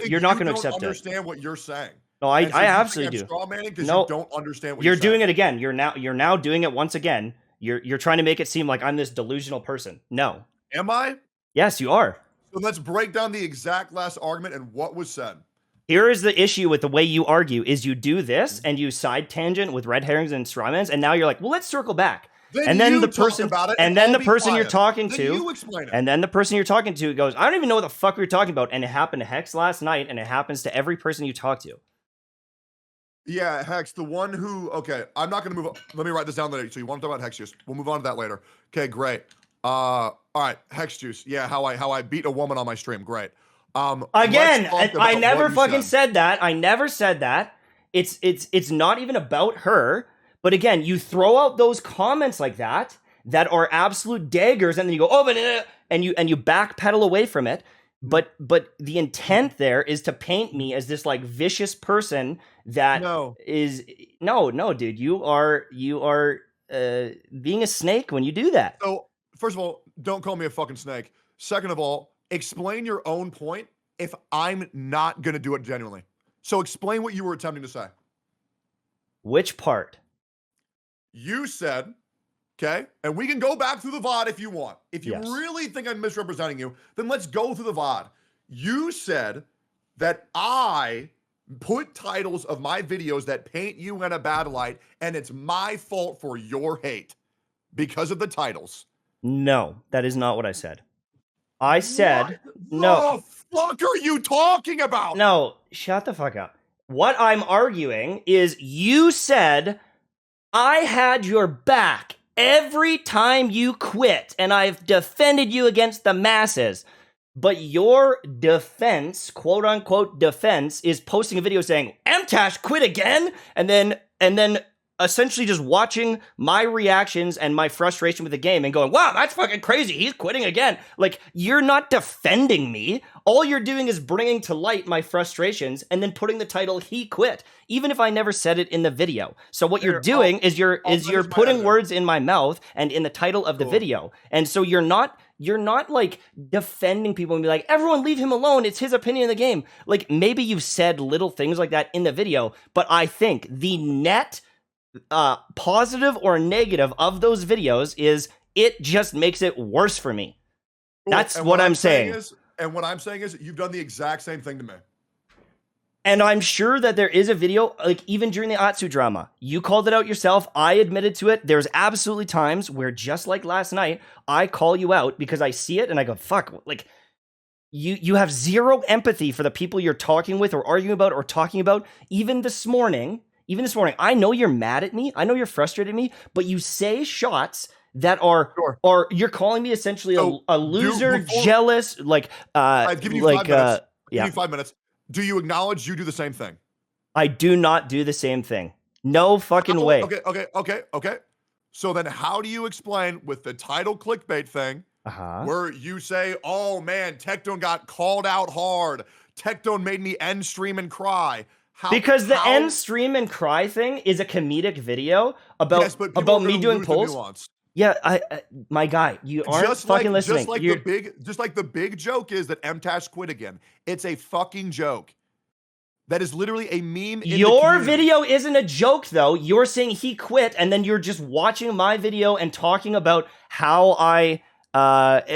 accept it. Understand what you're saying. No, I And so you absolutely think do. I'm strawmanning because No, you don't understand what you're you're doing saying. it again. You're now doing it once again. You're trying to make it seem like I'm this delusional person. No. Am I? Yes, you are. So let's break down the exact last argument and what was said. Here is the issue with the way you argue is you do this and you side tangent with red herrings and strawmans, and now you're like, well, let's circle back. Then the you talk person about it, and then I'll the be person you're quiet. talking Then to you explain it. and then the person you're talking to goes, I don't even know what the fuck we were talking about, and it happened to Hex last night, and it happens to every person you talk to. Yeah, Hex, the one who, okay, I'm not going to move on. Let me write this down later. So you want to talk about Hex Juice? We'll move on to that later. Okay, great. All right, Hex Juice. Yeah, how I beat a woman on my stream. Great. Again, let's talk I about never what you fucking said that. I never said that. It's not even about her. But again, you throw out those comments like that are absolute daggers, and then you go, oh, but and you backpedal away from it. But the intent there is to paint me as this like vicious person that is no, dude. You are being a snake when you do that. So first of all, don't call me a fucking snake. Second of all, explain your own point if I'm not going to do it genuinely. So explain what you were attempting to say. Which part? You said, okay, and we can go back through the VOD if you want. If you Yes. really think I'm misrepresenting you, then let's go through the VOD. You said that I put titles of my videos that paint you in a bad light, and it's my fault for your hate because of the titles. No, that is not what I said. I said What no. the fuck are you talking about? No, shut the fuck up. What I'm arguing is you said I had your back every time you quit, and I've defended you against the masses. But your defense, quote unquote defense, is posting a video saying, Mtashed quit again, and then essentially just watching my reactions and my frustration with the game and going, wow, that's fucking crazy. He's quitting again. Like, you're not defending me. All you're doing is bringing to light my frustrations and then putting the title "he quit," even if I never said it in the video. So what you're doing is you're putting words in my mouth and in the title of the video. And so you're not like defending people and be like, everyone leave him alone. It's his opinion of the game. Like, maybe you've said little things like that in the video, but I think the net positive or negative of those videos is it just makes it worse for me. That's what I'm saying. And what I'm saying is you've done the exact same thing to me. And I'm sure that there is a video, like even during the Atsu drama, you called it out yourself. I admitted to it. There's absolutely times where, just like last night, I call you out because I see it and I go, fuck, like you have zero empathy for the people you're talking with or arguing about or talking about. Even this morning, I know you're mad at me. I know you're frustrated at me, but you say shots that are you're calling me essentially a loser, jealous, like I'd give you 5 minutes. Yeah. Give you 5 minutes. Do you acknowledge you do the same thing? I do not do the same thing. No fucking way. Okay. So then how do you explain with the title clickbait thing where you say, oh man, Tectone got called out hard. Tectone made me end stream and cry. Because the end stream and cry thing is a comedic video about me doing polls. Yeah, my guy, you aren't fucking listening. Just like the big joke is that Mtashed quit again. It's a fucking joke. That is literally a meme. Your video isn't a joke, though. You're saying he quit, and then you're just watching my video and talking about how I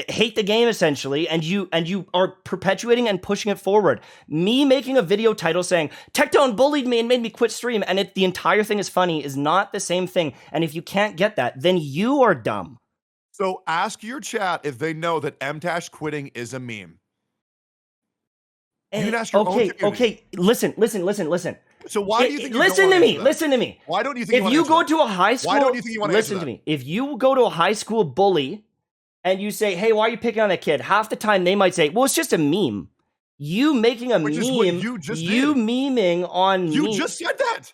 hate the game, essentially, and you are perpetuating and pushing it forward. Me making a video title saying Tectone bullied me and made me quit stream, and the entire thing is funny is not the same thing. And if you can't get that, then you are dumb. So ask your chat if they know that Mtashed quitting is a meme. You can ask your own community. Okay, listen. So why do you think listen to me. Why don't you think if you go to a high school, why don't you think you want to listen to me. If you go to a high school bully and you say, hey, why are you picking on that kid? Half the time they might say, well, it's just a meme. You making a meme, you memeing on me. You just said that.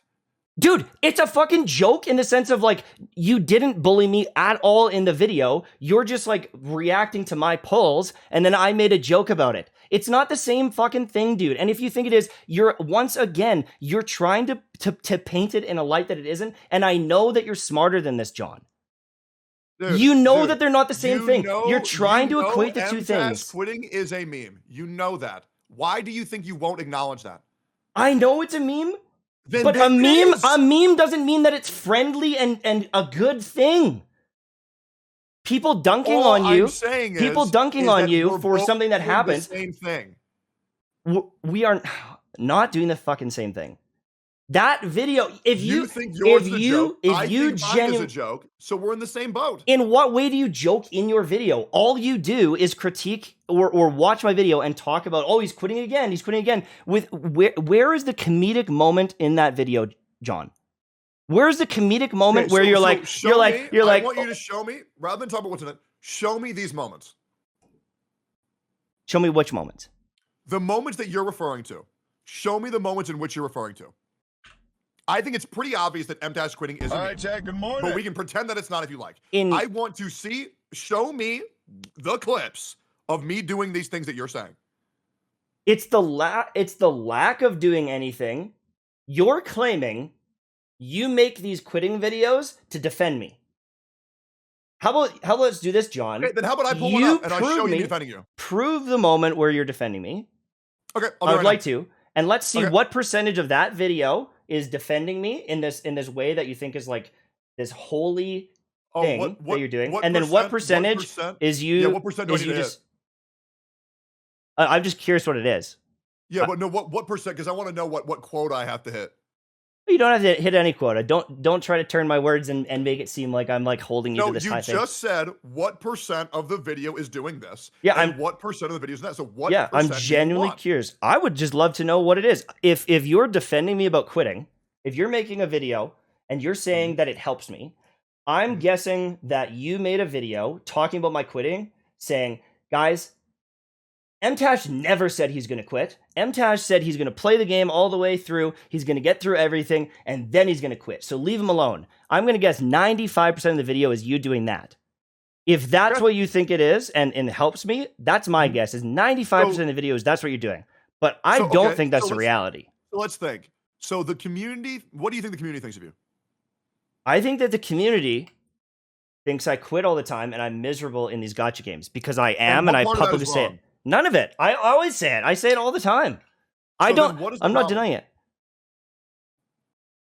Dude, it's a fucking joke in the sense of like, you didn't bully me at all in the video. You're just like reacting to my polls, and then I made a joke about it. It's not the same fucking thing, dude. And if you think it is, you're trying to paint it in a light that it isn't. And I know that you're smarter than this, John. Dude, that they're not the same thing. You're trying to equate the two things. Quitting is a meme. You know that. Why do you think you won't acknowledge that? I know it's a meme, but a meme doesn't mean that it's friendly and a good thing. People dunking on you for something that happened. Same thing. We are not doing the fucking same thing. That video, if you think yours is a joke, I think mine is a joke, so we're in the same boat. In what way do you joke in your video? All you do is critique or watch my video and talk about, oh, he's quitting again. Where is the comedic moment in that video, John? Where's the comedic moment where you're like, I want you to show me, rather than talk about what's in it, show me these moments. Show me which moments? The moments that you're referring to. Show me the moments in which you're referring to. I think it's pretty obvious that Mtashed quitting isn't. All right, Jack, good morning. But we can pretend that it's not if you like. I want to show me the clips of me doing these things that you're saying. It's the lack of doing anything. You're claiming you make these quitting videos to defend me. How about let's do this, John? Okay, then how about I pull one up and I show you defending you? Prove the moment where you're defending me. Okay, I would like to. And let's see what percentage of that video is defending me in this way that you think is like this holy thing that you're doing. And then what percentage is you? Yeah, what percent do I need to hit? I'm just curious what it is. Yeah, but no, what percent? Because I want to know what quote I have to hit. You don't have to hit any quota. Don't try to turn my words and make it seem like I'm like holding you to this high thing. No, you just said what percent of the video is doing this. Yeah, and what percent of the video is that? So what? Yeah, I'm genuinely curious. I would just love to know what it is. If you're defending me about quitting, if you're making a video and you're saying that it helps me, I'm guessing that you made a video talking about my quitting, saying, guys, Mtashed never said he's going to quit. Mtashed said he's going to play the game all the way through. He's going to get through everything, and then he's going to quit. So leave him alone. I'm going to guess 95% of the video is you doing that. If that's what you think it is, and it helps me, that's my guess, is 95% of the videos, that's what you're doing. But I don't think that's the reality. So let's think. So the community, what do you think the community thinks of you? I think that the community thinks I quit all the time and I'm miserable in these gacha games because I am, and I publicly say it. None of it. I always say it. I say it all the time. I'm not denying it.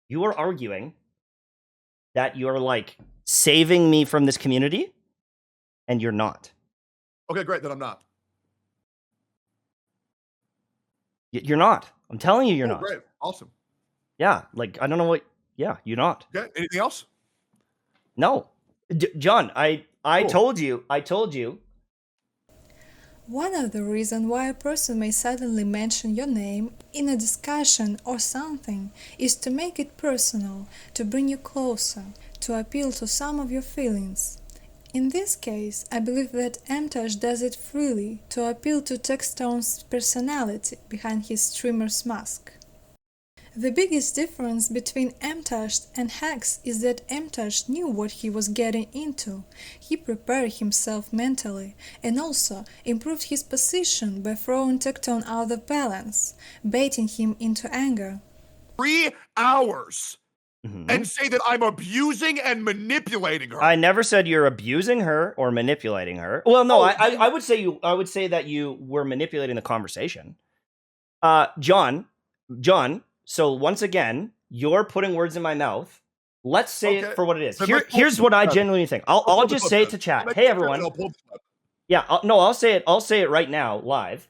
You are arguing that you're like saving me from this community, and you're not. Okay, great. Then I'm not. You're not. I'm telling you, you're not. Great. Awesome. Yeah. Like, I don't know what. Yeah, you're not. Okay. Anything else? No. John, I told you. One of the reasons why a person may suddenly mention your name in a discussion or something is to make it personal, to bring you closer, to appeal to some of your feelings. In this case, I believe that Mtashed does it freely to appeal to Tectone's personality behind his streamer's mask. The biggest difference between Mtashed and Hex is that Mtashed knew what he was getting into. He prepared himself mentally and also improved his position by throwing Tectone out of balance, baiting him into anger. 3 hours and say that I'm abusing and manipulating her. I never said you're abusing her or manipulating her. Well, no, I would say that you were manipulating the conversation. John, so once again, you're putting words in my mouth. Let's say it for what it is. Here's what I genuinely think. I'll just say it to chat. Hey, everyone. Yeah, I'll say it. I'll say it right now, live.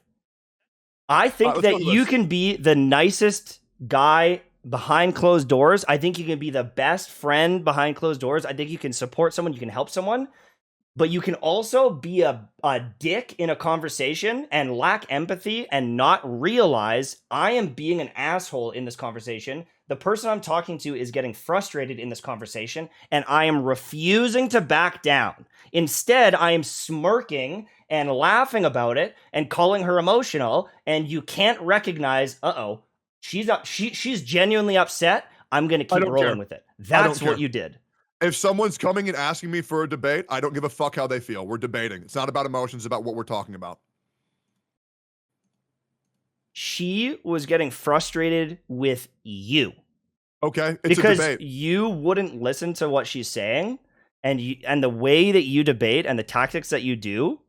I think that you can be the nicest guy behind closed doors. I think you can be the best friend behind closed doors. I think you can support someone. You can help someone. But you can also be a dick in a conversation and lack empathy and not realize I am being an asshole in this conversation. The person I'm talking to is getting frustrated in this conversation, and I am refusing to back down. Instead, I am smirking and laughing about it and calling her emotional, and you can't recognize, she's genuinely upset. I'm going to keep rolling with it. That's what you did. If someone's coming and asking me for a debate, I don't give a fuck how they feel. We're debating. It's not about emotions, it's about what we're talking about. She was getting frustrated with you. Okay, it's because a debate. You wouldn't listen to what she's saying, and the way that you debate and the tactics that you do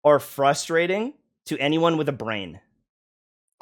are frustrating to anyone with a brain.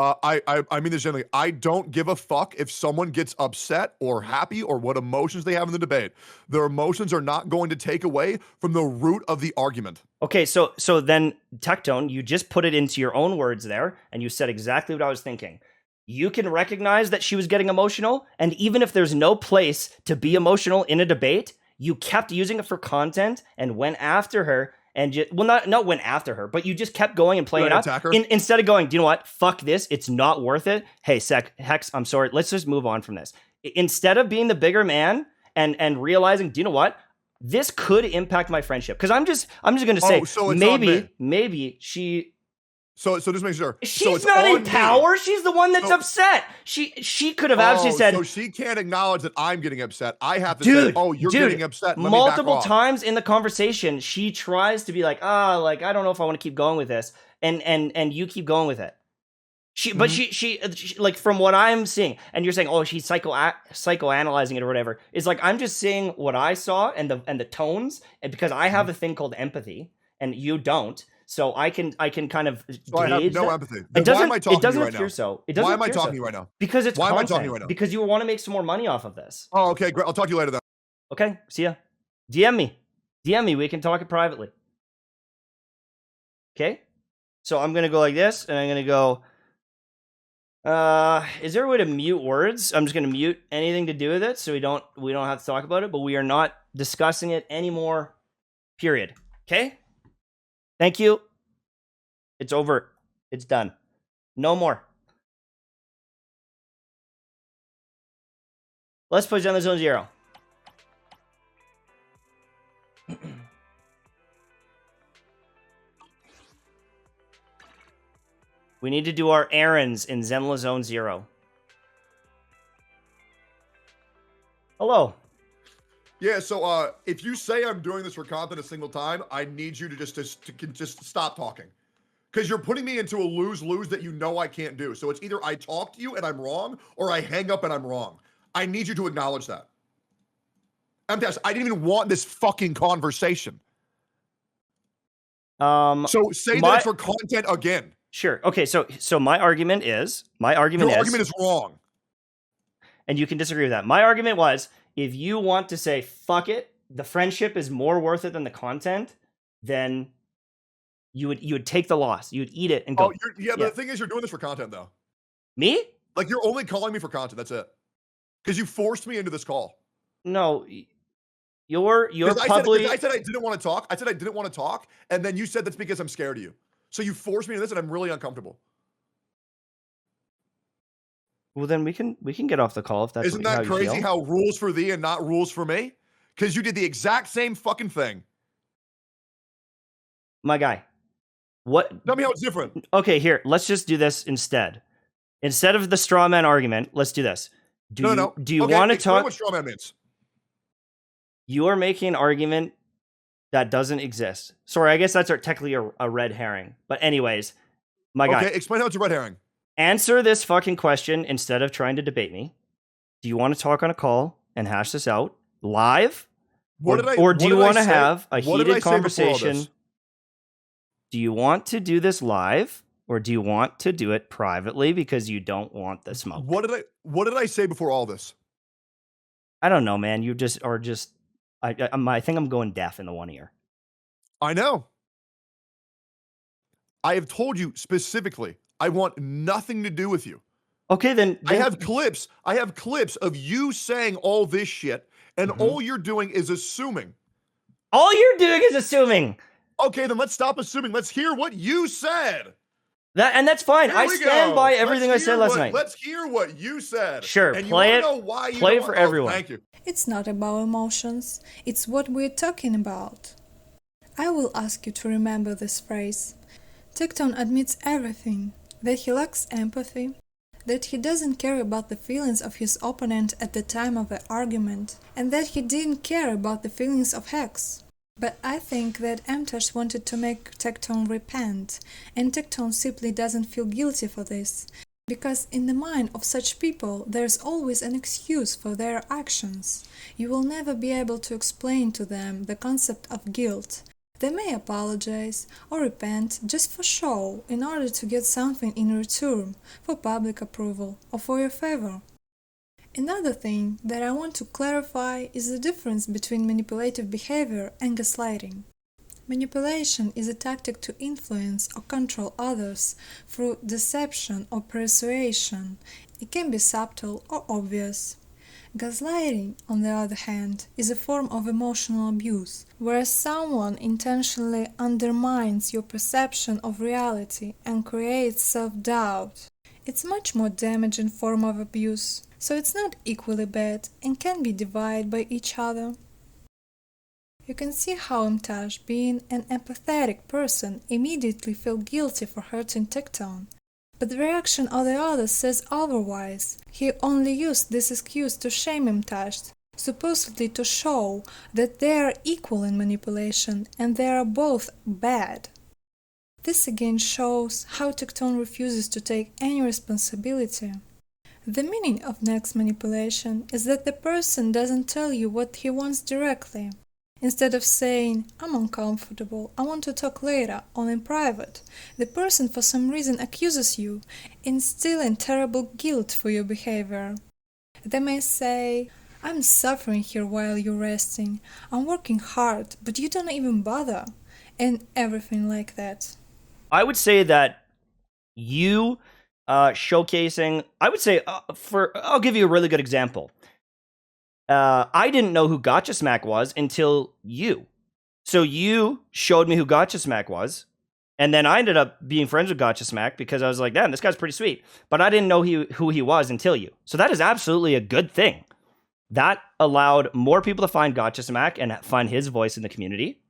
I mean this generally. I don't give a fuck if someone gets upset or happy or what emotions they have in the debate. Their emotions are not going to take away from the root of the argument. Okay, so then, Tectone, you just put it into your own words there, and you said exactly what I was thinking. You can recognize that she was getting emotional, and even if there's no place to be emotional in a debate, you kept using it for content and went after her. And not went after her, but you just kept going and playing it up instead of going, do you know what? Fuck this. It's not worth it. Hey, Hex, I'm sorry. Let's just move on from this. Instead of being the bigger man and realizing, do you know what? This could impact my friendship. Because I'm just going to say, maybe she. So just make sure. She's not in power. She's the one that's upset. She could have actually said. So she can't acknowledge that I'm getting upset. I have to say, you're getting upset. Let multiple me back off. times in the conversation, she tries to be like, I don't know if I want to keep going with this, and you keep going with it. She like from what I'm seeing, and you're saying, she's psychoanalyzing it or whatever. It's like I'm just saying what I saw and the tones, and because I have a thing called empathy, and you don't. So I can kind of gauge. I have no empathy. Why am I talking it doesn't to you right appear now? so. Why am I talking to you right now? Because it's why content. am I talking to you right now? Because you want to make some more money off of this. Oh, okay, great. I'll talk to you later then. Okay, see ya. DM me. We can talk it privately. Okay? So I'm gonna go like this, and I'm gonna go. Is there a way to mute words? I'm just gonna mute anything to do with it, so we don't have to talk about it. But we are not discussing it anymore. Period. Okay? Thank you. It's over. It's done. No more. Let's put down the zone 0. We need to do our errands in Zenla Zone 0. Hello. Yeah, so if you say I'm doing this for content a single time, I need you to just stop talking. Because you're putting me into a lose-lose that you know I can't do. So it's either I talk to you and I'm wrong, or I hang up and I'm wrong. I need you to acknowledge that. Mtashed, I didn't even want this fucking conversation. So say that it's for content again. Sure. Okay, so my argument is Your argument is wrong. And you can disagree with that. My argument was, if you want to say, fuck it, the friendship is more worth it than the content, then you would take the loss. You would eat it and go. Oh, but the thing is, you're doing this for content, though. Me? Like, you're only calling me for content. That's it. Because you forced me into this call. No, you're probably. I said I didn't want to talk. I said I didn't want to talk, and then you said that's because I'm scared of you. So you forced me into this, and I'm really uncomfortable. Well, then we can get off the call if that's. Isn't that crazy? How rules for thee and not rules for me? Because you did the exact same fucking thing. My guy, what? Tell me how it's different. Okay, here, let's just do this instead. Instead of the straw man argument, let's do this. Do you want to talk? What straw man means? You are making an argument that doesn't exist. Sorry, I guess that's technically a red herring. But anyways, my guy. Okay, explain how it's a red herring. Answer this fucking question instead of trying to debate me. Do you want to talk on a call and hash this out live? Or do you want to have a heated conversation? Do you want to do this live, or do you want to do it privately because you don't want the smoke? What did I say before all this? I don't know, man. You just are just. I think I'm going deaf in the one ear. I know. I have told you specifically, I want nothing to do with you. Okay, then I have clips. I have clips of you saying all this shit, and all you're doing is assuming. All you're doing is assuming. Okay, then let's stop assuming. Let's hear what you said. That's fine. I stand by everything I said last night. Let's hear what you said. Sure, and play it. Play it for everyone. Thank you. It's not about emotions, it's what we're talking about. I will ask you to remember this phrase. Tectone admits everything, that he lacks empathy, that he doesn't care about the feelings of his opponent at the time of the argument, and that he didn't care about the feelings of Hex. But I think that Mtashed wanted to make Tectone repent, and Tectone simply doesn't feel guilty for this, because in the mind of such people there's always an excuse for their actions. You will never be able to explain to them the concept of guilt. They may apologize or repent just for show in order to get something in return, for public approval or for your favor. Another thing that I want to clarify is the difference between manipulative behavior and gaslighting. Manipulation is a tactic to influence or control others through deception or persuasion. It can be subtle or obvious. Gaslighting, on the other hand, is a form of emotional abuse, where someone intentionally undermines your perception of reality and creates self-doubt. It's a much more damaging form of abuse, so it's not equally bad and can be divided by each other. You can see how Mtashed, being an empathetic person, immediately felt guilty for hurting Tectone. But the reaction of the other says otherwise. He only used this excuse to shame Mtashed, supposedly to show that they are equal in manipulation and they are both bad. This again shows how Tectone refuses to take any responsibility. The meaning of next manipulation is that the person doesn't tell you what he wants directly. Instead of saying, I'm uncomfortable, I want to talk later, or in private, the person for some reason accuses you, instilling terrible guilt for your behavior. They may say, I'm suffering here while you're resting, I'm working hard, but you don't even bother, and everything like that. I would say that you showcasing, I would say, I'll give you a really good example. I didn't know who Gotcha Smack was until you. So you showed me who Gotcha Smack was, and then I ended up being friends with Gotcha Smack because I was like, damn, this guy's pretty sweet. But I didn't know who he was until you. So that is absolutely a good thing. That allowed more people to find Gotcha Smack and find his voice in the community.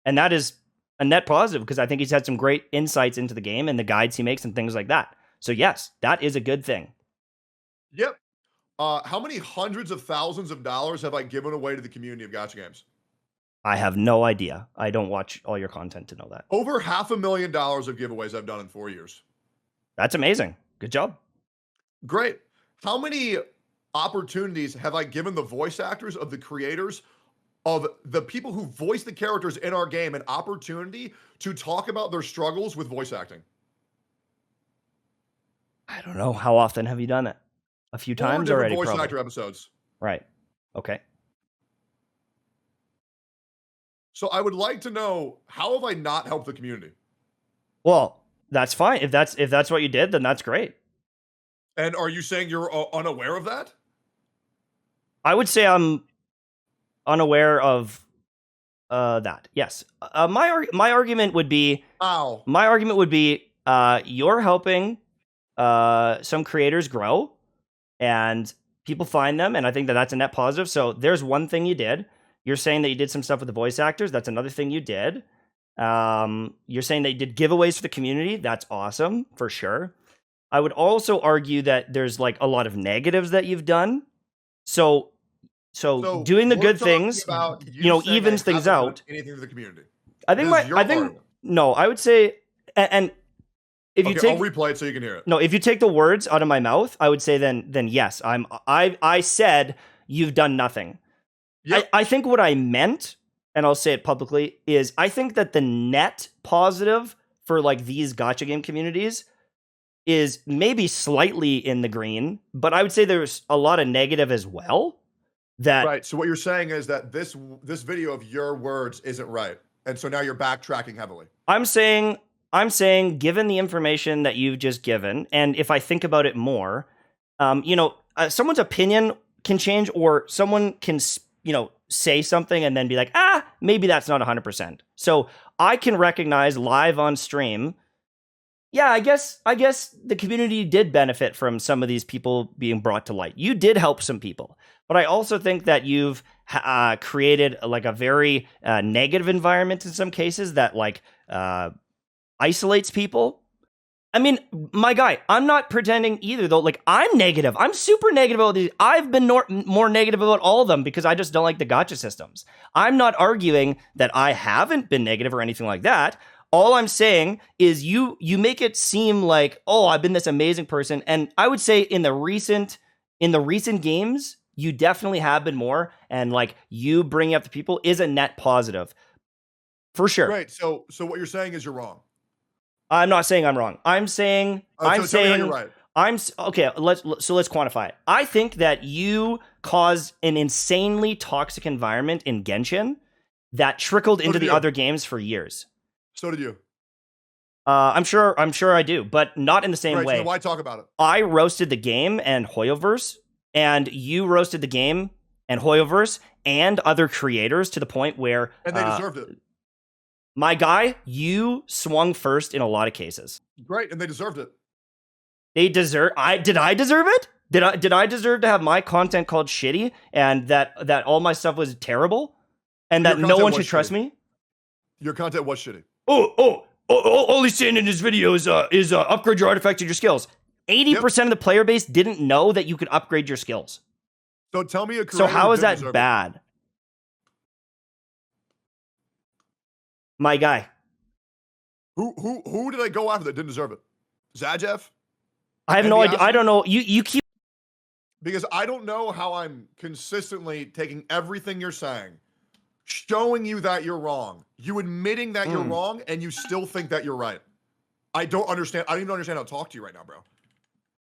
And that is a net positive because I think he's had some great insights into the game and the guides he makes and things like that. So yes, that is a good thing. Yep. How many hundreds of thousands of dollars have I given away to the community of gacha games? I have no idea. I don't watch all your content to know that. Over $500,000 of giveaways I've done in 4 years. That's amazing. Good job. Great. How many opportunities have I given the voice actors of the creators of the people who voice the characters in our game an opportunity to talk about their struggles with voice acting? I don't know. How often have you done it? A few times already, voice probably. actor episodes. Right. Okay. So I would like to know, how have I not helped the community? Well, that's fine. If that's what you did, then that's great. And are you saying you're unaware of that? I would say I'm unaware of that. Yes. My argument would be. Ow. My argument would be you're helping some creators grow, and people find them, and I think that that's a net positive. So there's one thing you did. You're saying that you did some stuff with the voice actors. That's another thing you did. You're saying that you did giveaways for the community. That's awesome, for sure. I would also argue that there's like a lot of negatives that you've done. So doing the good things, evens things out. Anything to the community. I would say, and if you take, I'll replay it so you can hear it. No, if you take the words out of my mouth, I would say then yes, I said you've done nothing. Yep. I think what I meant, and I'll say it publicly, is I think that the net positive for like these gacha game communities is maybe slightly in the green, but I would say there's a lot of negative as well. Right. So what you're saying is that this video of your words isn't right, and so now you're backtracking heavily. I'm saying, given the information that you've just given, and if I think about it more, someone's opinion can change, or someone can, say something and then be like, maybe that's not 100%. So I can recognize live on stream, yeah, I guess the community did benefit from some of these people being brought to light. You did help some people. But I also think that you've created like a very negative environment in some cases that like isolates people. I mean, my guy, I'm not pretending either, though. Like, I'm negative. I'm super negative about these. I've been more negative about all of them because I just don't like the gacha systems. I'm not arguing that I haven't been negative or anything like that. All I'm saying is you make it seem like, oh, I've been this amazing person. And I would say in the recent games, you definitely have been more. And like you bringing up the people is a net positive. For sure. Right. So what you're saying is you're wrong. I'm not saying I'm wrong. I'm saying you're right. Okay. Let's quantify it. I think that you caused an insanely toxic environment in Genshin that trickled into the other games for years. So did you. I'm sure I do, but not in the same way. So why talk about it? I roasted the game and Hoyoverse, and you roasted the game and Hoyoverse and other creators to the point where and they deserved it. My guy, you swung first in a lot of cases. Great, and they deserved it. Did I deserve it? Did I deserve to have my content called shitty and that all my stuff was terrible and that no one should trust me? Your content was shitty. All he's saying in his video is upgrade your artifacts and your skills. 80% of the player base didn't know that you could upgrade your skills. So tell me So how is that bad? My guy. Who did I go after that didn't deserve it? Zajev? I have no idea. I don't know. You keep, because I don't know how I'm consistently taking everything you're saying, showing you that you're wrong, you admitting that you're wrong, and you still think that you're right. I don't understand. I don't even understand how to talk to you right now, bro.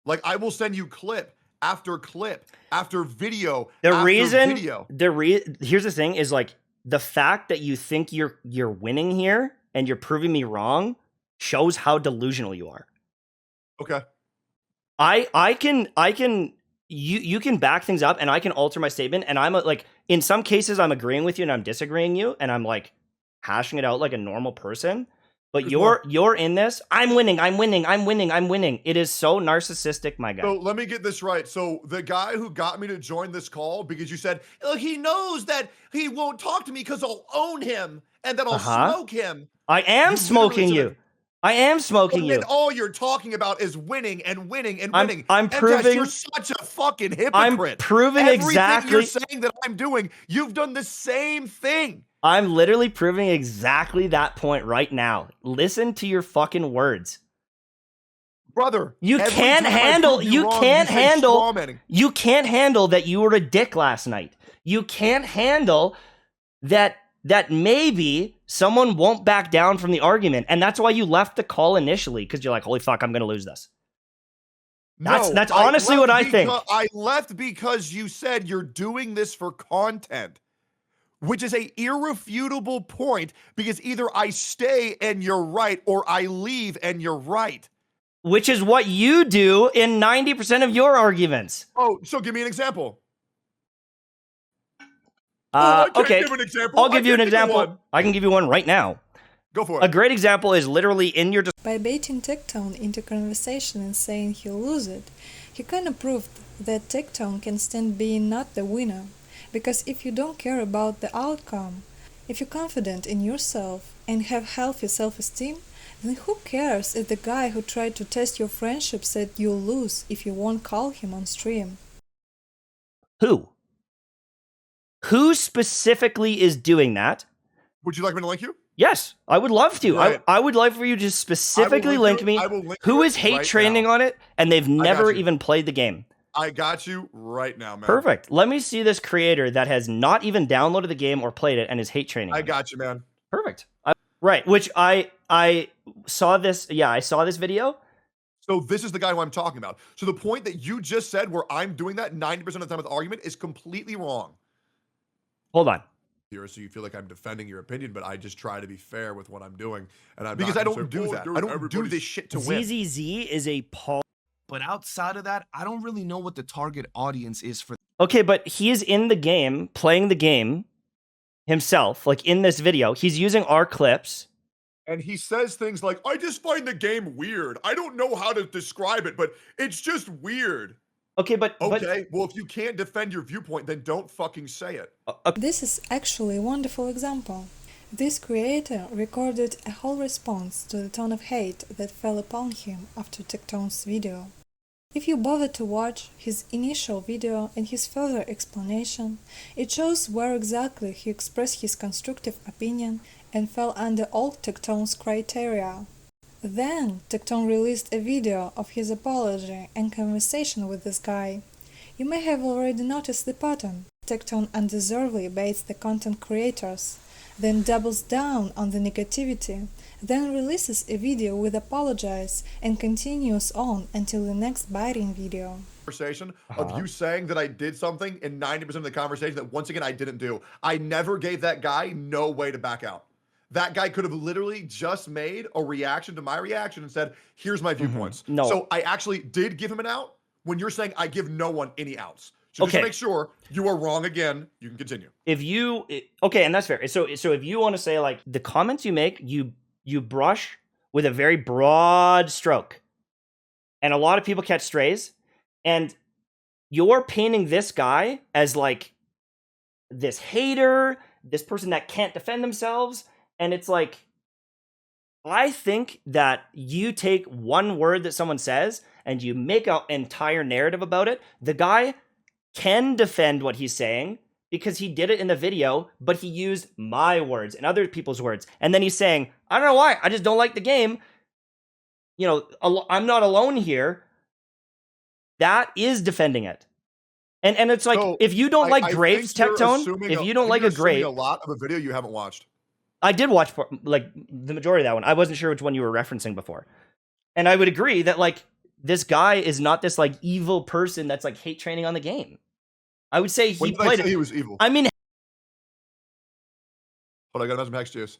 Like, I will send you clip after clip after video. Here's the thing is like, the fact that you think you're winning here and you're proving me wrong shows how delusional you are. Okay. You can back things up and I can alter my statement, and I'm like, in some cases I'm agreeing with you and I'm disagreeing you and I'm like hashing it out like a normal person. But you're in this. I'm winning. It is so narcissistic, my guy. So let me get this right. So the guy who got me to join this call because you said, he knows that he won't talk to me because I'll own him and that I'll smoke him. I am You smoking literally you. I am smoking And you. then all you're talking about is winning and winning and I'm- winning. I'm MTash, proving- you're such a fucking hypocrite. I'm proving Everything exactly. you're saying that I'm doing, you've done the same thing. I'm literally proving exactly that point right now. Listen to your fucking words. Brother, You every can't time I handle. prove You wrong, can't say handle. strawmanning. You can't handle that you were a dick last night. You can't handle that maybe someone won't back down from the argument, and that's why you left the call initially, because you're like, holy fuck, I'm gonna lose this. That's I honestly left what I think. I left because you said you're doing this for content, which is a irrefutable point, because either I stay and you're right, or I leave and you're right. Which is what you do in 90% of your arguments. Oh, so give me an example. I can't Okay, give an example. I'll give you an can't think of example. one. I can give you one right now. Go for A it. great example is literally in your By baiting Tectone into conversation and saying he'll lose it, he kinda proved that Tectone can stand being not the winner. Because if you don't care about the outcome, if you're confident in yourself and have healthy self-esteem, then who cares if the guy who tried to test your friendship said you'll lose if you won't call him on stream? Who? Who specifically is doing that? Would you like me to link you? Yes, I would love to. Right. I would like for you to specifically link me. I will link Who you is hate right training now. on it, and they've never you. even played the game. I got you right now, man. Perfect. Let me see this creator that has not even downloaded the game or played it and is hate training. I on it. got you, man. Perfect. Right, which I saw this. Yeah, I saw this video. So this is the guy who I'm talking about. So the point that you just said, where I'm doing that 90% of the time with the argument, is completely wrong. Hold on. Here, so you feel like I'm defending your opinion, but I just try to be fair with what I'm doing, and I'm Because not I gonna don't say, do "Oh, that. dude, I don't do everybody's-" this shit to win. ZZZ is a Paul. But outside of that, I don't really know what the target audience is for. Okay, but he is in the game, playing the game himself. Like in this video, he's using our clips. And he says things like, "I just find the game weird. I don't know how to describe it, but it's just weird." Okay, but Okay, well, if you can't defend your viewpoint, then don't fucking say it. This is actually a wonderful example. This creator recorded a whole response to the tone of hate that fell upon him after Tectone's video. If you bother to watch his initial video and his further explanation, it shows where exactly he expressed his constructive opinion and fell under all Tectone's criteria. Then Tectone released a video of his apology and conversation with this guy. You may have already noticed the pattern. Tectone undeservedly baits the content creators, then doubles down on the negativity, then releases a video with apologies and continues on until the next biting video. Conversation of you saying that I did something in 90% of the conversation that, once again, I didn't do. I never gave that guy no way to back out. That guy could have literally just made a reaction to my reaction and said, "Here's my viewpoints." No. So I actually did give him an out. When you're saying I give no one any outs. So just Okay. to make sure you are wrong again, you can continue. Okay, and that's fair. So if you want to say, like, the comments you make, you brush with a very broad stroke, and a lot of people catch strays, and you're painting this guy as like this hater, this person that can't defend themselves, and it's like, I think that you take one word that someone says and you make an entire narrative about it. The guy can defend what he's saying because he did it in the video, but he used my words and other people's words. And then he's saying, I don't know why, I just don't like the game. You know, I'm not alone here. That is defending it. And it's like, So, if you don't like I grapes, think you're Tectone, assuming if a- you I don't think like you're a grape, assuming a lot of a video you haven't watched. I did watch like the majority of that one. I wasn't sure which one you were referencing before. And I would agree that, like, this guy is not this like evil person that's like hate training on the game. I would say When he did I played say it. he was evil? I mean, Hold on, I gotta message Hex Juice.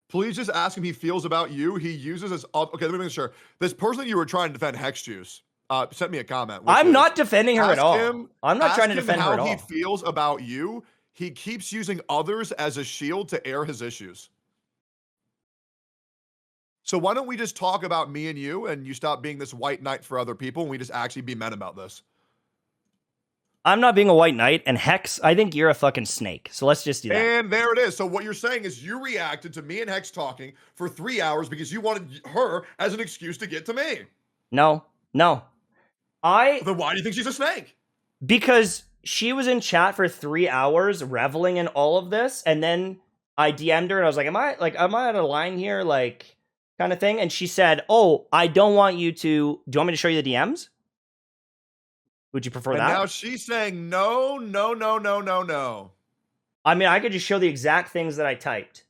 Please just ask him he feels about you. He uses as okay. Let me make sure. This person that you were trying to defend, Hex Juice, sent me a comment. which I'm is, not defending her at ask all. him- I'm not ask trying to him defend her at how he all. feels about you. He keeps using others as a shield to air his issues. So why don't we just talk about me and you, and you stop being this white knight for other people, and we just actually be men about this? I'm not being a white knight, and Hex, I think you're a fucking snake. So let's just do that. And there it is. So what you're saying is you reacted to me and Hex talking for 3 hours because you wanted her as an excuse to get to me. No. Then why do you think she's a snake? Because she was in chat for 3 hours reveling in all of this, and then I DM'd her and I was like, am I out of line here? Like, kind of thing. And she said, oh, I don't want you to, do you want me to show you the DMs? Would you prefer And that? now she's saying no. I mean, I could just show the exact things that I typed.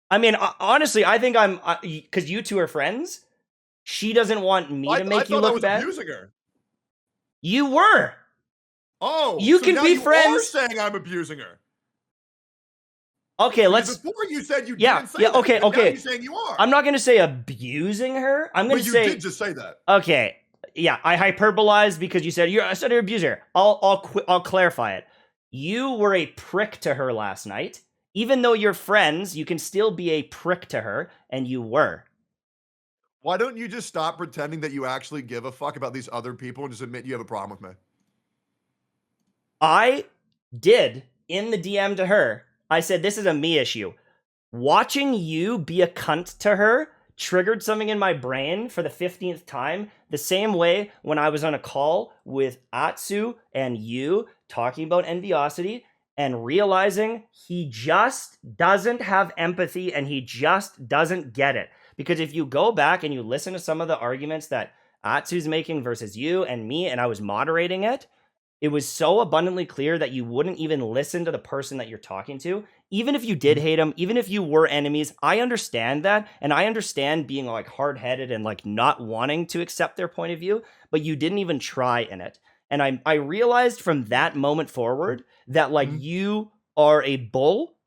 I mean, honestly, I think because you two are friends, she doesn't want me to make you look bad. I was abusing her. You were. Oh, you so can now be you friends. Are saying I'm abusing her. Okay, let's. Before you said you yeah, didn't say yeah. that, Okay, but okay. Now you're saying you are. I'm not going to say abusing her. I'm going to say. You did just say that. Okay, yeah, I hyperbolized because you said I said you're an abuser. I'll clarify it. You were a prick to her last night. Even though you're friends, you can still be a prick to her, and you were. Why don't you just stop pretending that you actually give a fuck about these other people and just admit you have a problem with me? I did in the DM to her. I said, this is a me issue. Watching you be a cunt to her triggered something in my brain for the 15th time. The same way when I was on a call with Atsu and you talking about enviosity and realizing he just doesn't have empathy and he just doesn't get it. Because if you go back and you listen to some of the arguments that Atsu's making versus you and me, and I was moderating it, it was so abundantly clear that you wouldn't even listen to the person that you're talking to. Even if you did hate him, even if you were enemies, I understand that. And I understand being like hard-headed and like not wanting to accept their point of view, but you didn't even try in it. And I realized from that moment forward that like you are a bull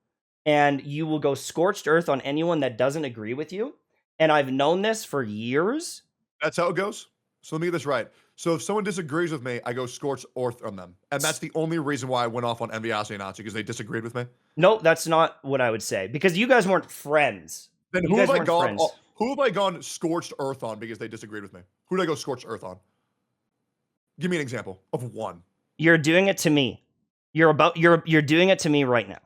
and you will go scorched earth on anyone that doesn't agree with you. And I've known this for years. That's how it goes. So let me get this right. So if someone disagrees with me, I go scorched earth on them. And that's the only reason why I went off on enviosity and Atsu, because they disagreed with me. No, that's not what I would say. Because you guys weren't friends. Then who have I gone scorched earth on because they disagreed with me? Who did I go scorched earth on? Give me an example of one. You're doing it to me. You're doing it to me right now.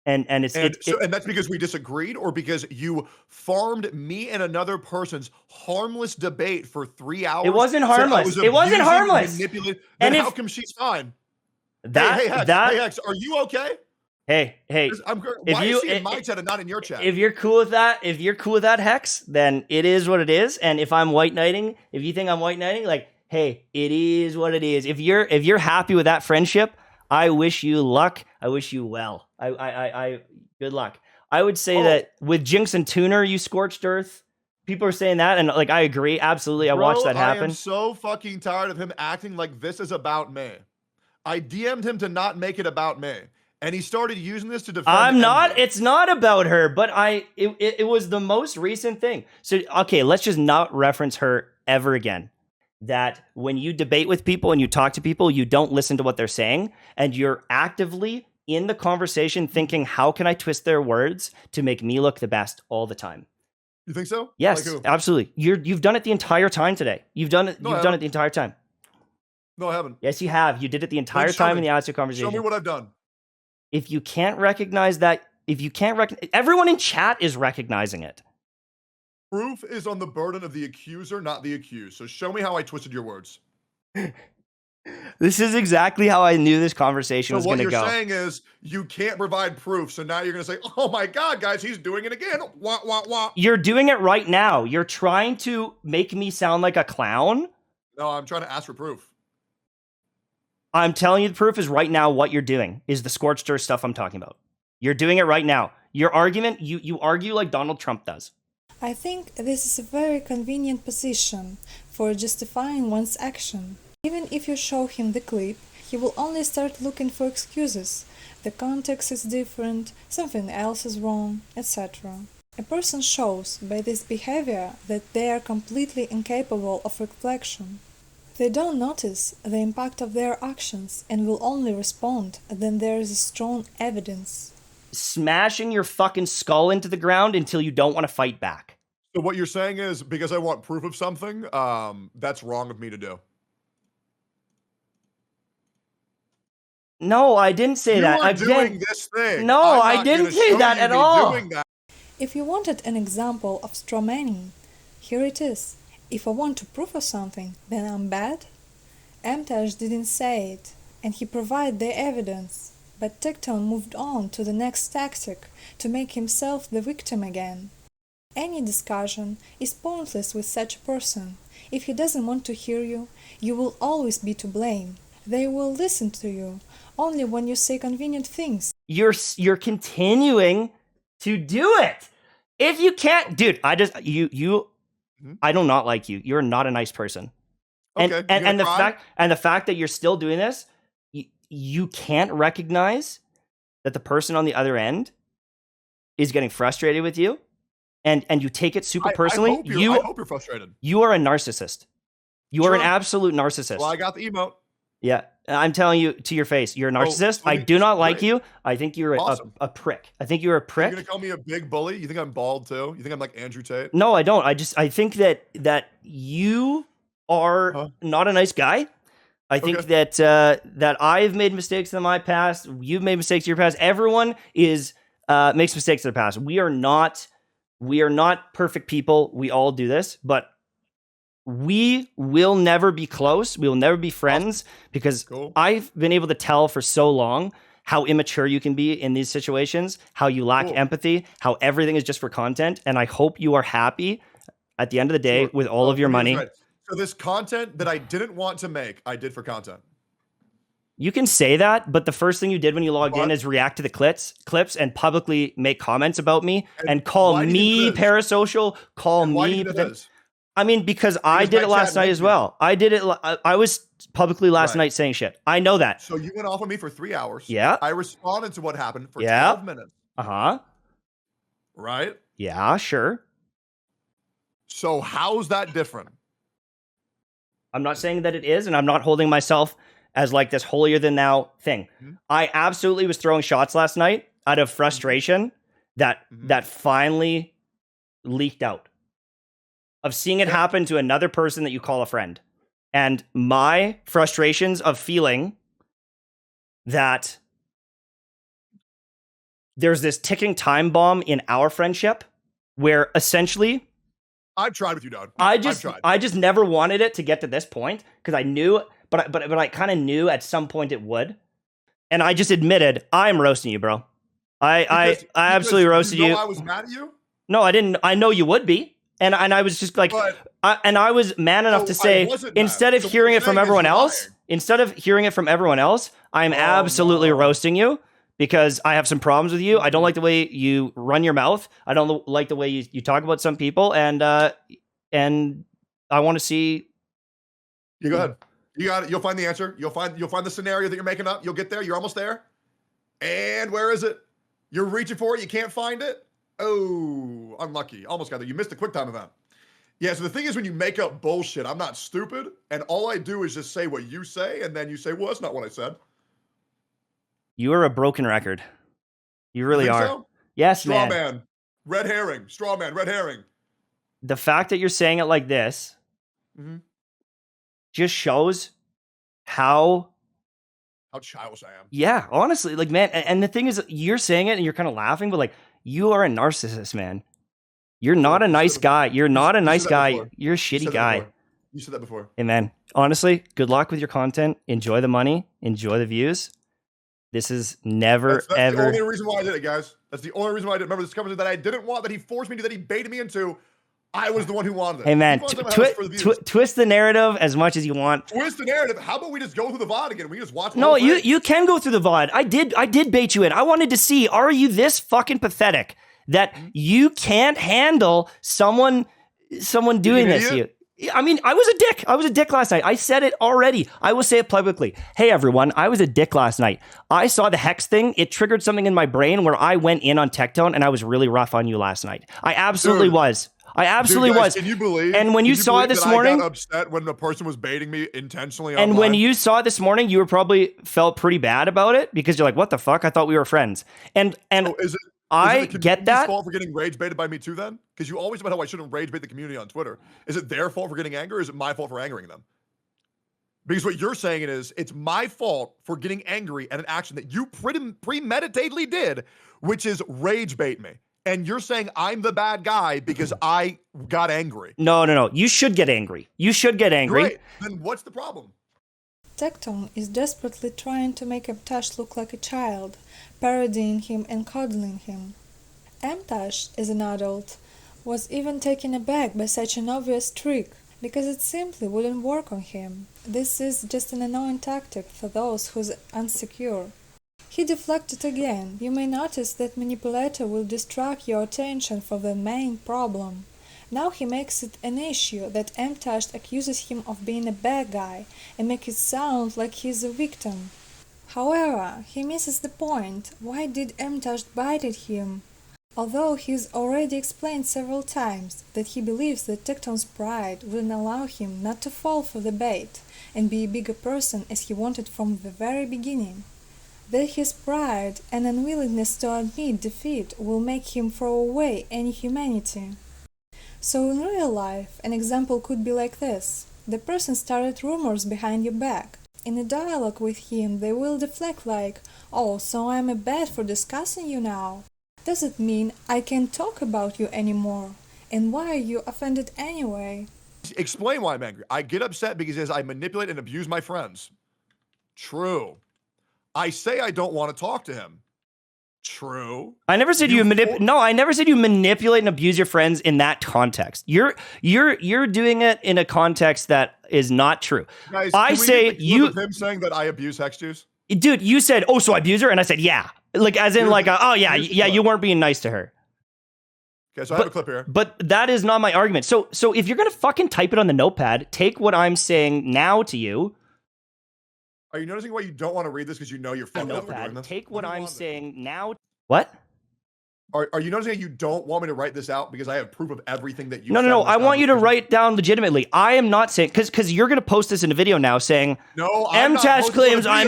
And that's because we disagreed, or because you farmed me and another person's harmless debate for 3 hours? It wasn't harmless. It wasn't harmless. And how come she's fine? Hey, Hex, are you okay? Hey. Why is she in my chat and not in your chat? If you're cool with that, Hex, then it is what it is. And if I'm white knighting, if you think I'm white knighting, like, hey, it is what it is. If you're happy with that friendship, I wish you luck. I wish you well. I good luck. I would say that with Jinx and Tuner, you scorched earth. People are saying that, and like I agree, absolutely. I watched that happen. I am so fucking tired of him acting like this is about me. I DM'd him to not make it about me, and he started using this to defend. I'm not. It's not about her, but it was the most recent thing. So okay, let's just not reference her ever again. That when you debate with people and you talk to people, you don't listen to what they're saying, and you're actively in the conversation thinking, how can I twist their words to make me look the best all the time? You think so? Yes, like absolutely. You've done it the entire time today. You've done it the entire time. No, I haven't. Yes, you have. You did it the entire time in the answer conversation. Show me what I've done. If you can't recognize that, everyone in chat is recognizing it. Proof is on the burden of the accuser, not the accused. So show me how I twisted your words. This is exactly how I knew this conversation was going to go. What you're saying is you can't provide proof. So now you're going to say, oh my God, guys, he's doing it again. Wah, wah, wah. You're doing it right now. You're trying to make me sound like a clown. No, I'm trying to ask for proof. I'm telling you the proof is right now. What you're doing is the scorched earth stuff I'm talking about. You're doing it right now. Your argument, you argue like Donald Trump does. I think this is a very convenient position for justifying one's action. Even if you show him the clip, he will only start looking for excuses. The context is different, something else is wrong, etc. A person shows by this behavior that they are completely incapable of reflection. They don't notice the impact of their actions and will only respond when there is strong evidence. Smashing your fucking skull into the ground until you don't want to fight back. So what you're saying is because I want proof of something, that's wrong of me to do. No, I didn't say You that. are Again, doing this thing. no, I'm I not didn't gonna say show that you at me all. doing that. If you wanted an example of strawmanning, here it is. If I want to prove something, then I'm bad? Mtashed didn't say it, and he provided the evidence, but Tecton moved on to the next tactic to make himself the victim again. Any discussion is pointless with such a person. If he doesn't want to hear you, you will always be to blame. They will listen to you only when you say convenient things. You're continuing to do it. If you can't, dude, I just I do not like you. You're not a nice person. Okay, And you gonna the fact that you're still doing this, you can't recognize that the person on the other end is getting frustrated with you, and you take it super personally. I hope you're frustrated. You are a narcissist. You are an Sure. absolute narcissist. Well, I got the emote. Yeah, I'm telling you to your face, you're a narcissist. so I do not like great. you. I think you're Awesome. a prick. I think you're a You're prick. gonna call me a big bully? You think I'm bald too? You think I'm like Andrew Tate? No, I don't. I think that you are not a nice guy. I think that I've made mistakes in my past. You've made mistakes in your past. Everyone makes mistakes in their past. We are not perfect people. We all do this, but we will never be close. We will never be friends because I've been able to tell for so long how immature you can be in these situations, how you lack empathy, how everything is just for content. And I hope you are happy at the end of the day with all of your money. Right. So this content that I didn't want to make, I did for content. You can say that, but the first thing you did when you logged in is react to the clips and publicly make comments about me and call me parasocial, call me. I mean, because I did it last night as well. I did it. I was publicly last night saying shit. I know that. So you went off on me for 3 hours. Yeah. I responded to what happened for 12 minutes. Uh-huh. Right? Yeah, sure. So how's that different? I'm not saying that it is, and I'm not holding myself as like this holier than thou thing. I absolutely was throwing shots last night out of frustration that finally leaked out. Of seeing it happen to another person that you call a friend. And my frustrations of feeling that there's this ticking time bomb in our friendship where essentially I've tried with you, dog. I just never wanted it to get to this point because I knew, but I kind of knew at some point it would. And I just admitted I'm roasting you, bro. I absolutely roasted you. I was mad at you? No, I didn't. I know you would be. And I was just like, I was man enough to say, instead of hearing it from everyone else, I'm absolutely roasting you because I have some problems with you. I don't like the way you run your mouth. I don't like the way you talk about some people. And I want to see. You go ahead. You got it. You'll find the answer. You'll find the scenario that you're making up. You'll get there. You're almost there. And where is it? You're reaching for it. You can't find it. Oh, unlucky. Almost got there. You missed the QuickTime event. Yeah, so the thing is when you make up bullshit, I'm not stupid, and all I do is just say what you say, and then you say, well, that's not what I said. You are a broken record. You really are. So? Yes, Straw man. man. Red herring. Straw man. Red herring. The fact that you're saying it like this just shows how childish I am. Yeah, honestly, like, man, and the thing is, you're saying it and you're kind of laughing, but like, you are a narcissist, man. You're not a nice guy. You're not a nice guy. You're a shitty guy. You said that before. Hey, man, honestly, good luck with your content. Enjoy the money. Enjoy the views. This is never, that's ever. That's the only reason why I did it, guys. That's the only reason why I did it. Remember this conversation that I didn't want, that he forced me to, that he baited me into. I was the one who wanted it. Hey, man, twist the narrative as much as you want. Twist the narrative. How about we just go through the VOD again? We just watch. No, you can go through the VOD. I did bait you in. I wanted to see, are you this fucking pathetic that you can't handle someone doing this to you? I mean, I was a dick. I was a dick last night. I said it already. I will say it publicly. Hey, everyone, I was a dick last night. I saw the Hex thing. It triggered something in my brain where I went in on Tectone, and I was really rough on you last night. I absolutely was. I absolutely was. Can you believe? And when you saw it this morning, I got upset when the person was baiting me intentionally. And when you saw it this morning, you were probably felt pretty bad about it because you're like, "What the fuck? I thought we were friends." And is I it get that. Fault for getting rage baited by me too, then? Because you always about how I shouldn't rage bait the community on Twitter. Is it their fault for getting angry, or is it my fault for angering them? Because what you're saying is, it's my fault for getting angry at an action that you premeditatedly did, which is rage bait me. And you're saying I'm the bad guy because I got angry. No. You should get angry. You should get angry. Right. Then what's the problem? Tectone is desperately trying to make Mtashed look like a child, parodying him and coddling him. Mtashed, as an adult, was even taken aback by such an obvious trick, because it simply wouldn't work on him. This is just an annoying tactic for those who's insecure. He deflected again. You may notice that manipulator will distract your attention from the main problem. Now he makes it an issue that Mtashed accuses him of being a bad guy and makes it sound like he's a victim. However, he misses the point. Why did Mtashed bite at him? Although he's already explained several times that he believes that Tecton's pride wouldn't allow him not to fall for the bait and be a bigger person as he wanted from the very beginning. That his pride and unwillingness to admit defeat will make him throw away any humanity. So in real life, an example could be like this. The person started rumors behind your back. In a dialogue with him, they will deflect like, "Oh, so I'm a bad for discussing you now? Does it mean I can't talk about you anymore? And why are you offended anyway?" Explain why I'm angry. I get upset because I manipulate and abuse my friends. True. I say I don't want to talk to him. True. I never said I never said you manipulate and abuse your friends in that context. You're doing it in a context that is not true. Guys, I say you him saying that I abuse Hex Juice. Dude, you said, "Oh, so I abuse her?" And I said, "Yeah." Like as in like oh yeah, you weren't being nice to her. Okay, so I have a clip here. But that is not my argument. So if you're going to fucking type it on the notepad, take what I'm saying now to you. Are you noticing why you don't want to read this because you know you're fucking up for doing this? Take what I'm saying now. What? Are you noticing that you don't want me to write this out because I have proof of everything that you No. I want you to write down legitimately. I am not saying because you're going to post this in a video now saying no. Mtashed claims I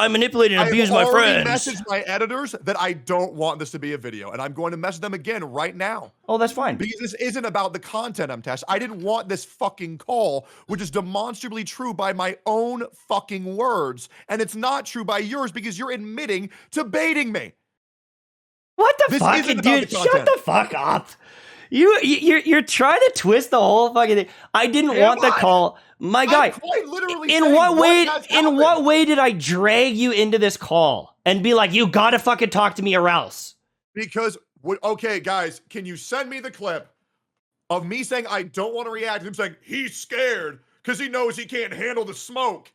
manipulated and abused my friends. I messaged my editors that I don't want this to be a video, and I'm going to message them again right now. Oh, that's fine. Because this isn't about the content, Mtashed. I didn't want this fucking call, which is demonstrably true by my own fucking words, and it's not true by yours because you're admitting to baiting me. What the fuck, dude? Shut the fuck up. You're trying to twist the whole fucking thing. I didn't want the call. My guy, quite literally in what way did I drag you into this call and be like, you gotta fucking talk to me or else? Because, okay, guys, can you send me the clip of me saying I don't want to react? Him saying he's scared because he knows he can't handle the smoke.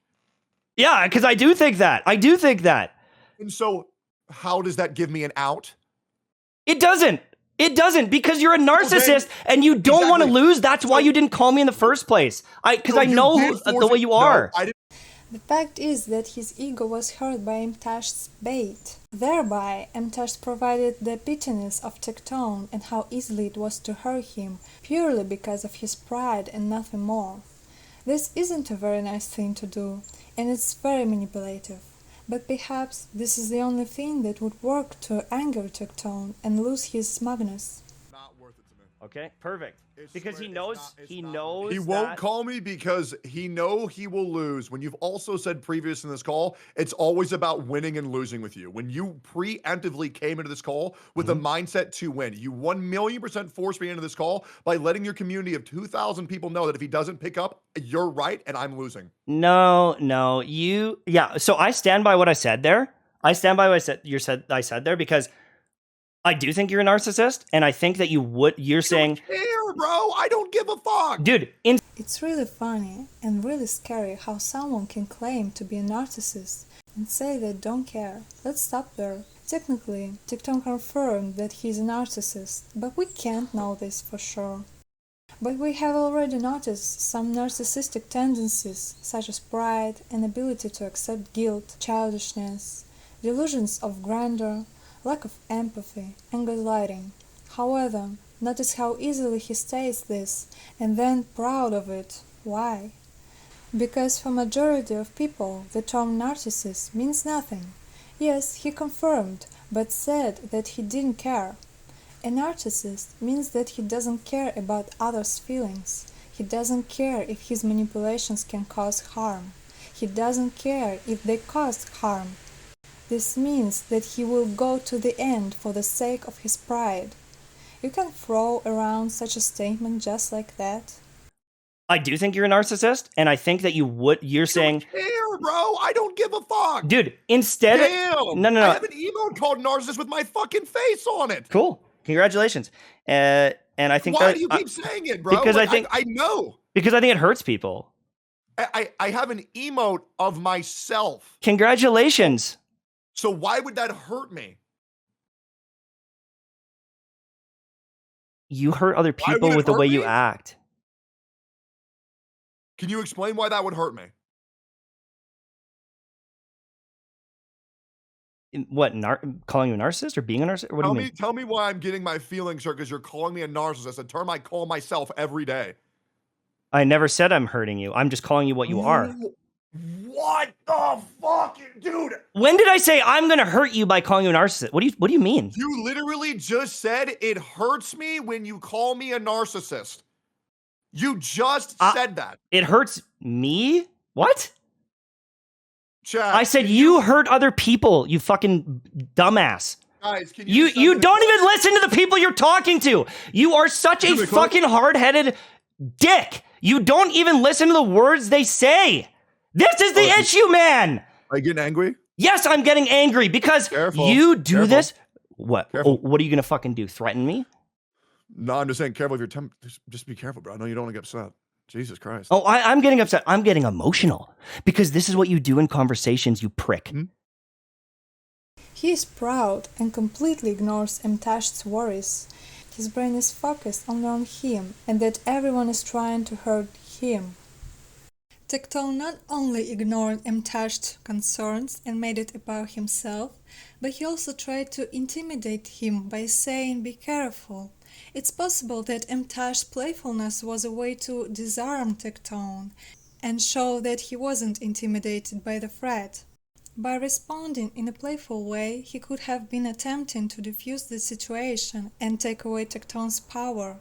Yeah, because I do think that. And so, how does that give me an out? It doesn't because you're a narcissist and you don't want to lose. That's why you didn't call me in the first place. Because I know the way you are. The fact is that his ego was hurt by Mtashed's bait. Thereby, Mtashed provided the epitome of Tectone and how easily it was to hurt him, purely because of his pride and nothing more. This isn't a very nice thing to do, and it's very manipulative. But perhaps this is the only thing that would work to anger Tectone and lose his smugness. Not worth it to me. Okay, perfect. Because he knows. He won't call me because he will lose. When you've also said previous in this call, it's always about winning and losing with you. When you preemptively came into this call with a mindset to win, you 1,000,000% forced me into this call by letting your community of 2,000 people know that if he doesn't pick up, you're right and I'm losing. No, so I stand by what I said there. I stand by what I said there because I do think you're a narcissist, and I think that you're saying, care, bro. I don't give a fuck. Dude, it's really funny and really scary how someone can claim to be a narcissist and say they don't care. Let's stop there. Technically, Tectone confirmed that he's a narcissist, but we can't know this for sure. But we have already noticed some narcissistic tendencies, such as pride, inability to accept guilt, childishness, delusions of grandeur, lack of empathy, and gaslighting. However, notice how easily he states this, and then proud of it. Why? Because for majority of people, the term narcissist means nothing. Yes, he confirmed, but said that he didn't care. A narcissist means that he doesn't care about others' feelings. He doesn't care if his manipulations can cause harm. He doesn't care if they cause harm. This means that he will go to the end for the sake of his pride. You can throw around such a statement just like that. I do think you're a narcissist, and I think that you're saying, Here, bro. I don't give a fuck. dude, instead Damn. no. I have an emote called narcissist with my fucking face on it. Cool. Congratulations. And I think Why that do you keep saying it, bro? because Like, I think I know. because I think it hurts people. I have an emote of myself. Congratulations. So why would that hurt me? You hurt other Why people would it with the hurt way you me? act. Can you explain why that would hurt me? What, calling you a narcissist or being a narcissist? What do you mean? Tell me why I'm getting my feelings hurt because you're calling me a narcissist, a term I call myself every day. I never said I'm hurting you. I'm just calling you what you are. What the fuck, dude? When did I say I'm going to hurt you by calling you a narcissist? What do you mean? You literally just said it hurts me when you call me a narcissist. You just said that. It hurts me? What? Chat, I said you hurt other people, you fucking dumbass. Guys, can You send me the don't clip? even listen to the people you're talking to. You are such a Send me the clip. fucking hard-headed dick. You don't even listen to the words they say. This is the issue, man. Are you getting angry? Yes, I'm getting angry because Careful. you do Careful. this. What? Careful. Oh, what are you gonna fucking do? Threaten me? No, I'm just saying, careful if you're just be careful, bro. I know you don't want to get upset. Jesus Christ. Oh, I'm getting upset. I'm getting emotional because this is what you do in conversations, you prick. He is proud and completely ignores Mtashed's worries. His brain is focused only on him and that everyone is trying to hurt him. Tectone not only ignored Mtashed's concerns and made it about himself, but he also tried to intimidate him by saying, "Be careful." It's possible that Mtashed's playfulness was a way to disarm Tectone and show that he wasn't intimidated by the threat. By responding in a playful way, he could have been attempting to defuse the situation and take away Tectone's power.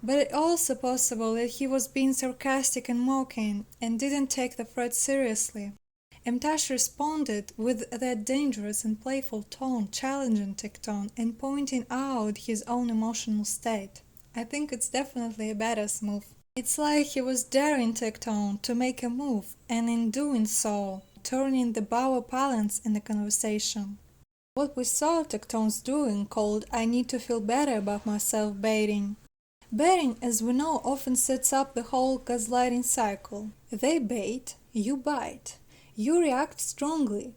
But it's also possible that he was being sarcastic and mocking and didn't take the threat seriously. Mtashed responded with that dangerous and playful tone, challenging Tectone and pointing out his own emotional state. I think it's definitely a badass move. It's like he was daring Tectone to make a move, and in doing so, turning the power balance in the conversation. What we saw Tectone's doing called "I need to feel better about myself" baiting. Baiting, as we know, often sets up the whole gaslighting cycle. They bait, you bite. You react strongly.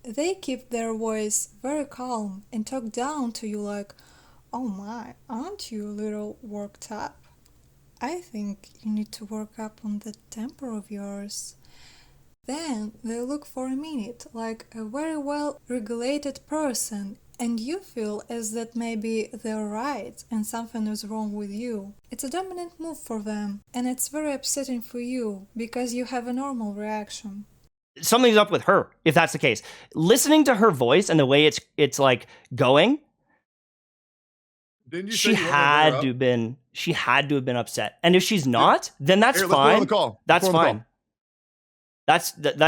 They keep their voice very calm and talk down to you like, "Oh my, aren't you a little worked up? I think you need to work up on that temper of yours." Then they look for a minute like a very well regulated person, and you feel as that maybe they're right and something is wrong with you. It's a dominant move for them, and it's very upsetting for you because you have a normal reaction. Something's up with her, if that's the case. Listening to her voice and the way it's like going, Didn't you say she you wanted to had bring to have been upset. And if she's not, then that's Here, let's put her on fine. the call. That's Let's put her on the fine.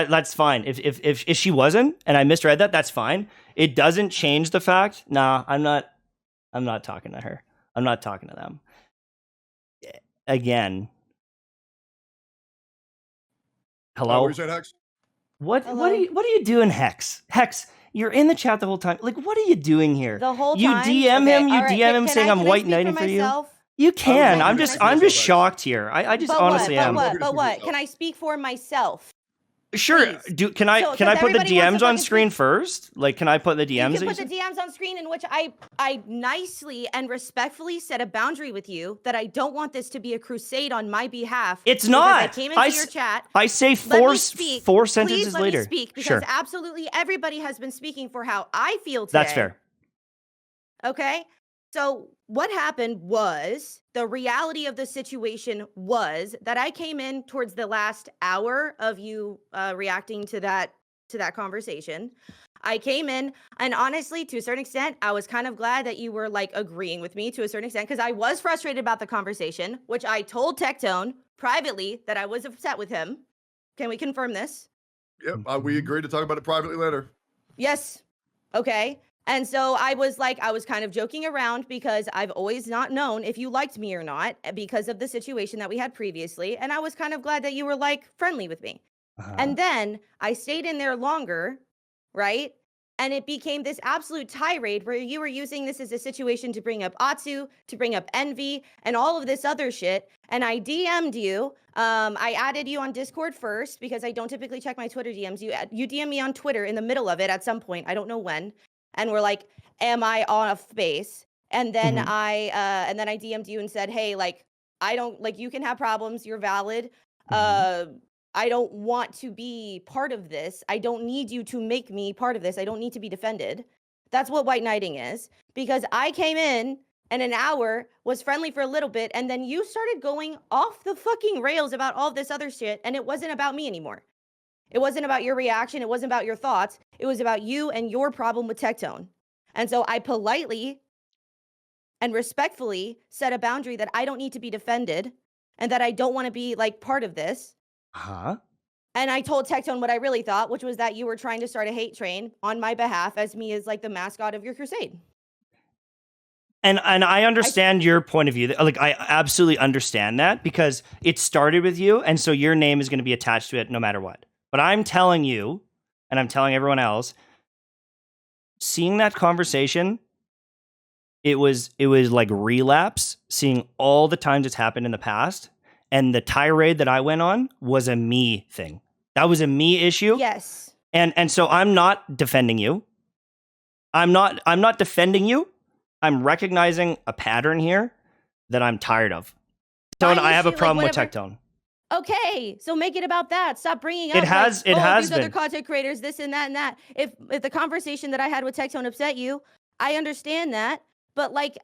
That's fine. If she wasn't and I misread that, that's fine. It doesn't change the fact. Nah, I'm not talking to her. I'm not talking to them. Again. Hello? What were you saying, Hex? What Hello? are you doing, Hex? Hex, you're in the chat the whole time. Like, what are you doing here? The whole You time. DM Okay, him, you all right, DM him can saying I- I'm can I white speak knighting for for you. myself? You can. I I'm was just gonna speak for shocked here. I just But honestly what? am. But what? Can I speak for myself? Sure. Please. Can I So, can I 'cause put the everybody wants DMs to on fucking screen first? Like, can I put the DMs? You that can put you the DMs on screen in which I nicely and respectfully set a boundary with you that I don't want this to be a crusade on my behalf. It's because not. I came into your chat. I say Let four me speak. four sentences Please let later. me speak because Sure. absolutely everybody has been speaking for how I feel today. That's fair. Okay. So what happened was the reality of the situation was that I came in towards the last hour of you reacting to that conversation. I came in and honestly, to a certain extent, I was kind of glad that you were like agreeing with me to a certain extent because I was frustrated about the conversation, which I told Tectone privately that I was upset with him. Can we confirm this? Yep, we agreed to talk about it privately later. Yes. Okay. And so I was kind of joking around because I've always not known if you liked me or not because of the situation that we had previously. And I was kind of glad that you were like friendly with me. And then I stayed in there longer, right? And it became this absolute tirade where you were using this as a situation to bring up Atsu, to bring up envy, and all of this other shit. And I DM'd you. I added you on Discord first because I don't typically check my Twitter DMs. You DM me on Twitter in the middle of it at some point. I don't know when. And we're like, am I off base? And then I DM'd you and said, hey, like, I don't, like, you can have problems. You're valid. I don't want to be part of this. I don't need you to make me part of this. I don't need to be defended. That's what white knighting is. Because I came in and an hour was friendly for a little bit, and then you started going off the fucking rails about all this other shit, and it wasn't about me anymore. It wasn't about your reaction. It wasn't about your thoughts. It was about you and your problem with Tectone. And so I politely and respectfully set a boundary that I don't need to be defended and that I don't want to be like part of this. And I told Tectone what I really thought, which was that you were trying to start a hate train on my behalf as me as like the mascot of your crusade. And I understand your point of view. Like, I absolutely understand that because it started with you, and so your name is going to be attached to it no matter what. But I'm telling you, and I'm telling everyone else, seeing that conversation, it was like relapse, seeing all the times it's happened in the past, and the tirade that I went on was a me thing. That was a me issue. Yes. And so I'm not defending you. I'm not defending you. I'm recognizing a pattern here that I'm tired of. Tectone, I have a problem with Tectone. Okay, so make it about that. Stop bringing up these other content creators, this and that and that. If the conversation that I had with Tectone upset you, I understand that. But like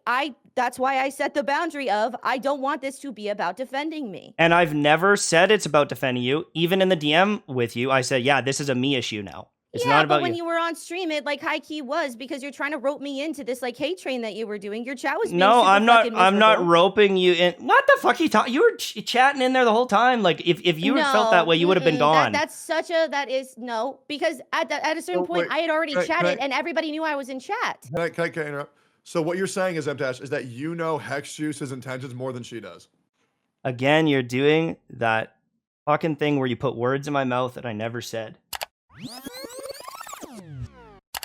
that's why I set the boundary of I don't want this to be about defending me. And I've never said it's about defending you. Even in the DM with you, I said, yeah, this is a me issue now. It's not about but when you were on stream, it like high key was because you're trying to rope me into this like hate train that you were doing. Your chat was being super I'm not. fucking I'm not miserable. roping you in. What the fuck you talking? You were chatting in there the whole time. Like if you had felt that way, you would have been gone. Because at a certain point, I had already chatted and everybody knew I was in chat. Can I interrupt? So what you're saying is, Mtashed, is that you know Hex Juice's intentions more than she does. Again, you're doing that fucking thing where you put words in my mouth that I never said.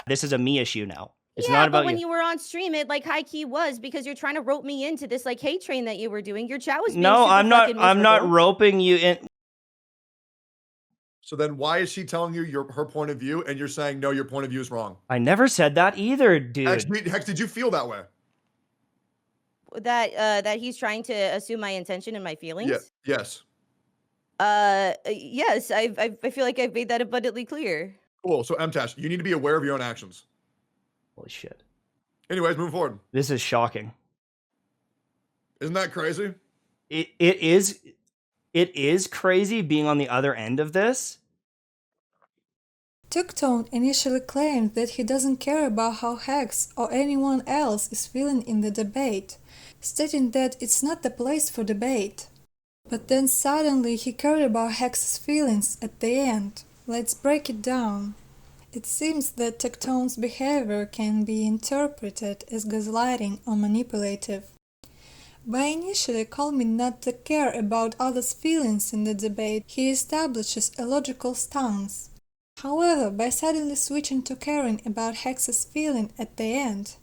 This is a me issue now. It's not about but when you. you were on stream, it like high key was because you're trying to rope me into this like hate train that you were doing. Your chat was being super I'm not. fucking I'm not miserable. roping you in. So then why is she telling you her point of view and you're saying, no, your point of view is wrong? I never said that either, dude. Hex, did you feel that way? That he's trying to assume my intention and my feelings. Yeah. Yes. Yes. I feel like I've made that abundantly clear. Cool. So Mtashed, you need to be aware of your own actions. Holy shit. Anyways, move forward. This is shocking. Isn't that crazy? It is crazy being on the other end of this. Tectone initially claimed that he doesn't care about how Hex or anyone else is feeling in the debate, stating that it's not the place for debate. But then suddenly he cared about Hex's feelings at the end. Let's break it down. It seems that Tectone's behavior can be interpreted as gaslighting or manipulative. By initially calling not to care about others' feelings in the debate, he establishes a logical stance. However, by suddenly switching to caring about Hex's feeling at the end,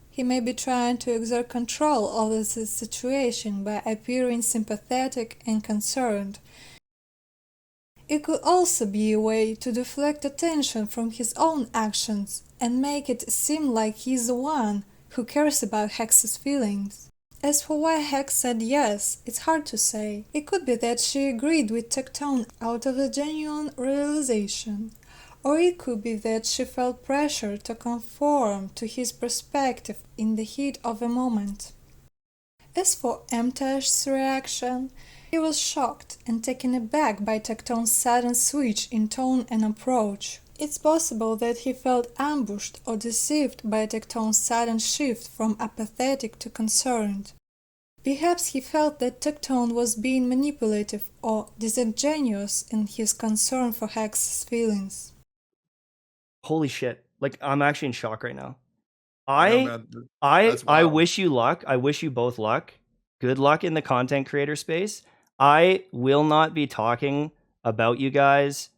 he may be trying to exert control over the situation by appearing sympathetic and concerned. It could also be a way to deflect attention from his own actions and make it seem like he's the one who cares about Hex's feelings. As for why Hex said yes, it's hard to say. It could be that she agreed with Tectone out of a genuine realization, or it could be that she felt pressure to conform to his perspective in the heat of a moment. As for Mtashed's reaction, he was shocked and taken aback by Tectone's sudden switch in tone and approach. It's possible that he felt ambushed or deceived by Tectone's sudden shift from apathetic to concerned. Perhaps he felt that Tectone was being manipulative or disingenuous in his concern for Hex's feelings. Holy shit. Like, I'm actually in shock right now. I know, man. I That's wild. wish you luck. I wish you both luck. Good luck in the content creator space. I will not be talking about you guys.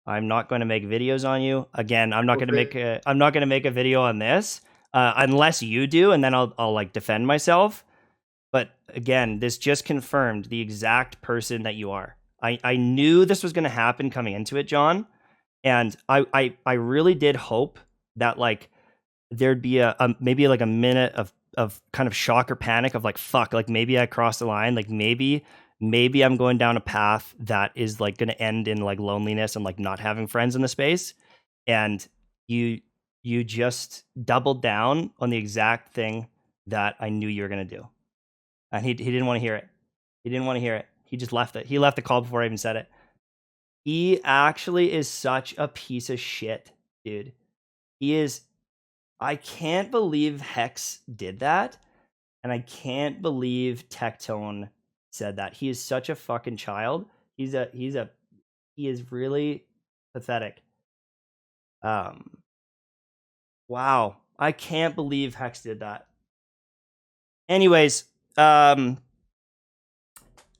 I'm not going to make videos on you. Again, I'm not going to make a video on this unless you do, and then I'll like defend myself. But again, this just confirmed the exact person that you are. I knew this was going to happen coming into it, John, and I really did hope that like there'd be maybe like a minute of kind of shock or panic of like, fuck, like maybe I crossed the line, like maybe I'm going down a path that is like going to end in like loneliness and like not having friends in the space. And you just doubled down on the exact thing that I knew you were going to do. And he didn't want to hear it. He didn't want to hear it. He just left it. He left the call before I even said it. He actually is such a piece of shit, dude. He is. I can't believe Hex did that. And I can't believe Tectone said that. He is such a fucking child. He is really pathetic. Wow. I can't believe Hex did that. Anyways, that's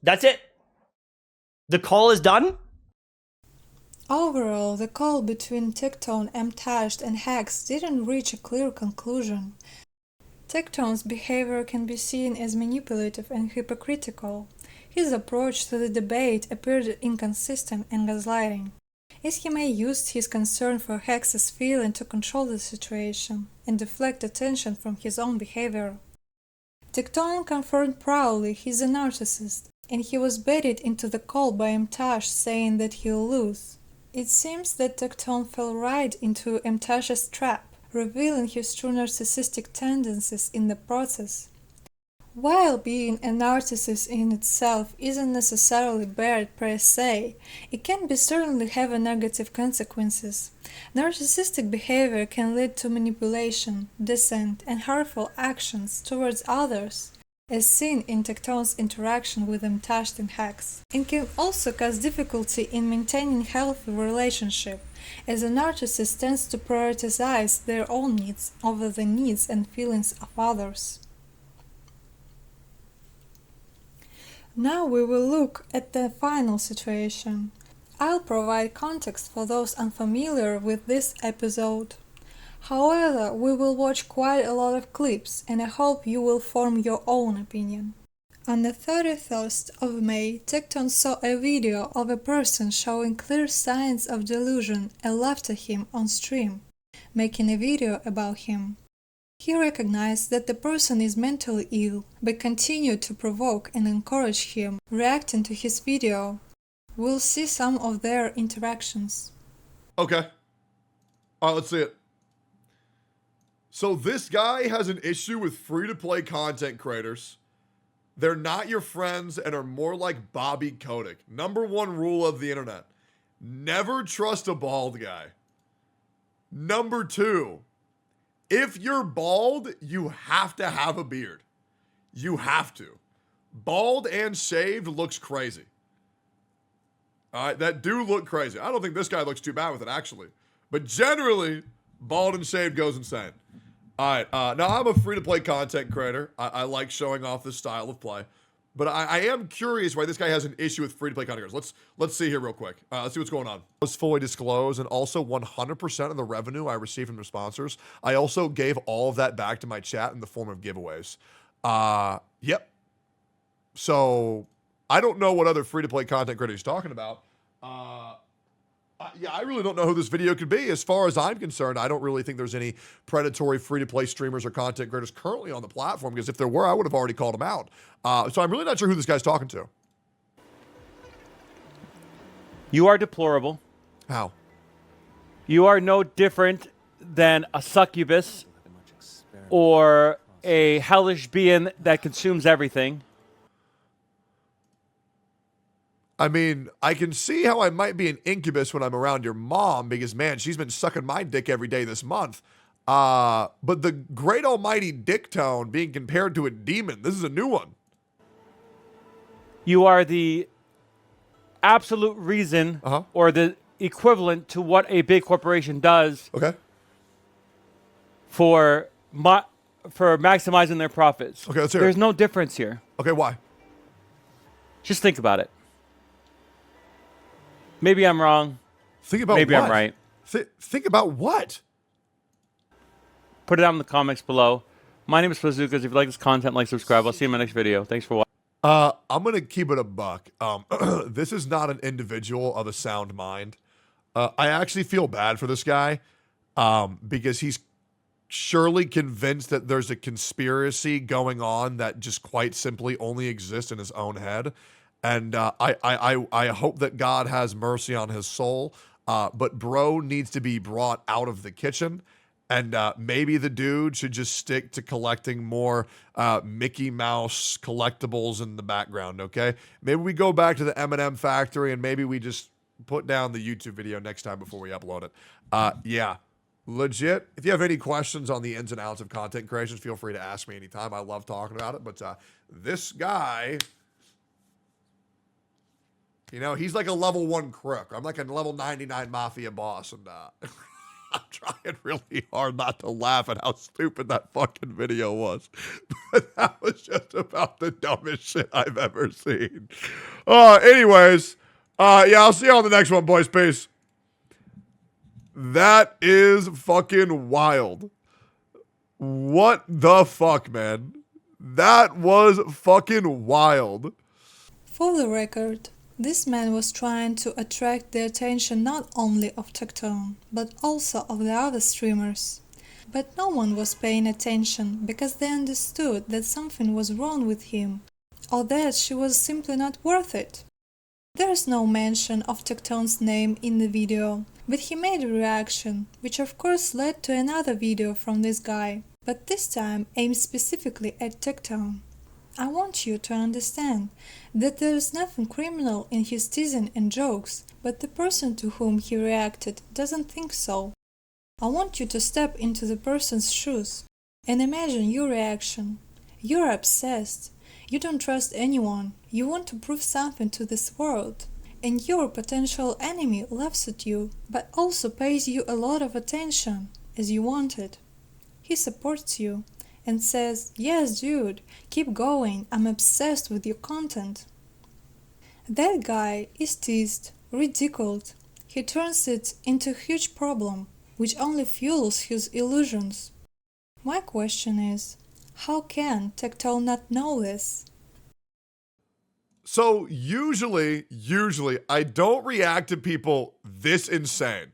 it. The call is done. Overall, the call between Tectone, Mtashed, and Hex didn't reach a clear conclusion. Tectone's behavior can be seen as manipulative and hypocritical. His approach to the debate appeared inconsistent and gaslighting, as he may use his concern for Hex's feeling to control the situation and deflect attention from his own behavior. Tectone confirmed proudly he's a narcissist, and he was baited into the call by Mtashed saying that he'll lose. It seems that Tectone fell right into Mtashed's trap, revealing his true narcissistic tendencies in the process. While being a narcissist in itself isn't necessarily bad per se, it can certainly have negative consequences. Narcissistic behavior can lead to manipulation, dissent, and harmful actions towards others, as seen in Tectone's interaction with Mtashed and Hex. It can also cause difficulty in maintaining healthy relationship, as a narcissist tends to prioritize their own needs over the needs and feelings of others. Now we will look at the final situation. I'll provide context for those unfamiliar with this episode. However, we will watch quite a lot of clips, and I hope you will form your own opinion. On the 31st of May, Tecton saw a video of a person showing clear signs of delusion and laughed at him on stream, making a video about him. He recognized that the person is mentally ill, but continued to provoke and encourage him, reacting to his video. We'll see some of their interactions. Okay. All right, let's see it. So this guy has an issue with free-to-play content creators. They're not your friends and are more like Bobby Kotick. Number one rule of the internet: never trust a bald guy. Number two, if you're bald, you have to have a beard. You have to. Bald and shaved looks crazy. All right, that do look crazy. I don't think this guy looks too bad with it, actually. But generally, bald and shaved goes insane. All right, now I'm a free-to-play content creator. I like showing off this style of play. But I am curious why this guy has an issue with free-to-play content creators. Let's see here real quick. Let's see what's going on. Was fully disclosed, and also 100% of the revenue I received from their sponsors, I also gave all of that back to my chat in the form of giveaways. Yep. So I don't know what other free-to-play content creator he's talking about. Yeah, I really don't know who this video could be. As far as I'm concerned, I don't really think there's any predatory free-to-play streamers or content creators currently on the platform, because if there were, I would have already called them out. So I'm really not sure who this guy's talking to. You are deplorable. How? You are no different than a succubus or a hellish being that consumes everything. I mean, I can see how I might be an incubus when I'm around your mom, because, man, she's been sucking my dick every day this month. But the great almighty Tectone being compared to a demon, this is a new one. You are the absolute reason or the equivalent to what a big corporation does Okay. for maximizing their profits. Okay, let's hear There's it. no difference here. Okay, why? Just think about it. Maybe I'm wrong. Think about Maybe what? I'm right. Think about what? Put it down in the comments below. My name is Bazookas. If you like this content, like, subscribe. I'll see you in my next video. Thanks for watching. I'm going to keep it a buck. This is not an individual of a sound mind. I actually feel bad for this guy because he's surely convinced that there's a conspiracy going on that just quite simply only exists in his own head. And I hope that God has mercy on his soul. But bro needs to be brought out of the kitchen. And maybe the dude should just stick to collecting more Mickey Mouse collectibles in the background, okay? Maybe we go back to the M&M factory and maybe we just put down the YouTube video next time before we upload it. Yeah, legit. If you have any questions on the ins and outs of content creation, feel free to ask me anytime. I love talking about it. But this guy, you know, he's like a level 1 crook. I'm like a level 99 mafia boss. And I'm trying really hard not to laugh at how stupid that fucking video was. But that was just about the dumbest shit I've ever seen. Anyways, yeah, I'll see you on the next one, boys. Peace. That is fucking wild. What the fuck, man? That was fucking wild. For the record, this man was trying to attract the attention not only of Tectone, but also of the other streamers. But no one was paying attention because they understood that something was wrong with him, or that she was simply not worth it. There is no mention of Tectone's name in the video, but he made a reaction, which of course led to another video from this guy, but this time aimed specifically at Tectone. I want you to understand that there is nothing criminal in his teasing and jokes, but the person to whom he reacted doesn't think so. I want you to step into the person's shoes and imagine your reaction. You're obsessed. You don't trust anyone. You want to prove something to this world. And your potential enemy laughs at you, but also pays you a lot of attention, as you wanted. He supports you and says, "Yes, dude, keep going, I'm obsessed with your content." That guy is teased, ridiculed. He turns it into a huge problem, which only fuels his illusions. My question is, how can Tectone not know this? So usually I don't react to people this insane,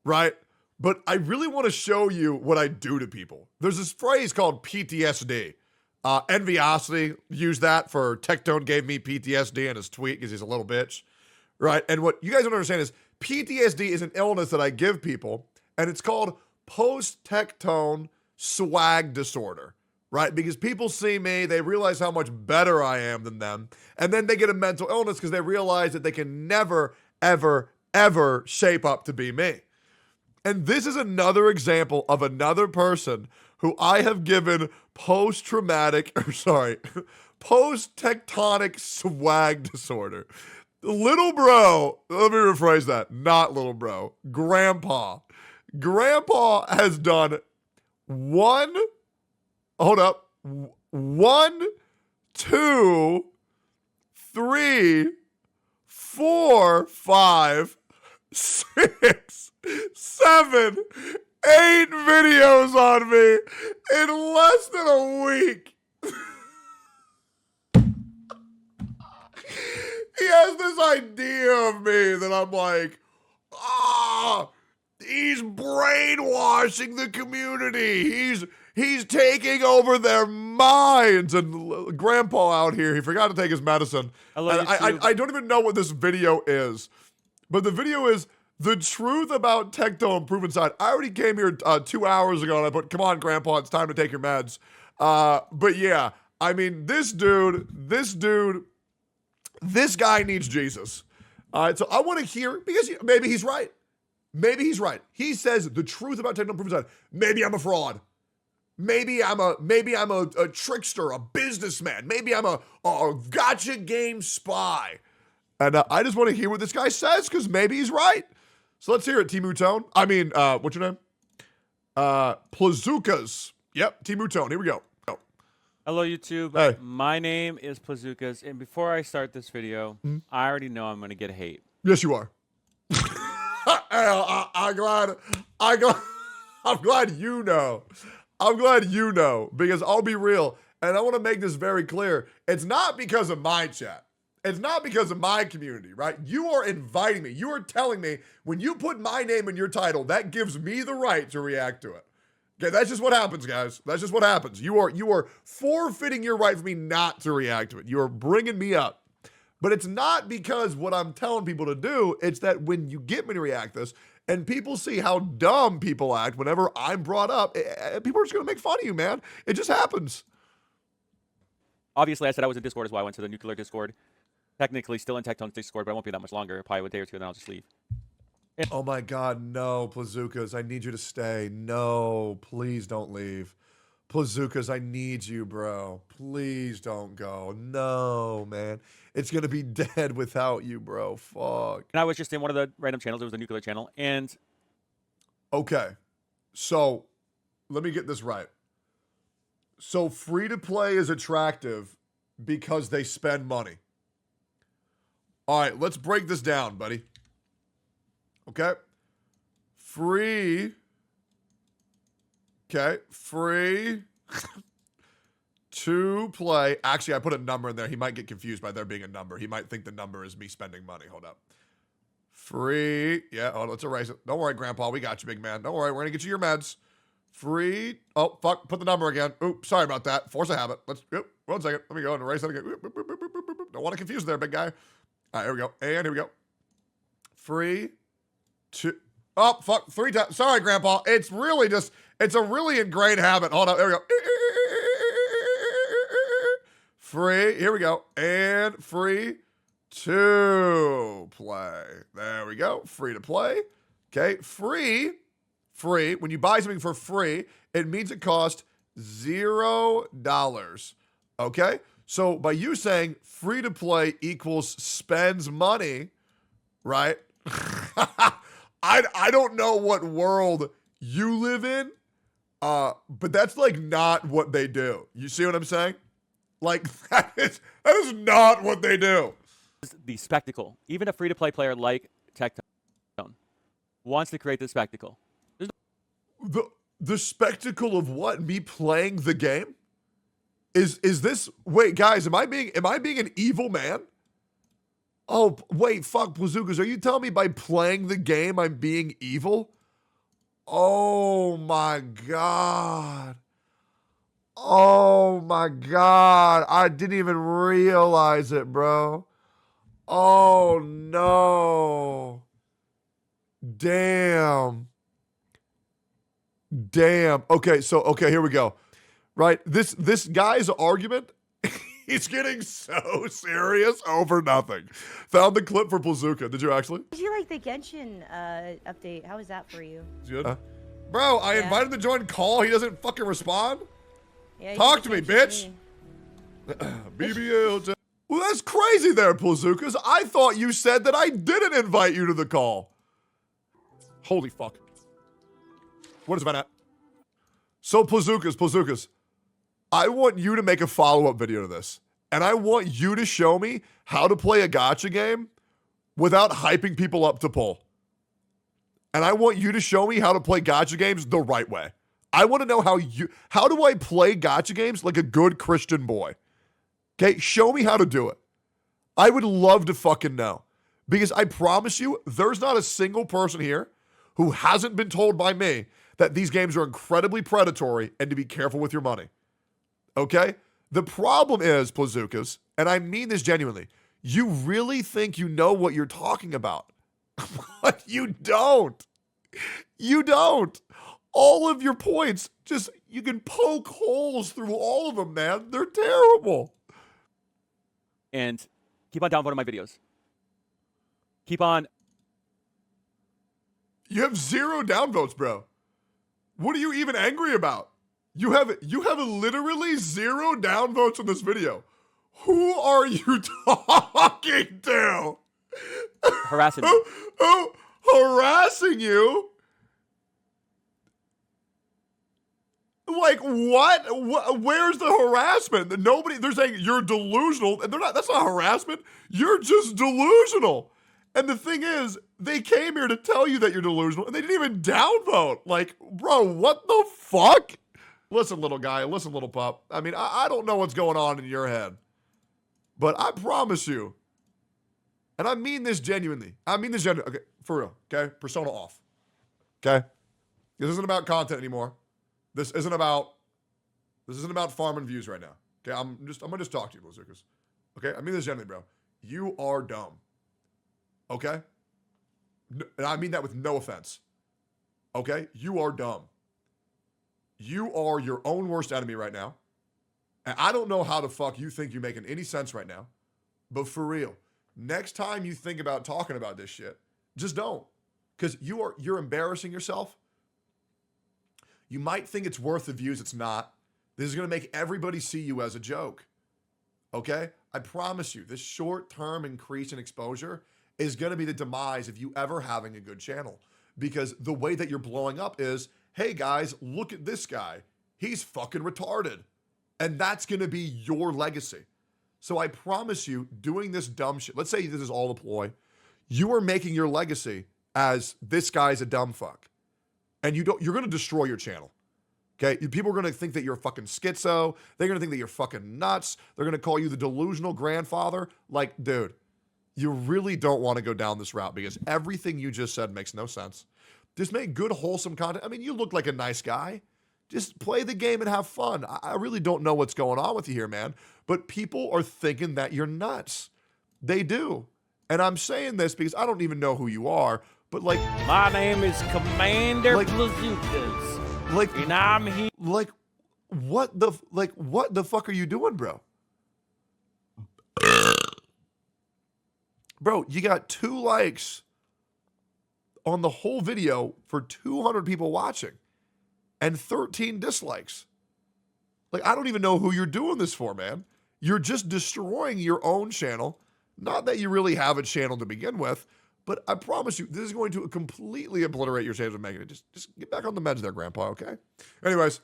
right? But I really want to show you what I do to people. There's this phrase called PTSD. Enviosity used that for Tectone gave me PTSD in his tweet because he's a little bitch, right? And what you guys don't understand is PTSD is an illness that I give people, and it's called post-Tectone swag disorder, right? Because people see me, they realize how much better I am than them, and then they get a mental illness because they realize that they can never, ever, ever shape up to be me. And this is another example of another person who I have given post-tectonic swag disorder. Little bro, let me rephrase that, not little bro, grandpa. Grandpa has done 1, 2, 3, 4, 5, 6, 7, 8 videos on me in less than a week. He has this idea of me that I'm like, he's brainwashing the community. He's taking over their minds. And grandpa out here, he forgot to take his medicine. I don't even know what this video is. But the video is the truth about Tectone Proven Side. I already came here 2 hours ago and I put, come on, grandpa, it's time to take your meds. But yeah, I mean, this guy needs Jesus. All right, so I want to hear, because maybe he's right. Maybe he's right. He says the truth about Tectone Proven Side. Maybe I'm a fraud. Maybe I'm a trickster, a businessman. Maybe I'm a gotcha game spy. And I just want to hear what this guy says because maybe he's right. So let's hear it, Timu Tone. I mean, what's your name? Plazookas. Yep, Timu Tone. Here we go. Hello, YouTube. Hey. My name is Plazookas, and before I start this video, I already know I'm going to get hate. Yes, you are. I'm glad you know. I'm glad you know because I'll be real, and I want to make this very clear. It's not because of my chat. It's not because of my community, right? You are inviting me. You are telling me when you put my name in your title, that gives me the right to react to it. Okay, that's just what happens, guys. That's just what happens. You are forfeiting your right for me not to react to it. You are bringing me up. But it's not because what I'm telling people to do. It's that when you get me to react this, and people see how dumb people act whenever I'm brought up, people are just going to make fun of you, man. It just happens. Obviously, I said I was in Discord is why I went to the nuclear Discord. Technically still in Tecton's Discord, but I won't be that much longer. Probably a day or two, and then I'll just leave. Oh my God, no, Plazookas, I need you to stay. No, please don't leave. Plazookas, I need you, bro. Please don't go. No, man. It's going to be dead without you, bro. Fuck. And I was just in one of the random channels. It was the nuclear channel. And okay, so let me get this right. So free to play is attractive because they spend money. All right, let's break this down, buddy. Okay. Free. Okay. Free to play. Actually, I put a number in there. He might get confused by there being a number. He might think the number is me spending money. Hold up. Free. Yeah, hold on. Let's erase it. Don't worry, Grandpa. We got you, big man. Don't worry. We're going to get you your meds. Free. Oh, fuck. Put the number again. Oops. Sorry about that. Force a habit. Let's. Oop, 1 second. Let me go and erase that again. Oop, boop, boop, boop, boop, boop, boop. Don't want to confuse there, big guy. All right, here we go. And here we go. Free to. Oh, fuck. 3 times. Sorry, Grandpa. It's really just. It's a really ingrained habit. Hold on. There we go. Free. Here we go. And free to play. There we go. Free to play. Okay. Free. Free. When you buy something for free, it means it costs $0. Okay. So by you saying free to play equals spends money, right? I don't know what world you live in, but that's like not what they do. You see what I'm saying? Like that is not what they do. the spectacle. Even a free-to-play player like Tecton wants to create this spectacle. The spectacle of what? Me playing the game? Is this? Wait, guys, am I being an evil man? Oh, wait, fuck, Bazookas. Are you telling me by playing the game I'm being evil? Oh my god. Oh my god. I didn't even realize it, bro. Oh no. Damn. Okay, here we go. Right? This guy's argument, he's getting so serious over nothing. Found the clip for Bazooka. Did you actually? Did you like the Genshin update? How was that for you? Good. Bro, I invited him to join call. He doesn't fucking respond. Yeah, Talk to me, bitch. BBL. Well, that's crazy there, Bazookas. I thought you said that I didn't invite you to the call. Holy fuck. What is that? So, Bazookas, I want you to make a follow-up video to this. And I want you to show me how to play a gacha game without hyping people up to pull. And I want you to show me how to play gacha games the right way. I want to know how do I play gacha games like a good Christian boy? Okay, show me how to do it. I would love to fucking know. Because I promise you, there's not a single person here who hasn't been told by me that these games are incredibly predatory and to be careful with your money. Okay? The problem is, Bazookas, and I mean this genuinely, you really think you know what you're talking about. But you don't. You don't. All of your points, you can poke holes through all of them, man. They're terrible. And keep on downvoting my videos. Keep on. You have 0 downvotes, bro. What are you even angry about? You have literally 0 downvotes on this video. Who are you talking to? Harassing me. Who harassing you? Like what? Where's the harassment? Nobody. They're saying you're delusional, and they're not. That's not harassment. You're just delusional. And the thing is, they came here to tell you that you're delusional, and they didn't even downvote. Like, bro, what the fuck? Listen, little guy. Listen, little pup. I mean, I don't know what's going on in your head, but I promise you, and I mean this genuinely. Okay, for real. Okay, persona off. Okay, this isn't about content anymore. This isn't about farming views right now. Okay, I'm gonna just talk to you, Bazookas. Okay, I mean this genuinely, bro. You are dumb. Okay? And I mean that with no offense. Okay? You are dumb. You are your own worst enemy right now. And I don't know how the fuck you think you're making any sense right now. But for real, next time you think about talking about this shit, just don't. Because you're embarrassing yourself. You might think it's worth the views. It's not. This is going to make everybody see you as a joke. Okay? I promise you, this short-term increase in exposure is going to be the demise of you ever having a good channel. Because the way that you're blowing up is, hey guys, look at this guy. He's fucking retarded. And that's going to be your legacy. So I promise you, doing this dumb shit, let's say this is all a ploy, you are making your legacy as this guy's a dumb fuck. And you're going to destroy your channel. Okay? People are going to think that you're fucking schizo. They're going to think that you're fucking nuts. They're going to call you the delusional grandfather. Like, dude, you really don't want to go down this route because everything you just said makes no sense. Just make good, wholesome content. I mean, you look like a nice guy. Just play the game and have fun. I really don't know what's going on with you here, man. But people are thinking that you're nuts. They do. And I'm saying this because I don't even know who you are. But like, my name is Commander like, Blazookas. Like, and I'm here. Like, what the fuck are you doing, bro? Bro, you got 2 likes on the whole video for 200 people watching and 13 dislikes. Like, I don't even know who you're doing this for, man. You're just destroying your own channel. Not that you really have a channel to begin with, but I promise you, this is going to completely obliterate your chances of making it. Just get back on the meds there, Grandpa, okay? Anyways,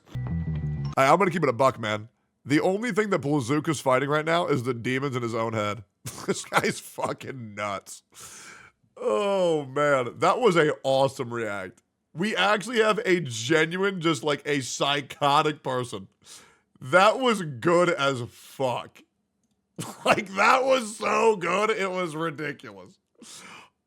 I'm going to keep it a buck, man. The only thing that Blazooka's fighting right now is the demons in his own head. This guy's fucking nuts. Oh, man. That was an awesome react. We actually have a genuine, just like a psychotic person. That was good as fuck. Like, that was so good. It was ridiculous.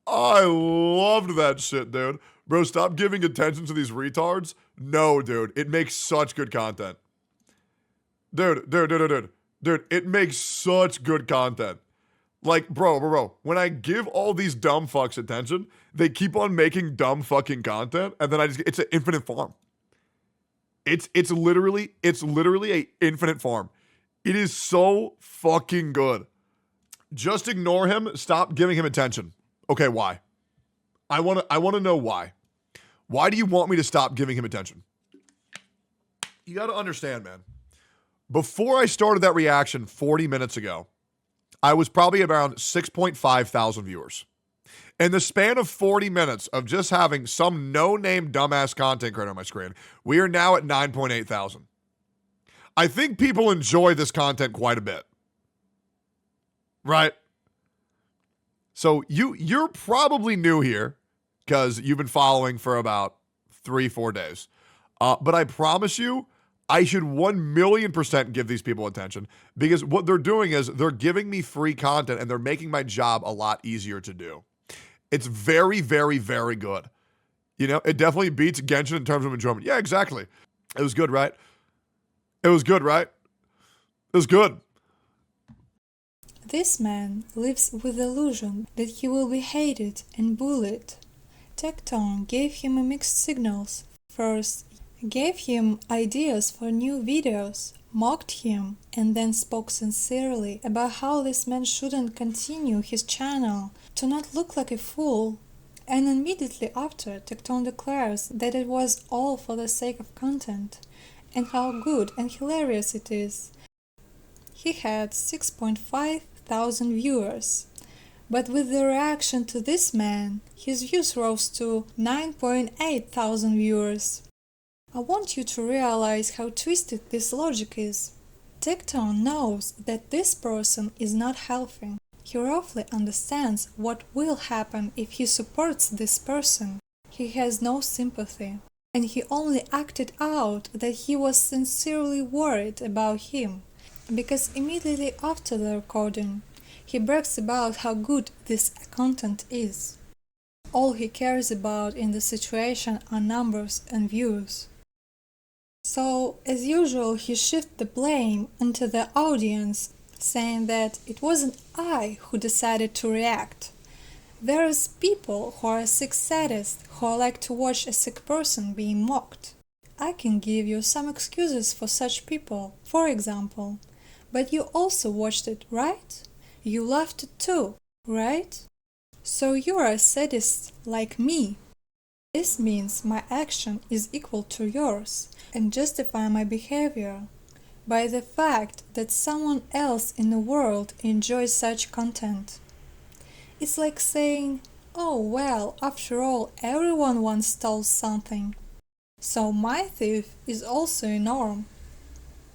I loved that shit, dude. Bro, stop giving attention to these retards. No, dude. It makes such good content. Dude, it makes such good content. Like, bro, when I give all these dumb fucks attention, they keep on making dumb fucking content, and then it's an infinite farm. It's literally a infinite farm. It is so fucking good. Just ignore him. Stop giving him attention. Okay, why? I want to know why. Why do you want me to stop giving him attention? You got to understand, man. Before I started that reaction 40 minutes ago, I was probably around 6.5 thousand viewers. In the span of 40 minutes of just having some no-name dumbass content creator on my screen, we are now at 9.8 thousand. I think people enjoy this content quite a bit. Right? So you're probably new here because you've been following for about 3-4 days. But I promise you, I should 1,000,000% give these people attention because what they're doing is they're giving me free content and they're making my job a lot easier to do. It's very, very, very good. You know, it definitely beats Genshin in terms of enjoyment. Yeah, exactly. It was good, right? It was good, right? It was good. This man lives with the illusion that he will be hated and bullied. Tecton gave him mixed signals. First, gave him ideas for new videos, mocked him, and then spoke sincerely about how this man shouldn't continue his channel to not look like a fool. And immediately after, Tecton declares that it was all for the sake of content. and how good and hilarious it is. He had 6.5 thousand viewers. But with the reaction to this man, his views rose to 9.8 thousand viewers. I want you to realize how twisted this logic is. Tecton knows that this person is not healthy. He roughly understands what will happen if he supports this person. He has no sympathy, and he only acted out that he was sincerely worried about him, because immediately after the recording, he brags about how good this content is. All he cares about in the situation are numbers and views. So, as usual, he shifts the blame onto the audience, saying that it wasn't I who decided to react. There's people who are sick sadists who like to watch a sick person being mocked. I can give you some excuses for such people, for example. But you also watched it, right? You loved it too, right? So you're a sadist like me. This means my action is equal to yours and justify my behavior by the fact that someone else in the world enjoys such content. It's like saying, oh well, after all, everyone once stole something. So my thief is also a norm.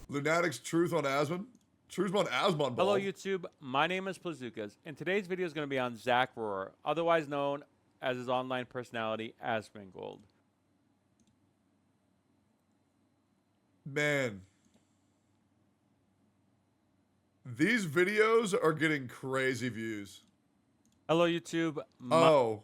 Lunatic's truth on Asmon? Truth on Asmon. Hello YouTube, my name is Plazookas, and today's video is going to be on Zach Rohrer, otherwise known as his online personality, Asmongold. Man. These videos are getting crazy views. Hello YouTube. Oh.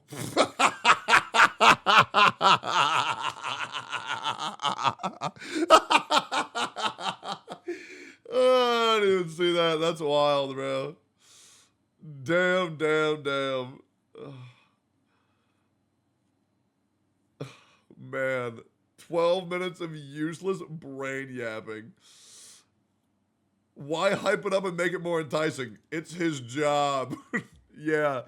Oh, I didn't even see that. That's wild, bro. Damn. Man. 12 minutes of useless brain yapping. Why hype it up and make it more enticing? It's his job. Yeah.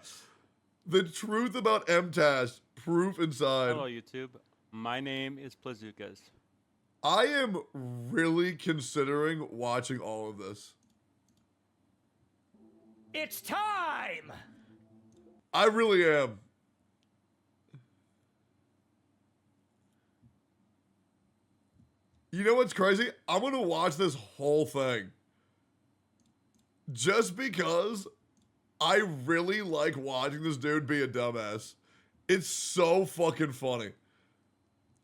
The truth about Mtashed. Proof inside. Hello YouTube. My name is Plazookas. I am really considering watching all of this. It's time! I really am. You know what's crazy? I'm going to watch this whole thing. Just because I really like watching this dude be a dumbass. It's so fucking funny.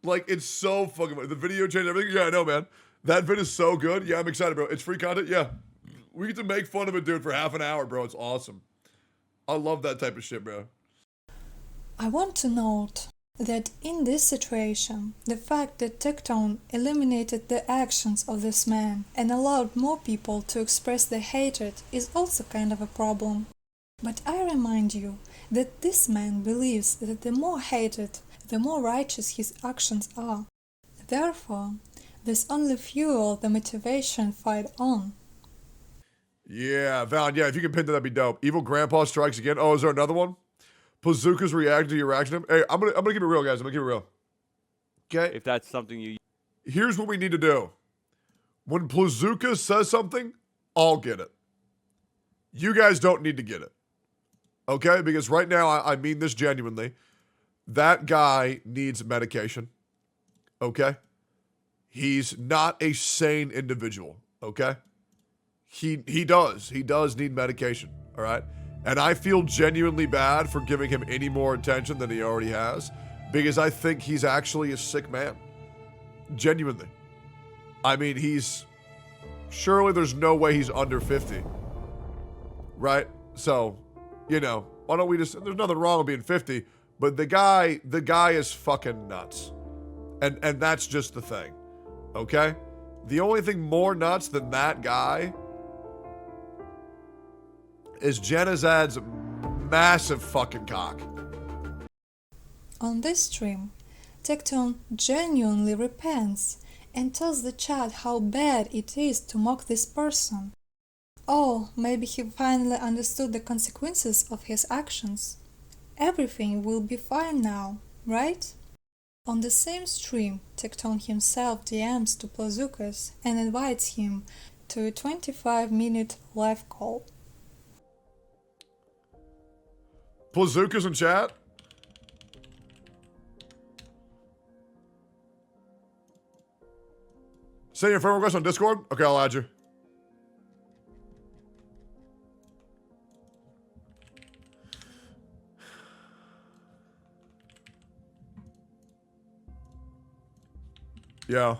Like, it's so fucking funny. The video changed everything. Yeah, I know, man. That vid is so good. Yeah, I'm excited, bro. It's free content. Yeah. We get to make fun of it, dude, for half an hour, bro. It's awesome. I love that type of shit, bro. I want to note that in this situation, the fact that Tectone eliminated the actions of this man and allowed more people to express their hatred is also kind of a problem. But I remind you that this man believes that the more hated, the more righteous his actions are. Therefore, this only fuels the motivation fight on. Yeah, Val, yeah, if you can pin that, that'd be dope. Evil Grandpa strikes again. Oh, is there another one? Plazookas reacting to your reaction. Hey, I'm gonna keep it real, guys. I'm gonna keep it real. Okay? If that's something you... Here's what we need to do. When Plazookas says something, I'll get it. You guys don't need to get it. Okay? Because right now, I mean this genuinely. That guy needs medication. Okay? He's not a sane individual. Okay? He does. He does need medication. All right? And I feel genuinely bad for giving him any more attention than he already has. Because I think he's actually a sick man. Genuinely. I mean, surely there's no way he's under 50. Right? So, you know, why don't we just... There's nothing wrong with being 50. But the guy is fucking nuts. And that's just the thing. Okay? The only thing more nuts than that guy is Jenazad's massive fucking cock. On this stream, Tecton genuinely repents and tells the chat how bad it is to mock this person. Oh, maybe he finally understood the consequences of his actions. Everything will be fine now, right? On the same stream, Tectone himself DMs to Plazukas and invites him to a 25-minute live call. Plazukas in chat? Send your friend request on Discord? Okay, I'll add you. Yeah.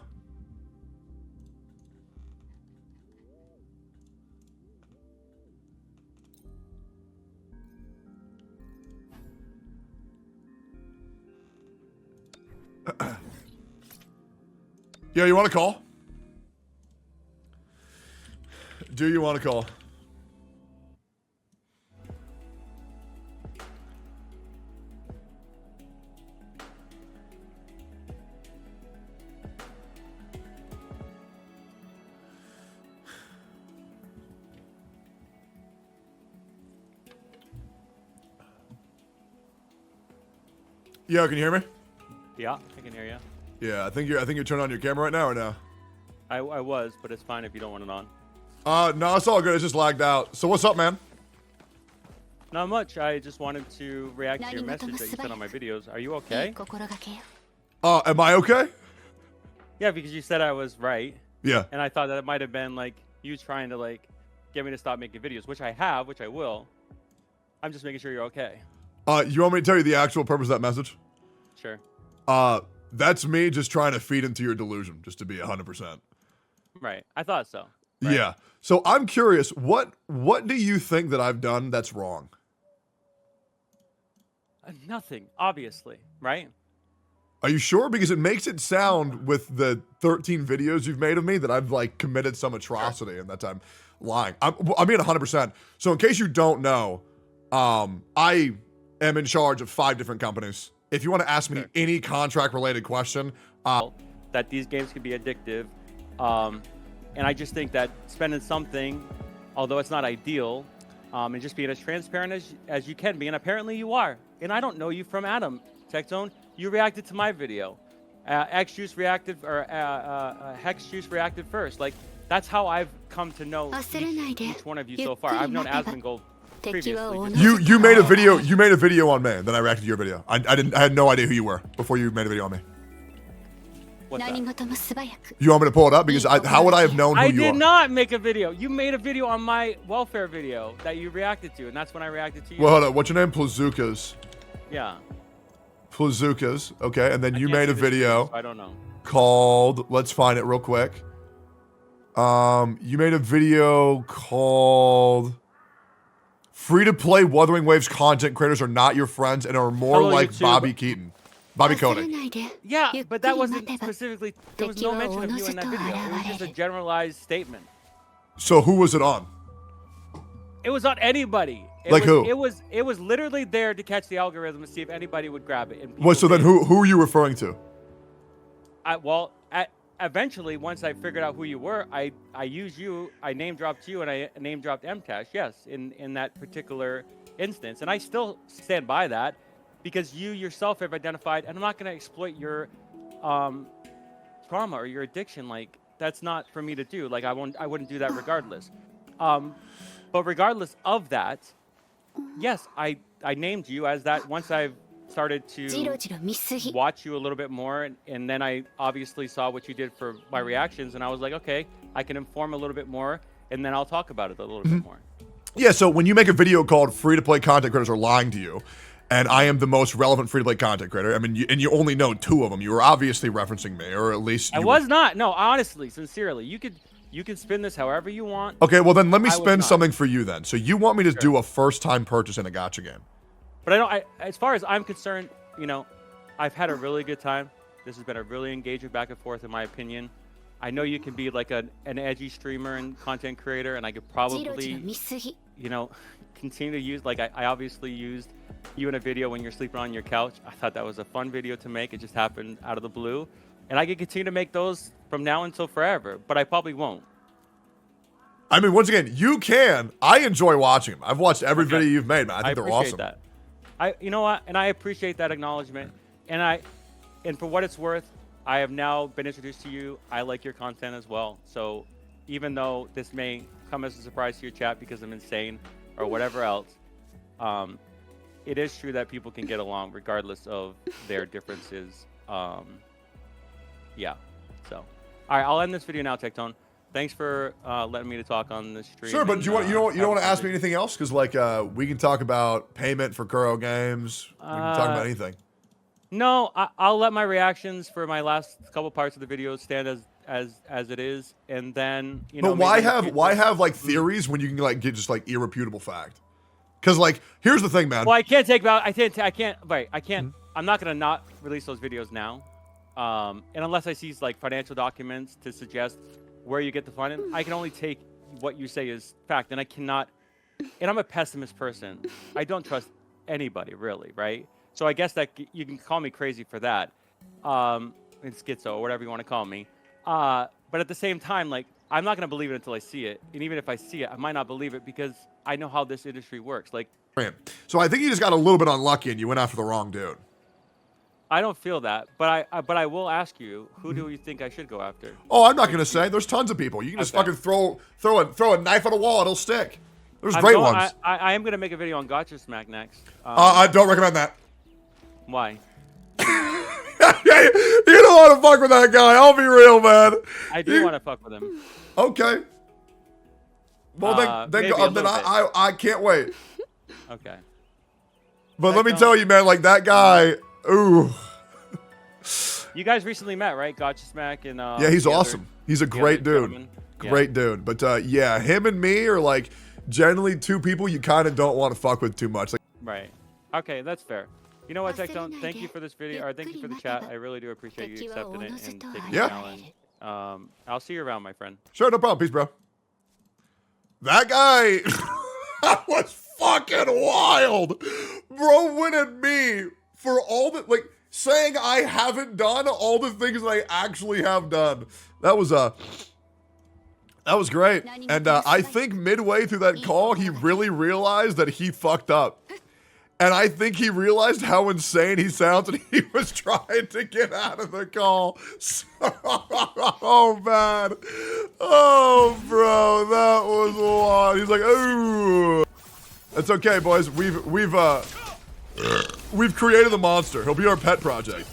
Yeah, you want to call? Do you want to call? Yo, can you hear me? Yeah, I can hear you. Yeah, I think you're turning on your camera right now or no? I was, but it's fine if you don't want it on. No, it's all good. It's just lagged out. So what's up, man? Not much. I just wanted to react to your message that you sent on my videos. Are you okay? Am I okay? Yeah, because you said I was right. Yeah. And I thought that it might have been like you trying to like get me to stop making videos, which I have, which I will. I'm just making sure you're okay. You want me to tell you the actual purpose of that message? Sure. That's me just trying to feed into your delusion, just to be 100%. Right. I thought so. Right? Yeah. So I'm curious, what do you think that I've done that's wrong? Nothing, obviously, right? Are you sure? Because it makes it sound with the 13 videos you've made of me that I've like committed some atrocity and that I'm lying. I mean 100%. So in case you don't know, I am in charge of 5 different companies. If you want to ask me any contract related question, that these games can be addictive. And I just think that spending something, although it's not ideal, and just being as transparent as you can be, and apparently you are. And I don't know you from Adam, Tectone. You reacted to my video. Hex Juice reacted first. Like, that's how I've come to know each one of you so far. I've known Asmongold previously. You made a video on me, then I reacted to your video. I had no idea who you were before you made a video on me. What's that? You want me to pull it up? Because how would I have known who you are? I did not make a video. You made a video on my welfare video that you reacted to, and that's when I reacted to you. Well, hold on. What's your name? Plazukas. Yeah. Plazukas. Okay, and then you made a video. I don't know. Called. Let's find it real quick. You made a video called "Free-to-Play Wuthering Waves content creators are not your friends and are more like YouTube. Bobby Keaton." Bobby Kotick. Yeah, but that wasn't specifically. There was no mention of you in that video. It was just a generalized statement. So who was it on? It was on anybody. Who? It was literally there to catch the algorithm and see if anybody would grab it. Well, so then who are you referring to? Eventually, once I figured out who you were, I used you. I name dropped you, and I name dropped Mtashed. Yes, in that particular instance, and I still stand by that. Because you yourself have identified, and I'm not going to exploit your trauma or your addiction. Like, that's not for me to do. Like, I wouldn't do that regardless. But regardless of that, yes, I named you as that once I've started to watch you a little bit more, and then I obviously saw what you did for my reactions, and I was like, okay, I can inform a little bit more, and then I'll talk about it a little bit more. Yeah, so when you make a video called "Free-to-Play Content Creators Are Lying to You," and I am the most relevant free-to-play content creator. I mean, you only know 2 of them. You were obviously referencing me, or at least I was not. No, honestly, sincerely, you can spin this however you want. Okay, well then let me spin something for you then. So you want me to do a first-time purchase in a gacha game? But as far as I'm concerned, I've had a really good time. This has been a really engaging back and forth, in my opinion. I know you can be like an edgy streamer and content creator, and I could probably, continue to use, like I obviously used you in a video when you're sleeping on your couch. I thought that was a fun video to make. It just happened out of the blue. And I could continue to make those from now until forever, but I probably won't. I mean, once again, you can. I enjoy watching them. I've watched every video you've made, man. I think they're awesome. That. You know what? And I appreciate that acknowledgement. And And for what it's worth, I have now been introduced to you. I like your content as well. So even though this may come as a surprise to your chat because I'm insane or whatever else, it is true that people can get along regardless of their differences. Yeah. So, all right, I'll end this video now, Tectone. Thanks for letting me to talk on this stream. Sure, but and, you don't want to ask me anything else? Because like we can talk about payment for Kuro games. We can talk about anything. No, I'll let my reactions for my last couple parts of the video stand as it is, and then you know. But why have like theories when you can like get just like irrefutable fact? Because like here's the thing, man. Well, I can't. Right, I can't. I'm not gonna not release those videos now, and unless I see like financial documents to suggest where you get the funding, I can only take what you say is fact, and I cannot. And I'm a pessimist person. I don't trust anybody really, right? So I guess that you can call me crazy for that, it's schizo or whatever you want to call me. But at the same time, like I'm not gonna believe it until I see it, and even if I see it, I might not believe it because I know how this industry works. Like, so I think you just got a little bit unlucky and you went after the wrong dude. I don't feel that, but I will ask you, who do you think I should go after? Oh, I'm not gonna say. There's tons of people. You can just fucking throw a knife at a wall, it'll stick. There's great ones. I am gonna make a video on Gotcha Smack next. I don't recommend that. Why? You don't want to fuck with that guy. I'll be real, man. I do want to fuck with him. Okay. Well, then I can't wait. Okay. But let me tell you, man, like that guy, ooh. You guys recently met, right? Gotcha Smack and yeah, he's awesome. He's a great dude. Great dude. But yeah, him and me are like generally two people you kind of don't want to fuck with too much. Like, right. Okay, that's fair. You know what, Tectone? Thank you for this video, or thank you for the chat. I really do appreciate you accepting it and taking the challenge. I'll see you around, my friend. Sure, no problem. Peace, bro. That guy that was fucking wild. Bro went at me for all the, like, saying I haven't done all the things that I actually have done. That was great. And I think midway through that call, he really realized that he fucked up. And I think he realized how insane he sounds, and he was trying to get out of the call. Oh, man. Oh, bro, that was wild. He's like, ooh. That's okay, boys. We've created the monster. He'll be our pet project.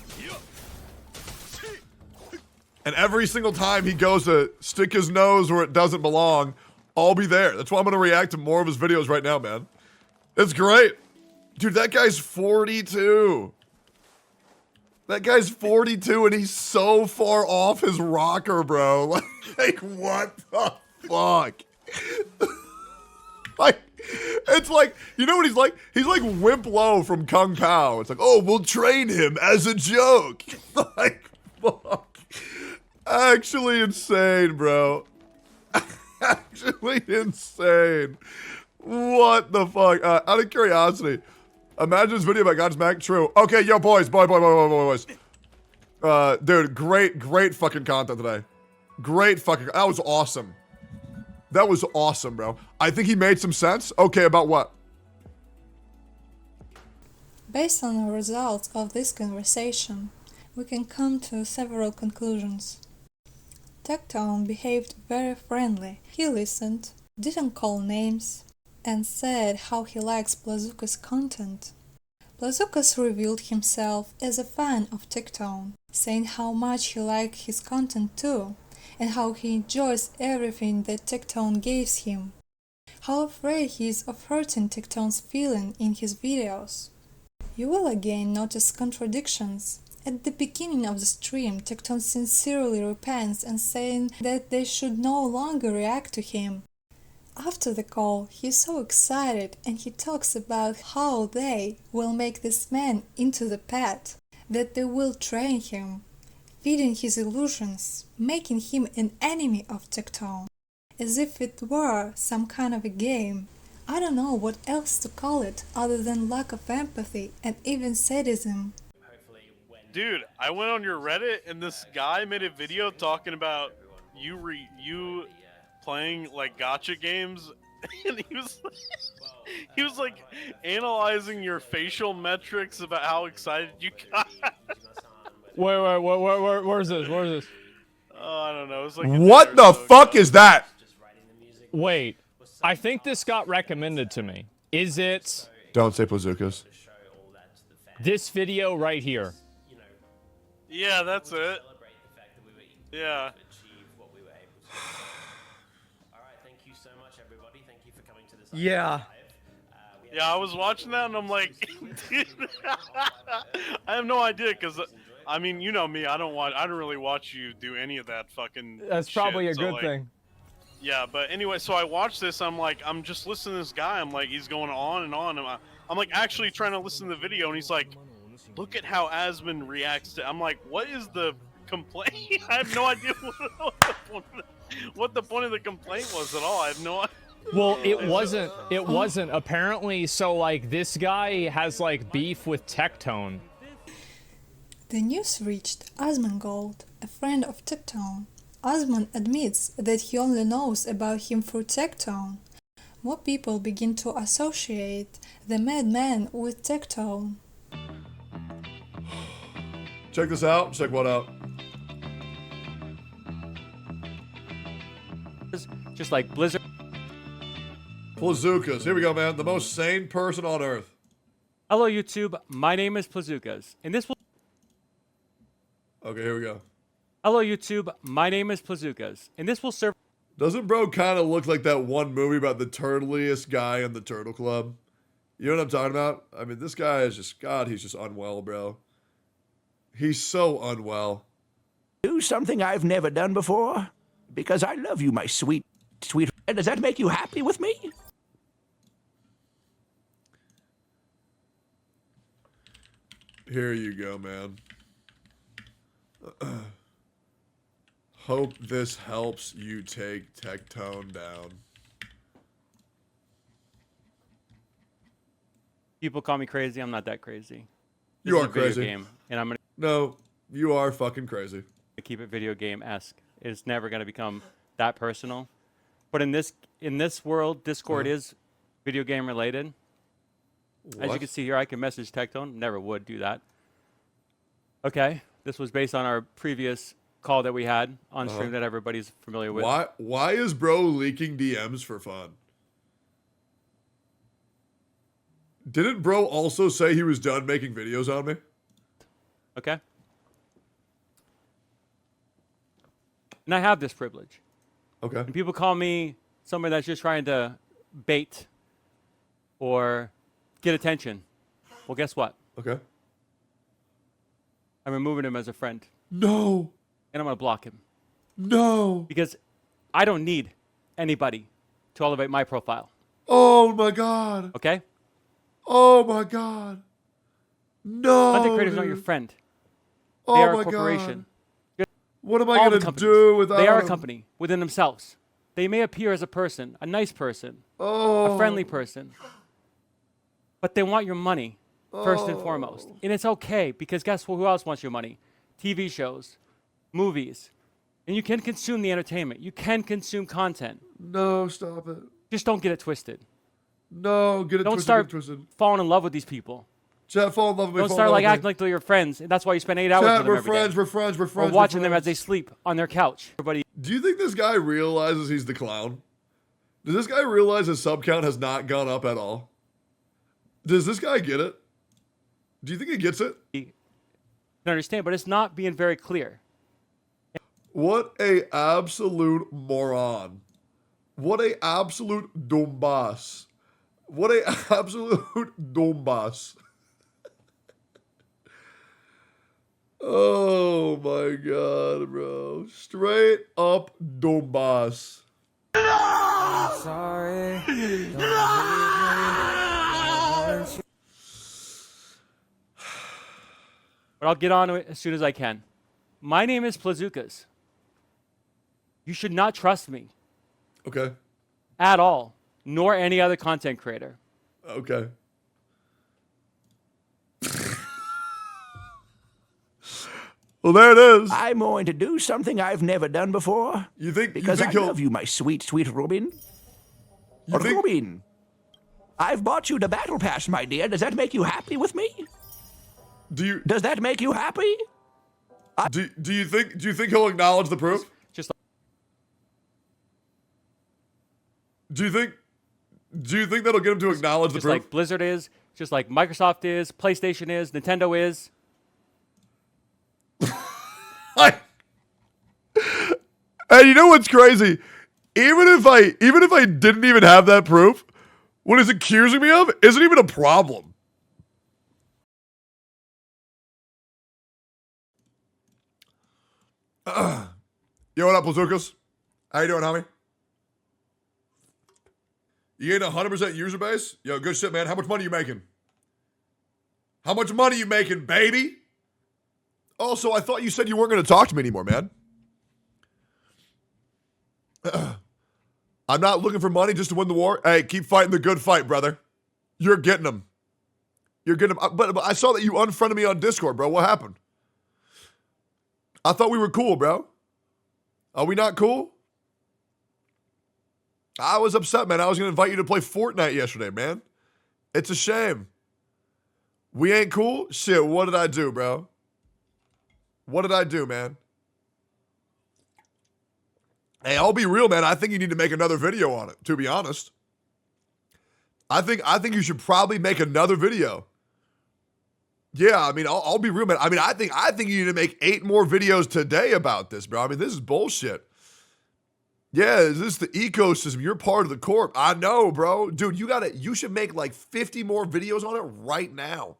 And every single time he goes to stick his nose where it doesn't belong, I'll be there. That's why I'm going to react to more of his videos right now, man. It's great. Dude, that guy's 42. That guy's 42 and he's so far off his rocker, bro. Like what the fuck? Like, it's like, you know what he's like? He's like Wimp Lo from Kung Pao. It's like, oh, we'll train him as a joke. Like, fuck. Actually insane, bro. Actually insane. What the fuck? Out of curiosity, imagine this video about God's Mac. True. Okay, yo, boys. Boys. Dude, great fucking content today. Great fucking, that was awesome. That was awesome, bro. I think he made some sense. Okay, about what? Based on the results of this conversation, we can come to several conclusions. Tectone behaved very friendly. He listened, didn't call names, and said how he likes Blazuka's content. Blazukas revealed himself as a fan of Tectone, saying how much he liked his content too, and how he enjoys everything that Tectone gives him. How afraid he is of hurting Tectone's feeling in his videos. You will again notice contradictions. At the beginning of the stream, Tectone sincerely repents and saying that they should no longer react to him. After the call, he's so excited and he talks about how they will make this man into the pet, that they will train him, feeding his illusions, making him an enemy of Tectone, as if it were some kind of a game. I don't know what else to call it other than lack of empathy and even sadism. Dude, I went on your Reddit and this guy made a video talking about you playing like gacha games, and he was like analyzing your facial metrics about how excited you got. Where's this? Oh, I don't know. It's like What the fuck is that? Wait, I think this got recommended to me. Is it Don't say bazookas. this video right here? Yeah, that's it. Yeah. Yeah. Yeah, I was watching that and I'm like, dude, I have no idea because, I mean, you know me, I don't really watch you do any of that fucking. That's probably shit, a good like, thing. Yeah, but anyway, so I watched this. I'm like, I'm just listening to this guy. I'm like, he's going on and on. And I'm like actually trying to listen to the video, and he's like, look at how Asmon reacts to. I'm like, what is the complaint? I have no idea what the point of the complaint was at all. I have no idea. Well, it wasn't. It wasn't. Apparently, so like this guy has like beef with Tectone. The news reached Asmongold, a friend of Tectone. Asmon admits that he only knows about him through Tectone. More people begin to associate the madman with Tectone. Check this out. Check what out. Just like Blizzard. Plazookas. Here we go, man. The most sane person on earth. Hello, YouTube. My name is Plazookas, and this will. Okay, here we go. Hello, YouTube. My name is Plazookas, and this will serve. Doesn't bro kind of look like that one movie about the turtliest guy in the Turtle Club? You know what I'm talking about? I mean, this guy is just, God, he's just unwell, bro. He's so unwell. Do something I've never done before? Because I love you, my sweet, sweet. Does that make you happy with me? Here you go, man. Hope this helps you take Tectone down. People call me crazy. I'm not that crazy. This You is are a video crazy. Game, and I'm gonna No, you are fucking crazy. keep it video game-esque. It's never gonna become that personal. But in this world, Discord is video game related. As you What? can see here, I can message Tectone. Never would do that. Okay, this was based on our previous call that we had on stream that everybody's familiar with. Why is bro leaking DMs for fun? Didn't bro also say he was done making videos on me? Okay. And I have this privilege. Okay. And people call me somebody that's just trying to bait or get attention. Well, guess what? Okay. I'm removing him as a friend. No. And I'm going to block him. No. Because I don't need anybody to elevate my profile. Oh my God. Okay? Oh my God. No. Content creators are not your friend. They Oh are my a corporation. God. What am I All the going to companies, do without They are a him? company within themselves. They may appear as a person, a nice person, Oh. a friendly person, but they want your money first and foremost. And it's okay because guess who else wants your money? TV shows, movies. And you can consume the entertainment. You can consume content. No, stop it. Just don't get it twisted. No, get it Don't twisted, start get it twisted. falling in love with these people. Chat, fall in love with me. Don't fall start in like love with acting me. like they're your friends. And that's why you spend 8 hours Chat, with them we're every friends, day. we're friends, we're Or friends. watching we're them as they friends. sleep on their couch. Everybody. Do you think this guy realizes he's the clown? Does this guy realize his sub count has not gone up at all? Does this guy get it? Do you think he gets it? Can understand, but it's not being very clear. What a absolute moron. What a absolute dumbass. What a absolute dumbass. Oh my God, bro. Straight up dumbass. I'm sorry. But I'll get on to it as soon as I can. My name is Plazookas. You should not trust me Okay. at all, nor any other content creator. Okay. Well, there it is. I'm going to do something I've never done before. You think? Because you think I he'll? love you, my sweet, sweet Robin. You think? Robin, I've bought you the battle pass, my dear. Does that make you happy with me? Do you? Does that make you happy? Do you think he'll acknowledge the proof? Just Do you think that'll get him to acknowledge the just proof? like Blizzard is, just like Microsoft is, PlayStation is, Nintendo is. And you know what's crazy? Even if I didn't even have that proof, what he's accusing me of isn't even a problem. Yo, what up, Bazookas? How you doing, homie? You gained 100% user base? Yo, good shit, man. How much money you making? How much money you making, baby? Also, I thought you said you weren't going to talk to me anymore, man. I'm not looking for money just to win the war. Hey, keep fighting the good fight, brother. You're getting them. You're getting them. But I saw that you unfriended me on Discord, bro. What happened? I thought we were cool, bro. Are we not cool? I was upset, man. I was going to invite you to play Fortnite yesterday, man. It's a shame. We ain't cool? Shit, what did I do, bro? What did I do, man? Hey, I'll be real, man. I think you need to make another video on it, to be honest. I think you should probably make another video. Yeah, I mean, I'll be real, man. I mean, I think you need to make 8 more videos today about this, bro. I mean, this is bullshit. Yeah, is this the ecosystem? You're part of the corp. I know, bro. Dude, you should make like 50 more videos on it right now.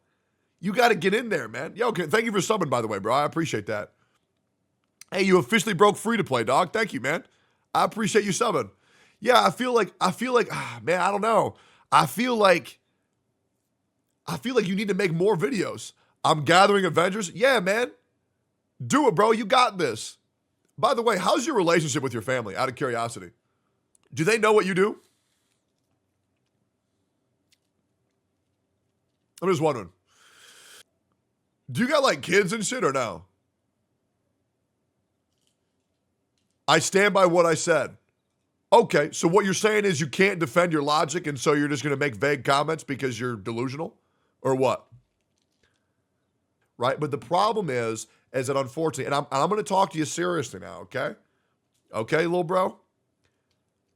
You got to get in there, man. Yo, okay, thank you for subbing, by the way, bro. I appreciate that. Hey, you officially broke free to play, dog. Thank you, man. I appreciate you subbing. Yeah, I feel like, man, I don't know. I feel like you need to make more videos. I'm gathering Avengers. Yeah, man. Do it, bro. You got this. By the way, how's your relationship with your family, out of curiosity? Do they know what you do? I'm just wondering. Do you got like kids and shit or no? I stand by what I said. Okay, so what you're saying is you can't defend your logic and so you're just going to make vague comments because you're delusional? Or what? Right? But the problem is that unfortunately, and I'm going to talk to you seriously now, okay? Okay, little bro?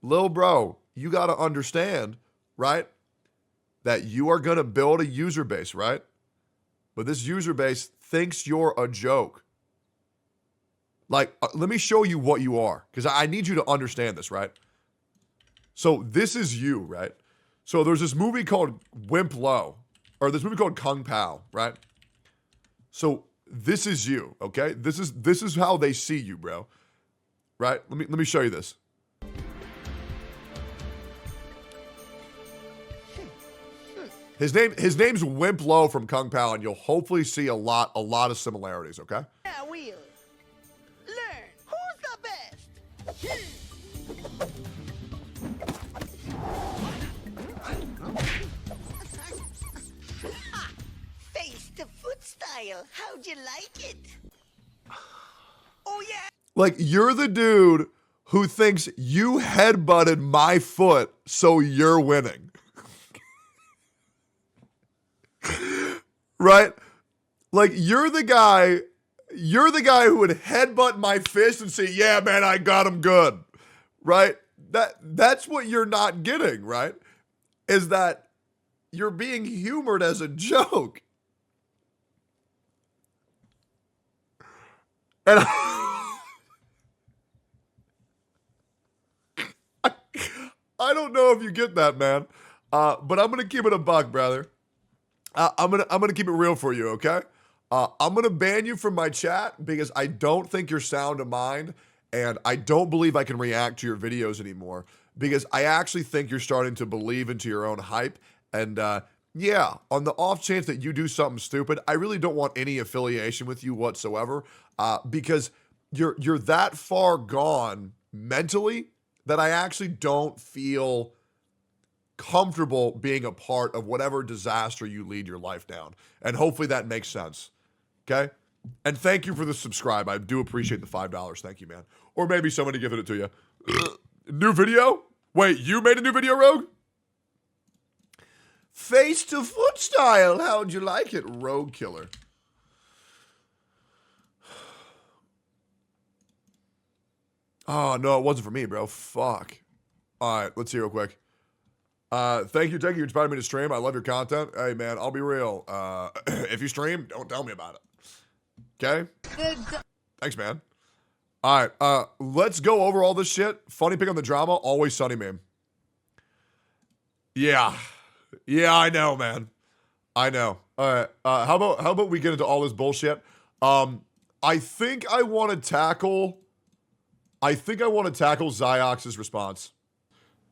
Little bro, you got to understand, right, that you are going to build a user base, right? But this user base thinks you're a joke. Like, let me show you what you are, because I need you to understand this, right? So this is you, right? So there's this movie called Wimp Low, or this movie called Kung Pao, right? So this is you, okay? This is how they see you, bro. Right? Let me show you this. His name's Wimp Low from Kung Pao, and you'll hopefully see a lot of similarities, okay? Yeah, we'll learn who's the best. Face to foot style. How'd you like it? Oh yeah. Like, you're the dude who thinks you headbutted my foot, so you're winning. Right? Like, you're the guy who would headbutt my fist and say, yeah, man, I got him good. Right? That's what you're not getting, right? Is that you're being humored as a joke. And I don't know if you get that, man. But I'm gonna keep it a buck, brother. I'm gonna keep it real for you, okay? I'm gonna ban you from my chat because I don't think you're sound of mind, and I don't believe I can react to your videos anymore because I actually think you're starting to believe into your own hype. And yeah, on the off chance that you do something stupid, I really don't want any affiliation with you whatsoever because you're that far gone mentally that I actually don't feel comfortable being a part of whatever disaster you lead your life down. And hopefully that makes sense. Okay? And thank you for the subscribe. I do appreciate the $5. Thank you, man. Or maybe somebody giving it to you. New video? Wait, you made a new video, Rogue? Face to foot style. How'd you like it, Rogue Killer? Oh, no, it wasn't for me, bro. Fuck. All right, let's see real quick. Thank you, Tecton. You inspired me to stream. I love your content. Hey, man, I'll be real. If you stream, don't tell me about it. Okay? Thanks, man. All right, let's go over all this shit. Funny pick on the drama. Always Sunny meme. Yeah. Yeah, I know, man. I know. All right. How about we get into all this bullshit? I think I want to tackle Ziox's response.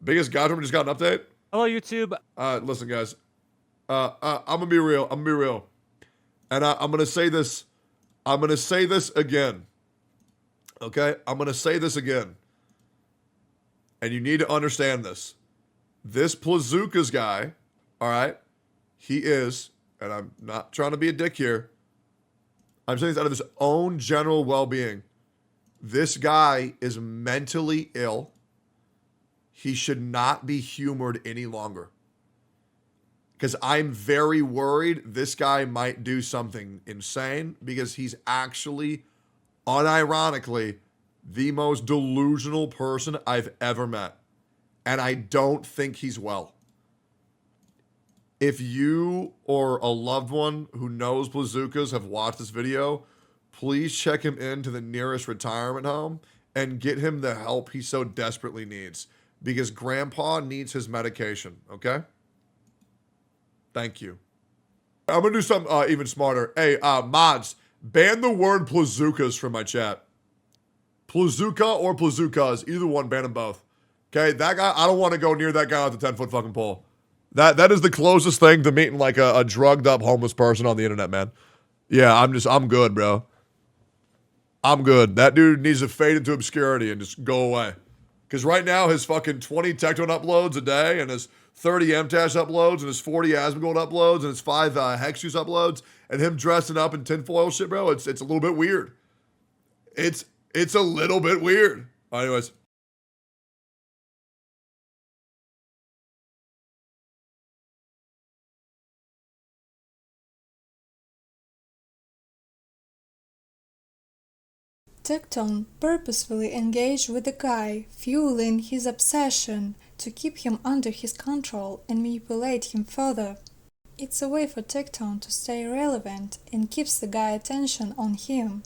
Biggest Godrum just got an update. Hello, YouTube. Listen, guys. I'm gonna be real. And I'm gonna say this. I'm gonna say this again. Okay? I'm gonna say this again. And you need to understand this. This Plazookas guy, all right? He is, and I'm not trying to be a dick here. I'm saying this out of his own general well-being. This guy is mentally ill. He should not be humored any longer. Because I'm very worried this guy might do something insane because he's actually, unironically, the most delusional person I've ever met. And I don't think he's well. If you or a loved one who knows Plazookas have watched this video, please check him into the nearest retirement home and get him the help he so desperately needs. Because Grandpa needs his medication, okay? Thank you. I'm going to do something even smarter. Hey, mods, ban the word Plazookas from my chat. Plazooka or Plazookas, either one, ban them both. Okay, that guy, I don't want to go near that guy with the 10-foot fucking pole. That is the closest thing to meeting like a drugged up homeless person on the internet, man. Yeah, I'm good, bro. I'm good. That dude needs to fade into obscurity and just go away. Because right now, his fucking 20 Tecton uploads a day and his 30 Mtashed uploads and his 40 Asmongold uploads and his 5 Hex Juice uploads and him dressing up in tinfoil shit, bro, it's a little bit weird. It's a little bit weird. Anyways. Tecton purposefully engaged with the guy, fueling his obsession to keep him under his control and manipulate him further. It's a way for Tecton to stay relevant and keeps the guy attention on him.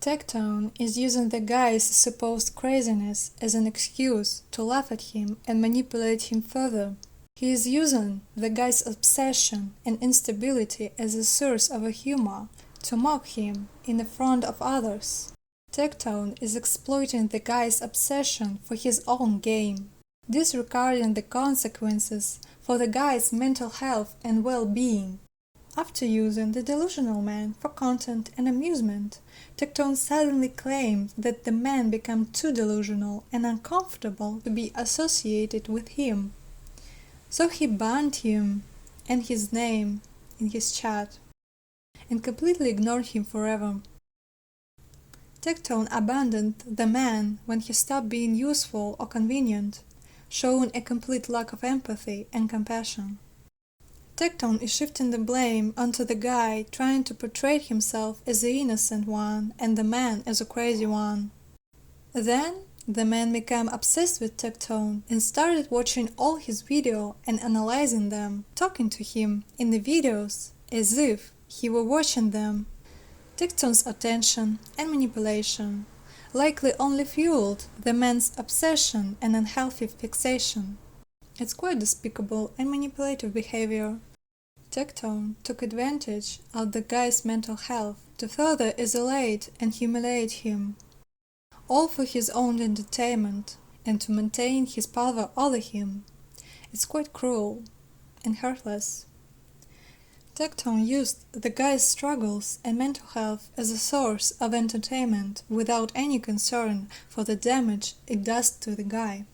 Tecton is using the guy's supposed craziness as an excuse to laugh at him and manipulate him further. He is using the guy's obsession and instability as a source of a humor to mock him in the front of others. Tectone is exploiting the guy's obsession for his own gain, disregarding the consequences for the guy's mental health and well-being. After using the delusional man for content and amusement, Tectone suddenly claimed that the man became too delusional and uncomfortable to be associated with him. So he banned him and his name in his chat, and completely ignored him forever. Tectone abandoned the man when he stopped being useful or convenient, showing a complete lack of empathy and compassion. Tectone is shifting the blame onto the guy, trying to portray himself as the innocent one and the man as a crazy one. Then, the man became obsessed with Tectone and started watching all his videos and analyzing them, talking to him in the videos as if he were watching them. Tectone's attention and manipulation likely only fueled the man's obsession and unhealthy fixation. It's quite despicable and manipulative behavior. Tectone took advantage of the guy's mental health to further isolate and humiliate him, all for his own entertainment and to maintain his power over him. It's quite cruel and heartless. Tectone used the guy's struggles and mental health as a source of entertainment without any concern for the damage it does to the guy.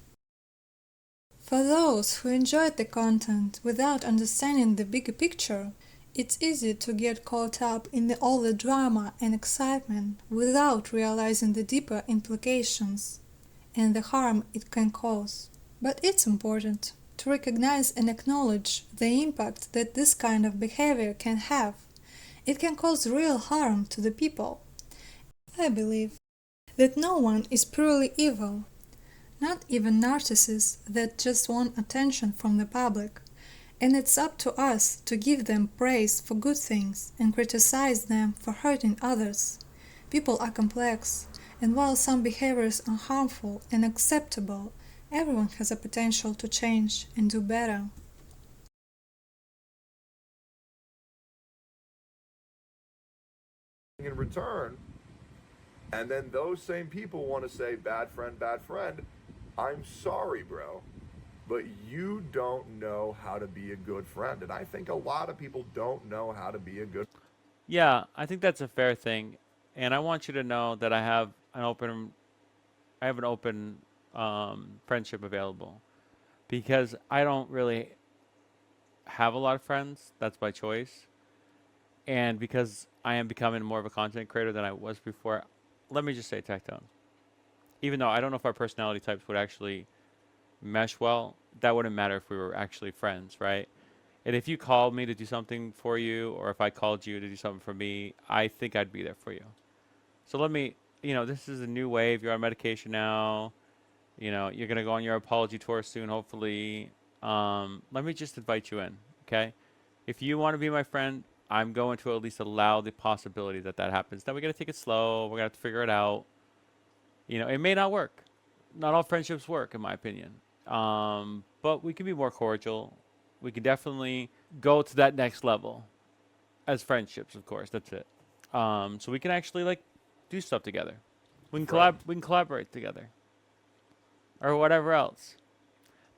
For those who enjoyed the content without understanding the bigger picture, it's easy to get caught up in all the drama and excitement without realizing the deeper implications and the harm it can cause. But it's important to recognize and acknowledge the impact that this kind of behavior can have. It can cause real harm to the people. I believe that no one is purely evil, not even narcissists that just want attention from the public, and it's up to us to give them praise for good things and criticize them for hurting others. People are complex, and while some behaviors are harmful and acceptable, everyone has a potential to change and do better. In return, and then those same people want to say, bad friend, I'm sorry, bro, but you don't know how to be a good friend. And I think a lot of people don't know how to be a good. Yeah, I think that's a fair thing, and I want you to know that I have an open friendship available, because I don't really have a lot of friends. That's by choice, and because I am becoming more of a content creator than I was before. Let me just say, Tectone, even though I don't know if our personality types would actually mesh well, that wouldn't matter if we were actually friends, right? And if you called me to do something for you, or if I called you to do something for me, I think I'd be there for you. So let me, this is a new wave. You're on medication now. You're going to go on your apology tour soon, hopefully. Let me just invite you in, okay? If you want to be my friend, I'm going to at least allow the possibility that happens. Now we got to take it slow. We're going to have to figure it out. It may not work. Not all friendships work, in my opinion. But we can be more cordial. We can definitely go to that next level as friendships, of course. That's it. So we can actually do stuff together. We can We can collaborate together, or whatever else.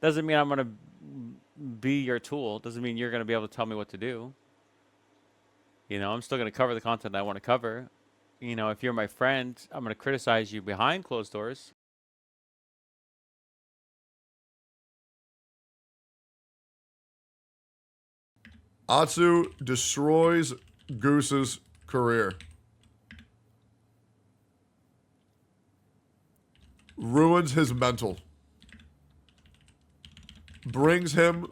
Doesn't mean I'm gonna be your tool. Doesn't mean you're gonna be able to tell me what to do. I'm still gonna cover the content I want to cover. If you're my friend, I'm gonna criticize you behind closed doors. Atsu destroys Goose's career. Ruins his mental. Brings him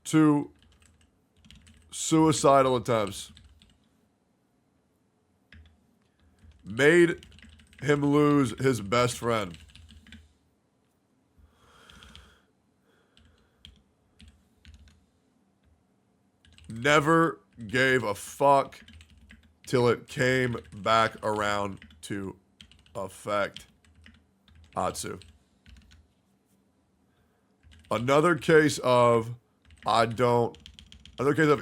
to suicidal attempts. Made him lose his best friend. Never gave a fuck till it came back around to affect Atsu. Another case of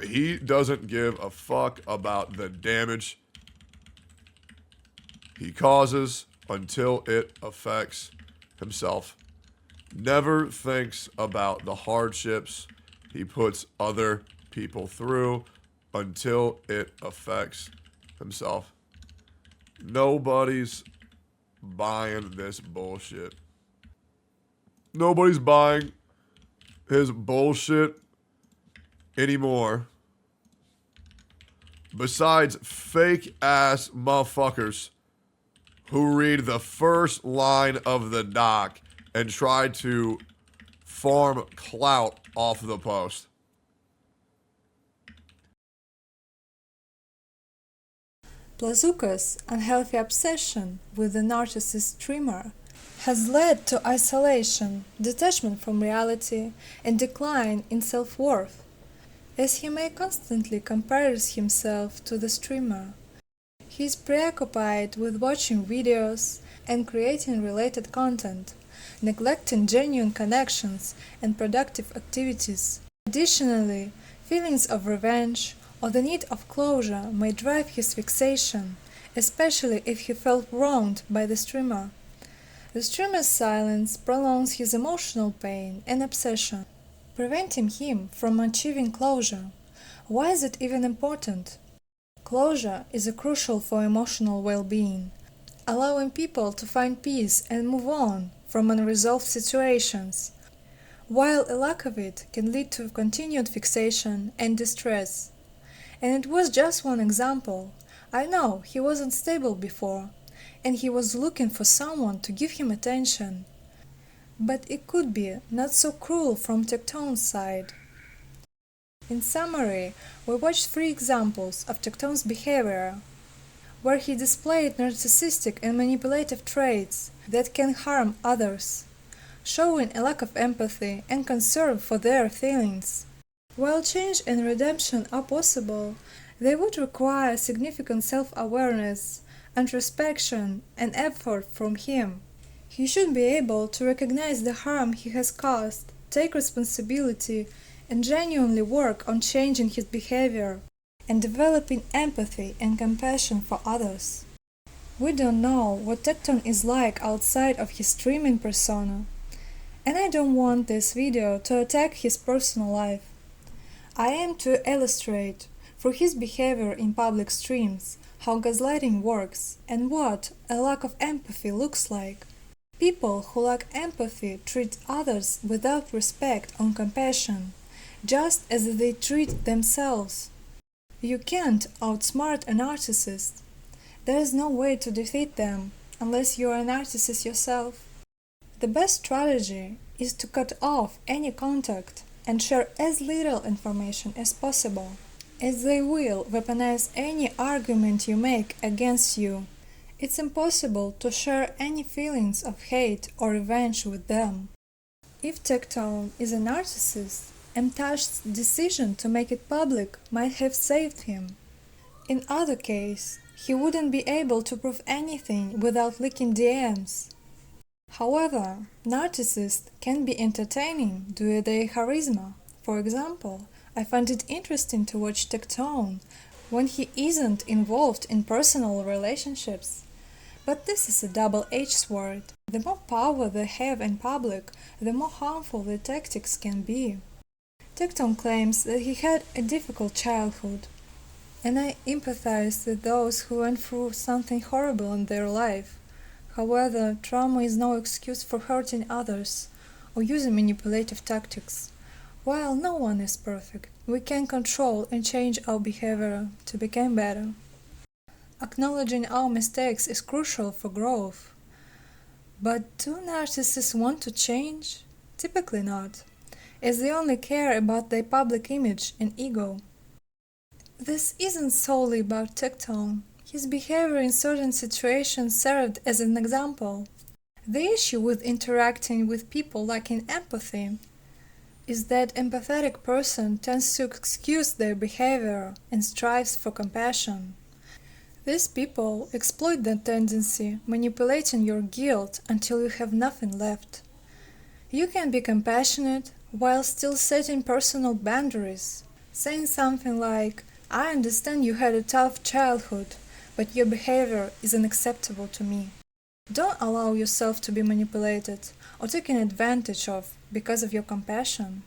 he doesn't give a fuck about the damage he causes until it affects himself. Never thinks about the hardships he puts other people through until it affects himself. Nobody's buying this bullshit. Nobody's buying his bullshit anymore. Besides fake ass motherfuckers who read the first line of the doc and try to farm clout off the post. Blazuka's unhealthy obsession with the narcissist streamer has led to isolation, detachment from reality, and decline in self-worth, as he may constantly compares himself to the streamer. He is preoccupied with watching videos and creating related content, neglecting genuine connections and productive activities. Additionally, feelings of revenge or the need of closure may drive his fixation, especially if he felt wronged by the streamer. The streamer's silence prolongs his emotional pain and obsession, preventing him from achieving closure. Why is it even important? Closure is crucial for emotional well-being, allowing people to find peace and move on from unresolved situations, while a lack of it can lead to continued fixation and distress. And it was just one example. I know he wasn't stable before, and he was looking for someone to give him attention. But it could be not so cruel from Tectone's side. In summary, we watched 3 examples of Tectone's behavior. where he displayed narcissistic and manipulative traits that can harm others, showing a lack of empathy and concern for their feelings. While change and redemption are possible, they would require significant self-awareness, introspection, and effort from him. He should be able to recognize the harm he has caused, take responsibility, and genuinely work on changing his behavior and developing empathy and compassion for others. We don't know what Tecton is like outside of his streaming persona, and I don't want this video to attack his personal life. I aim to illustrate, through his behavior in public streams, how gaslighting works and what a lack of empathy looks like. People who lack empathy treat others without respect or compassion, just as they treat themselves. You can't outsmart a narcissist. There is no way to defeat them unless you are a narcissist yourself. The best strategy is to cut off any contact and share as little information as possible, as they will weaponize any argument you make against you. It's impossible to share any feelings of hate or revenge with them. If Tectone is a narcissist, Mtashed's decision to make it public might have saved him. In other case, he wouldn't be able to prove anything without leaking DMs. However, narcissists can be entertaining due to their charisma. For example, I find it interesting to watch Tectone when he isn't involved in personal relationships. But this is a double-edged sword. The more power they have in public, the more harmful the tactics can be. Tecton claims that he had a difficult childhood, and I empathize with those who went through something horrible in their life. However, trauma is no excuse for hurting others or using manipulative tactics. While no one is perfect, we can control and change our behavior to become better. Acknowledging our mistakes is crucial for growth. But do narcissists want to change? Typically not, as they only care about their public image and ego. This isn't solely about Tectone. His behavior in certain situations served as an example. The issue with interacting with people lacking empathy is that empathetic person tends to excuse their behavior and strives for compassion. These people exploit that tendency, manipulating your guilt until you have nothing left. You can be compassionate while still setting personal boundaries, saying something like, "I understand you had a tough childhood, but your behavior is unacceptable to me." Don't allow yourself to be manipulated or taken advantage of because of your compassion.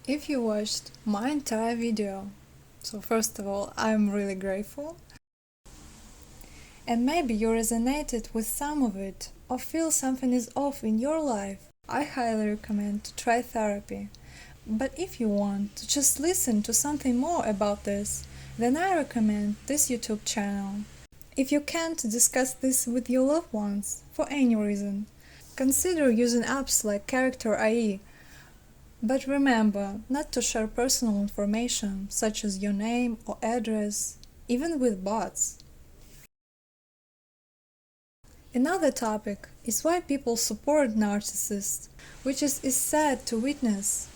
If you watched my entire video, so first of all, I'm really grateful. And maybe you resonated with some of it or feel something is off in your life, I highly recommend to try therapy. But if you want to just listen to something more about this, then I recommend this YouTube channel. If you can't discuss this with your loved ones for any reason, consider using apps like Character IE. But remember not to share personal information such as your name or address, even with bots. Another topic is why people support narcissists, which is sad to witness,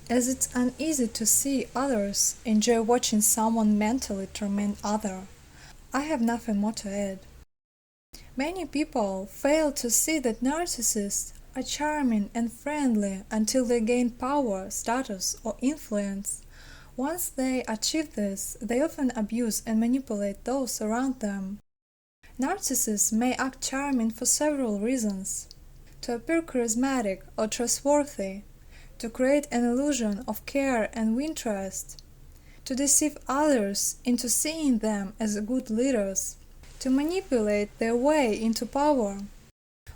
as it's uneasy to see others enjoy watching someone mentally torment others. I have nothing more to add. Many people fail to see that narcissists are charming and friendly until they gain power, status, or influence. Once they achieve this, they often abuse and manipulate those around them. Narcissists may act charming for several reasons: to appear charismatic or trustworthy, to create an illusion of care and win trust, to deceive others into seeing them as good leaders, to manipulate their way into power.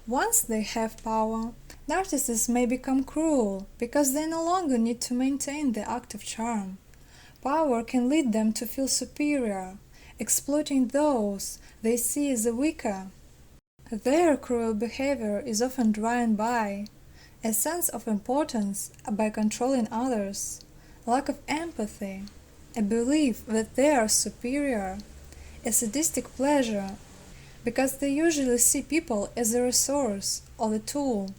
Once they have power, narcissists may become cruel because they no longer need to maintain the act of charm. Power can lead them to feel superior, exploiting those they see as weaker. Their cruel behavior is often driven by a sense of importance by controlling others, lack of empathy, a belief that they are superior, a sadistic pleasure, because they usually see people as a resource or a tool.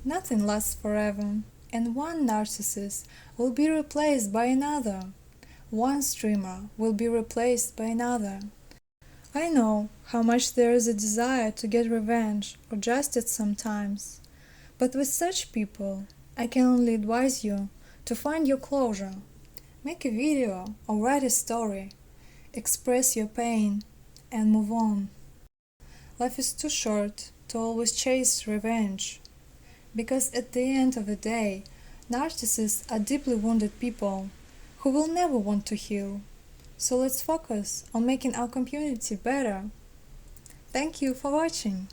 Nothing lasts forever, and one narcissist will be replaced by another. One streamer will be replaced by another. I know how much there is a desire to get revenge or justice sometimes, but with such people, I can only advise you to find your closure. Make a video or write a story. Express your pain and move on. Life is too short to always chase revenge, because at the end of the day, narcissists are deeply wounded people who will never want to heal. So let's focus on making our community better. Thank you for watching.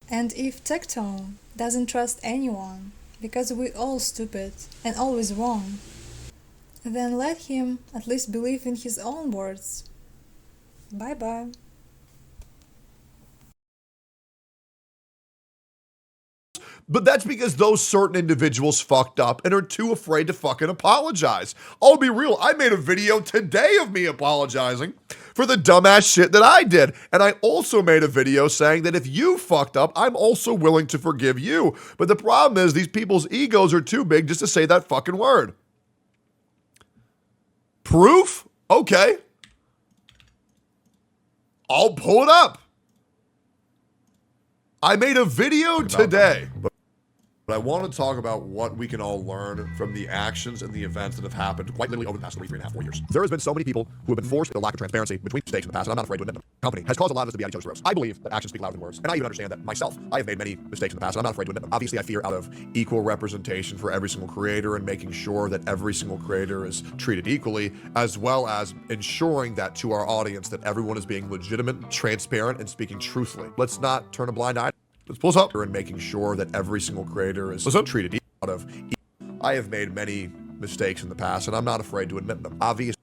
And if Tectone doesn't trust anyone, because we're all stupid and always wrong, then let him at least believe in his own words. Bye bye. But that's because those certain individuals fucked up and are too afraid to fucking apologize. I'll be real, I made a video today of me apologizing for the dumbass shit that I did. And I also made a video saying that if you fucked up, I'm also willing to forgive you. But the problem is these people's egos are too big just to say that fucking word. Proof? Okay. I'll pull it up. I made a video today. But I want to talk about what we can all learn from the actions and the events that have happened quite literally over the past 3.5 years. There has been so many people who have been forced into lack of transparency between mistakes in the past, and I'm not afraid to admit them. The company has caused a lot of us to be at each other's throats. I believe that actions speak louder than words, and I even understand that myself. I have made many mistakes in the past, and I'm not afraid to admit them. Obviously, I fear out of equal representation for every single creator and making sure that every single creator is treated equally, as well as ensuring that to our audience that everyone is being legitimate, transparent, and speaking truthfully. Let's not turn a blind eye. Let's pull this up and making sure that every single creator is treated out of. I have made many mistakes in the past, and I'm not afraid to admit them. Obviously,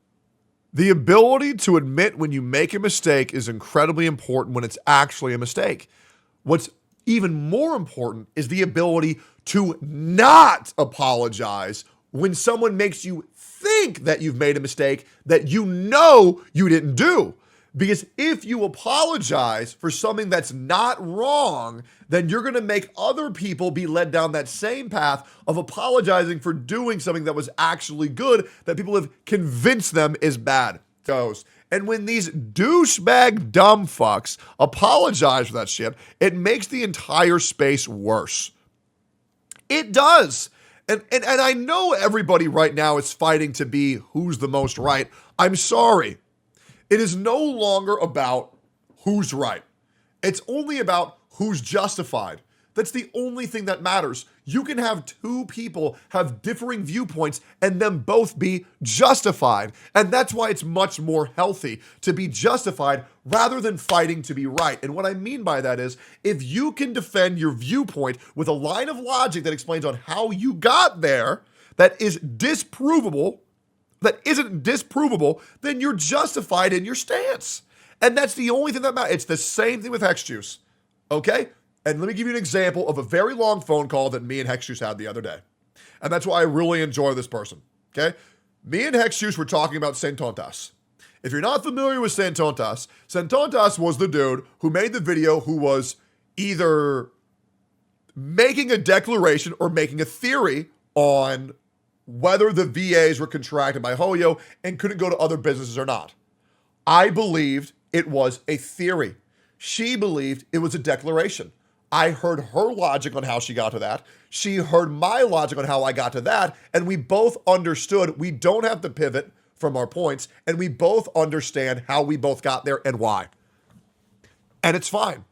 the ability to admit when you make a mistake is incredibly important when it's actually a mistake. What's even more important is the ability to not apologize when someone makes you think that you've made a mistake that you know you didn't do. Because if you apologize for something that's not wrong, then you're going to make other people be led down that same path of apologizing for doing something that was actually good, that people have convinced them is bad. And when these douchebag dumb fucks apologize for that shit, it makes the entire space worse. It does. And I know everybody right now is fighting to be who's the most right. I'm sorry. It is no longer about who's right. It's only about who's justified. That's the only thing that matters. You can have two people have differing viewpoints and them both be justified. And that's why it's much more healthy to be justified rather than fighting to be right. And what I mean by that is, if you can defend your viewpoint with a line of logic that explains on how you got there, that is disprovable, that isn't disprovable, then you're justified in your stance. And that's the only thing that matters. It's the same thing with Hex Juice, okay? And let me give you an example of a very long phone call that me and Hex Juice had the other day. And that's why I really enjoy this person, okay? Me and Hex Juice were talking about Santontas. If you're not familiar with Santontas, Santontas was the dude who made the video who was either making a declaration or making a theory on whether the VAs were contracted by Hoyo and couldn't go to other businesses or not. I believed it was a theory. She believed it was a declaration. I heard her logic on how she got to that. She heard my logic on how I got to that. And we both understood we don't have to pivot from our points. And we both understand how we both got there and why. And it's fine.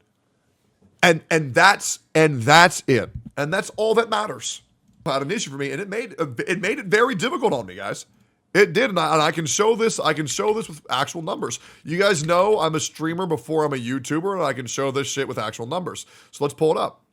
And that's it. And that's all that matters. Had an issue for me, and it made it very difficult on me, guys. It did, and I can show this. I can show this with actual numbers. You guys know I'm a streamer before I'm a YouTuber, and I can show this shit with actual numbers. So let's pull it up.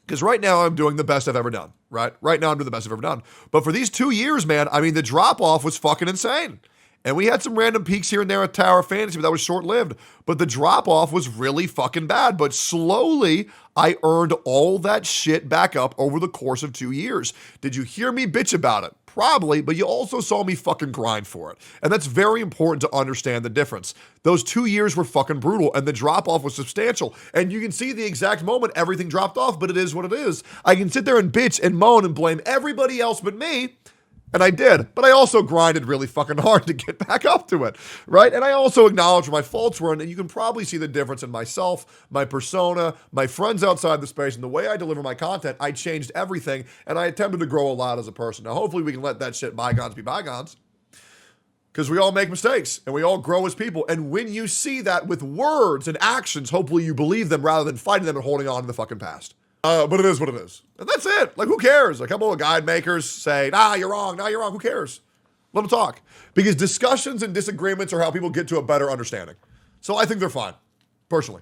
Because right now I'm doing the best I've ever done. Right now I'm doing the best I've ever done. But for these 2 years, man, I mean, the drop off was fucking insane. And we had some random peaks here and there at Tower Fantasy, but that was short-lived. But the drop-off was really fucking bad. But slowly, I earned all that shit back up over the course of 2 years. Did you hear me bitch about it? Probably, but you also saw me fucking grind for it. And that's very important to understand the difference. Those 2 years were fucking brutal, and the drop-off was substantial. And you can see the exact moment everything dropped off, but it is what it is. I can sit there and bitch and moan and blame everybody else but me, and I did, but I also grinded really fucking hard to get back up to it, right? And I also acknowledge where my faults were, and you can probably see the difference in myself, my persona, my friends outside the space, and the way I deliver my content. I changed everything, and I attempted to grow a lot as a person. Now, hopefully we can let that shit bygones be bygones, because we all make mistakes, and we all grow as people, and when you see that with words and actions, hopefully you believe them rather than fighting them and holding on to the fucking past. But it is what it is. And that's it. Like, who cares? A couple of guide makers say, nah, you're wrong. Nah, you're wrong. Who cares? Let them talk. Because discussions and disagreements are how people get to a better understanding. So I think they're fine, personally.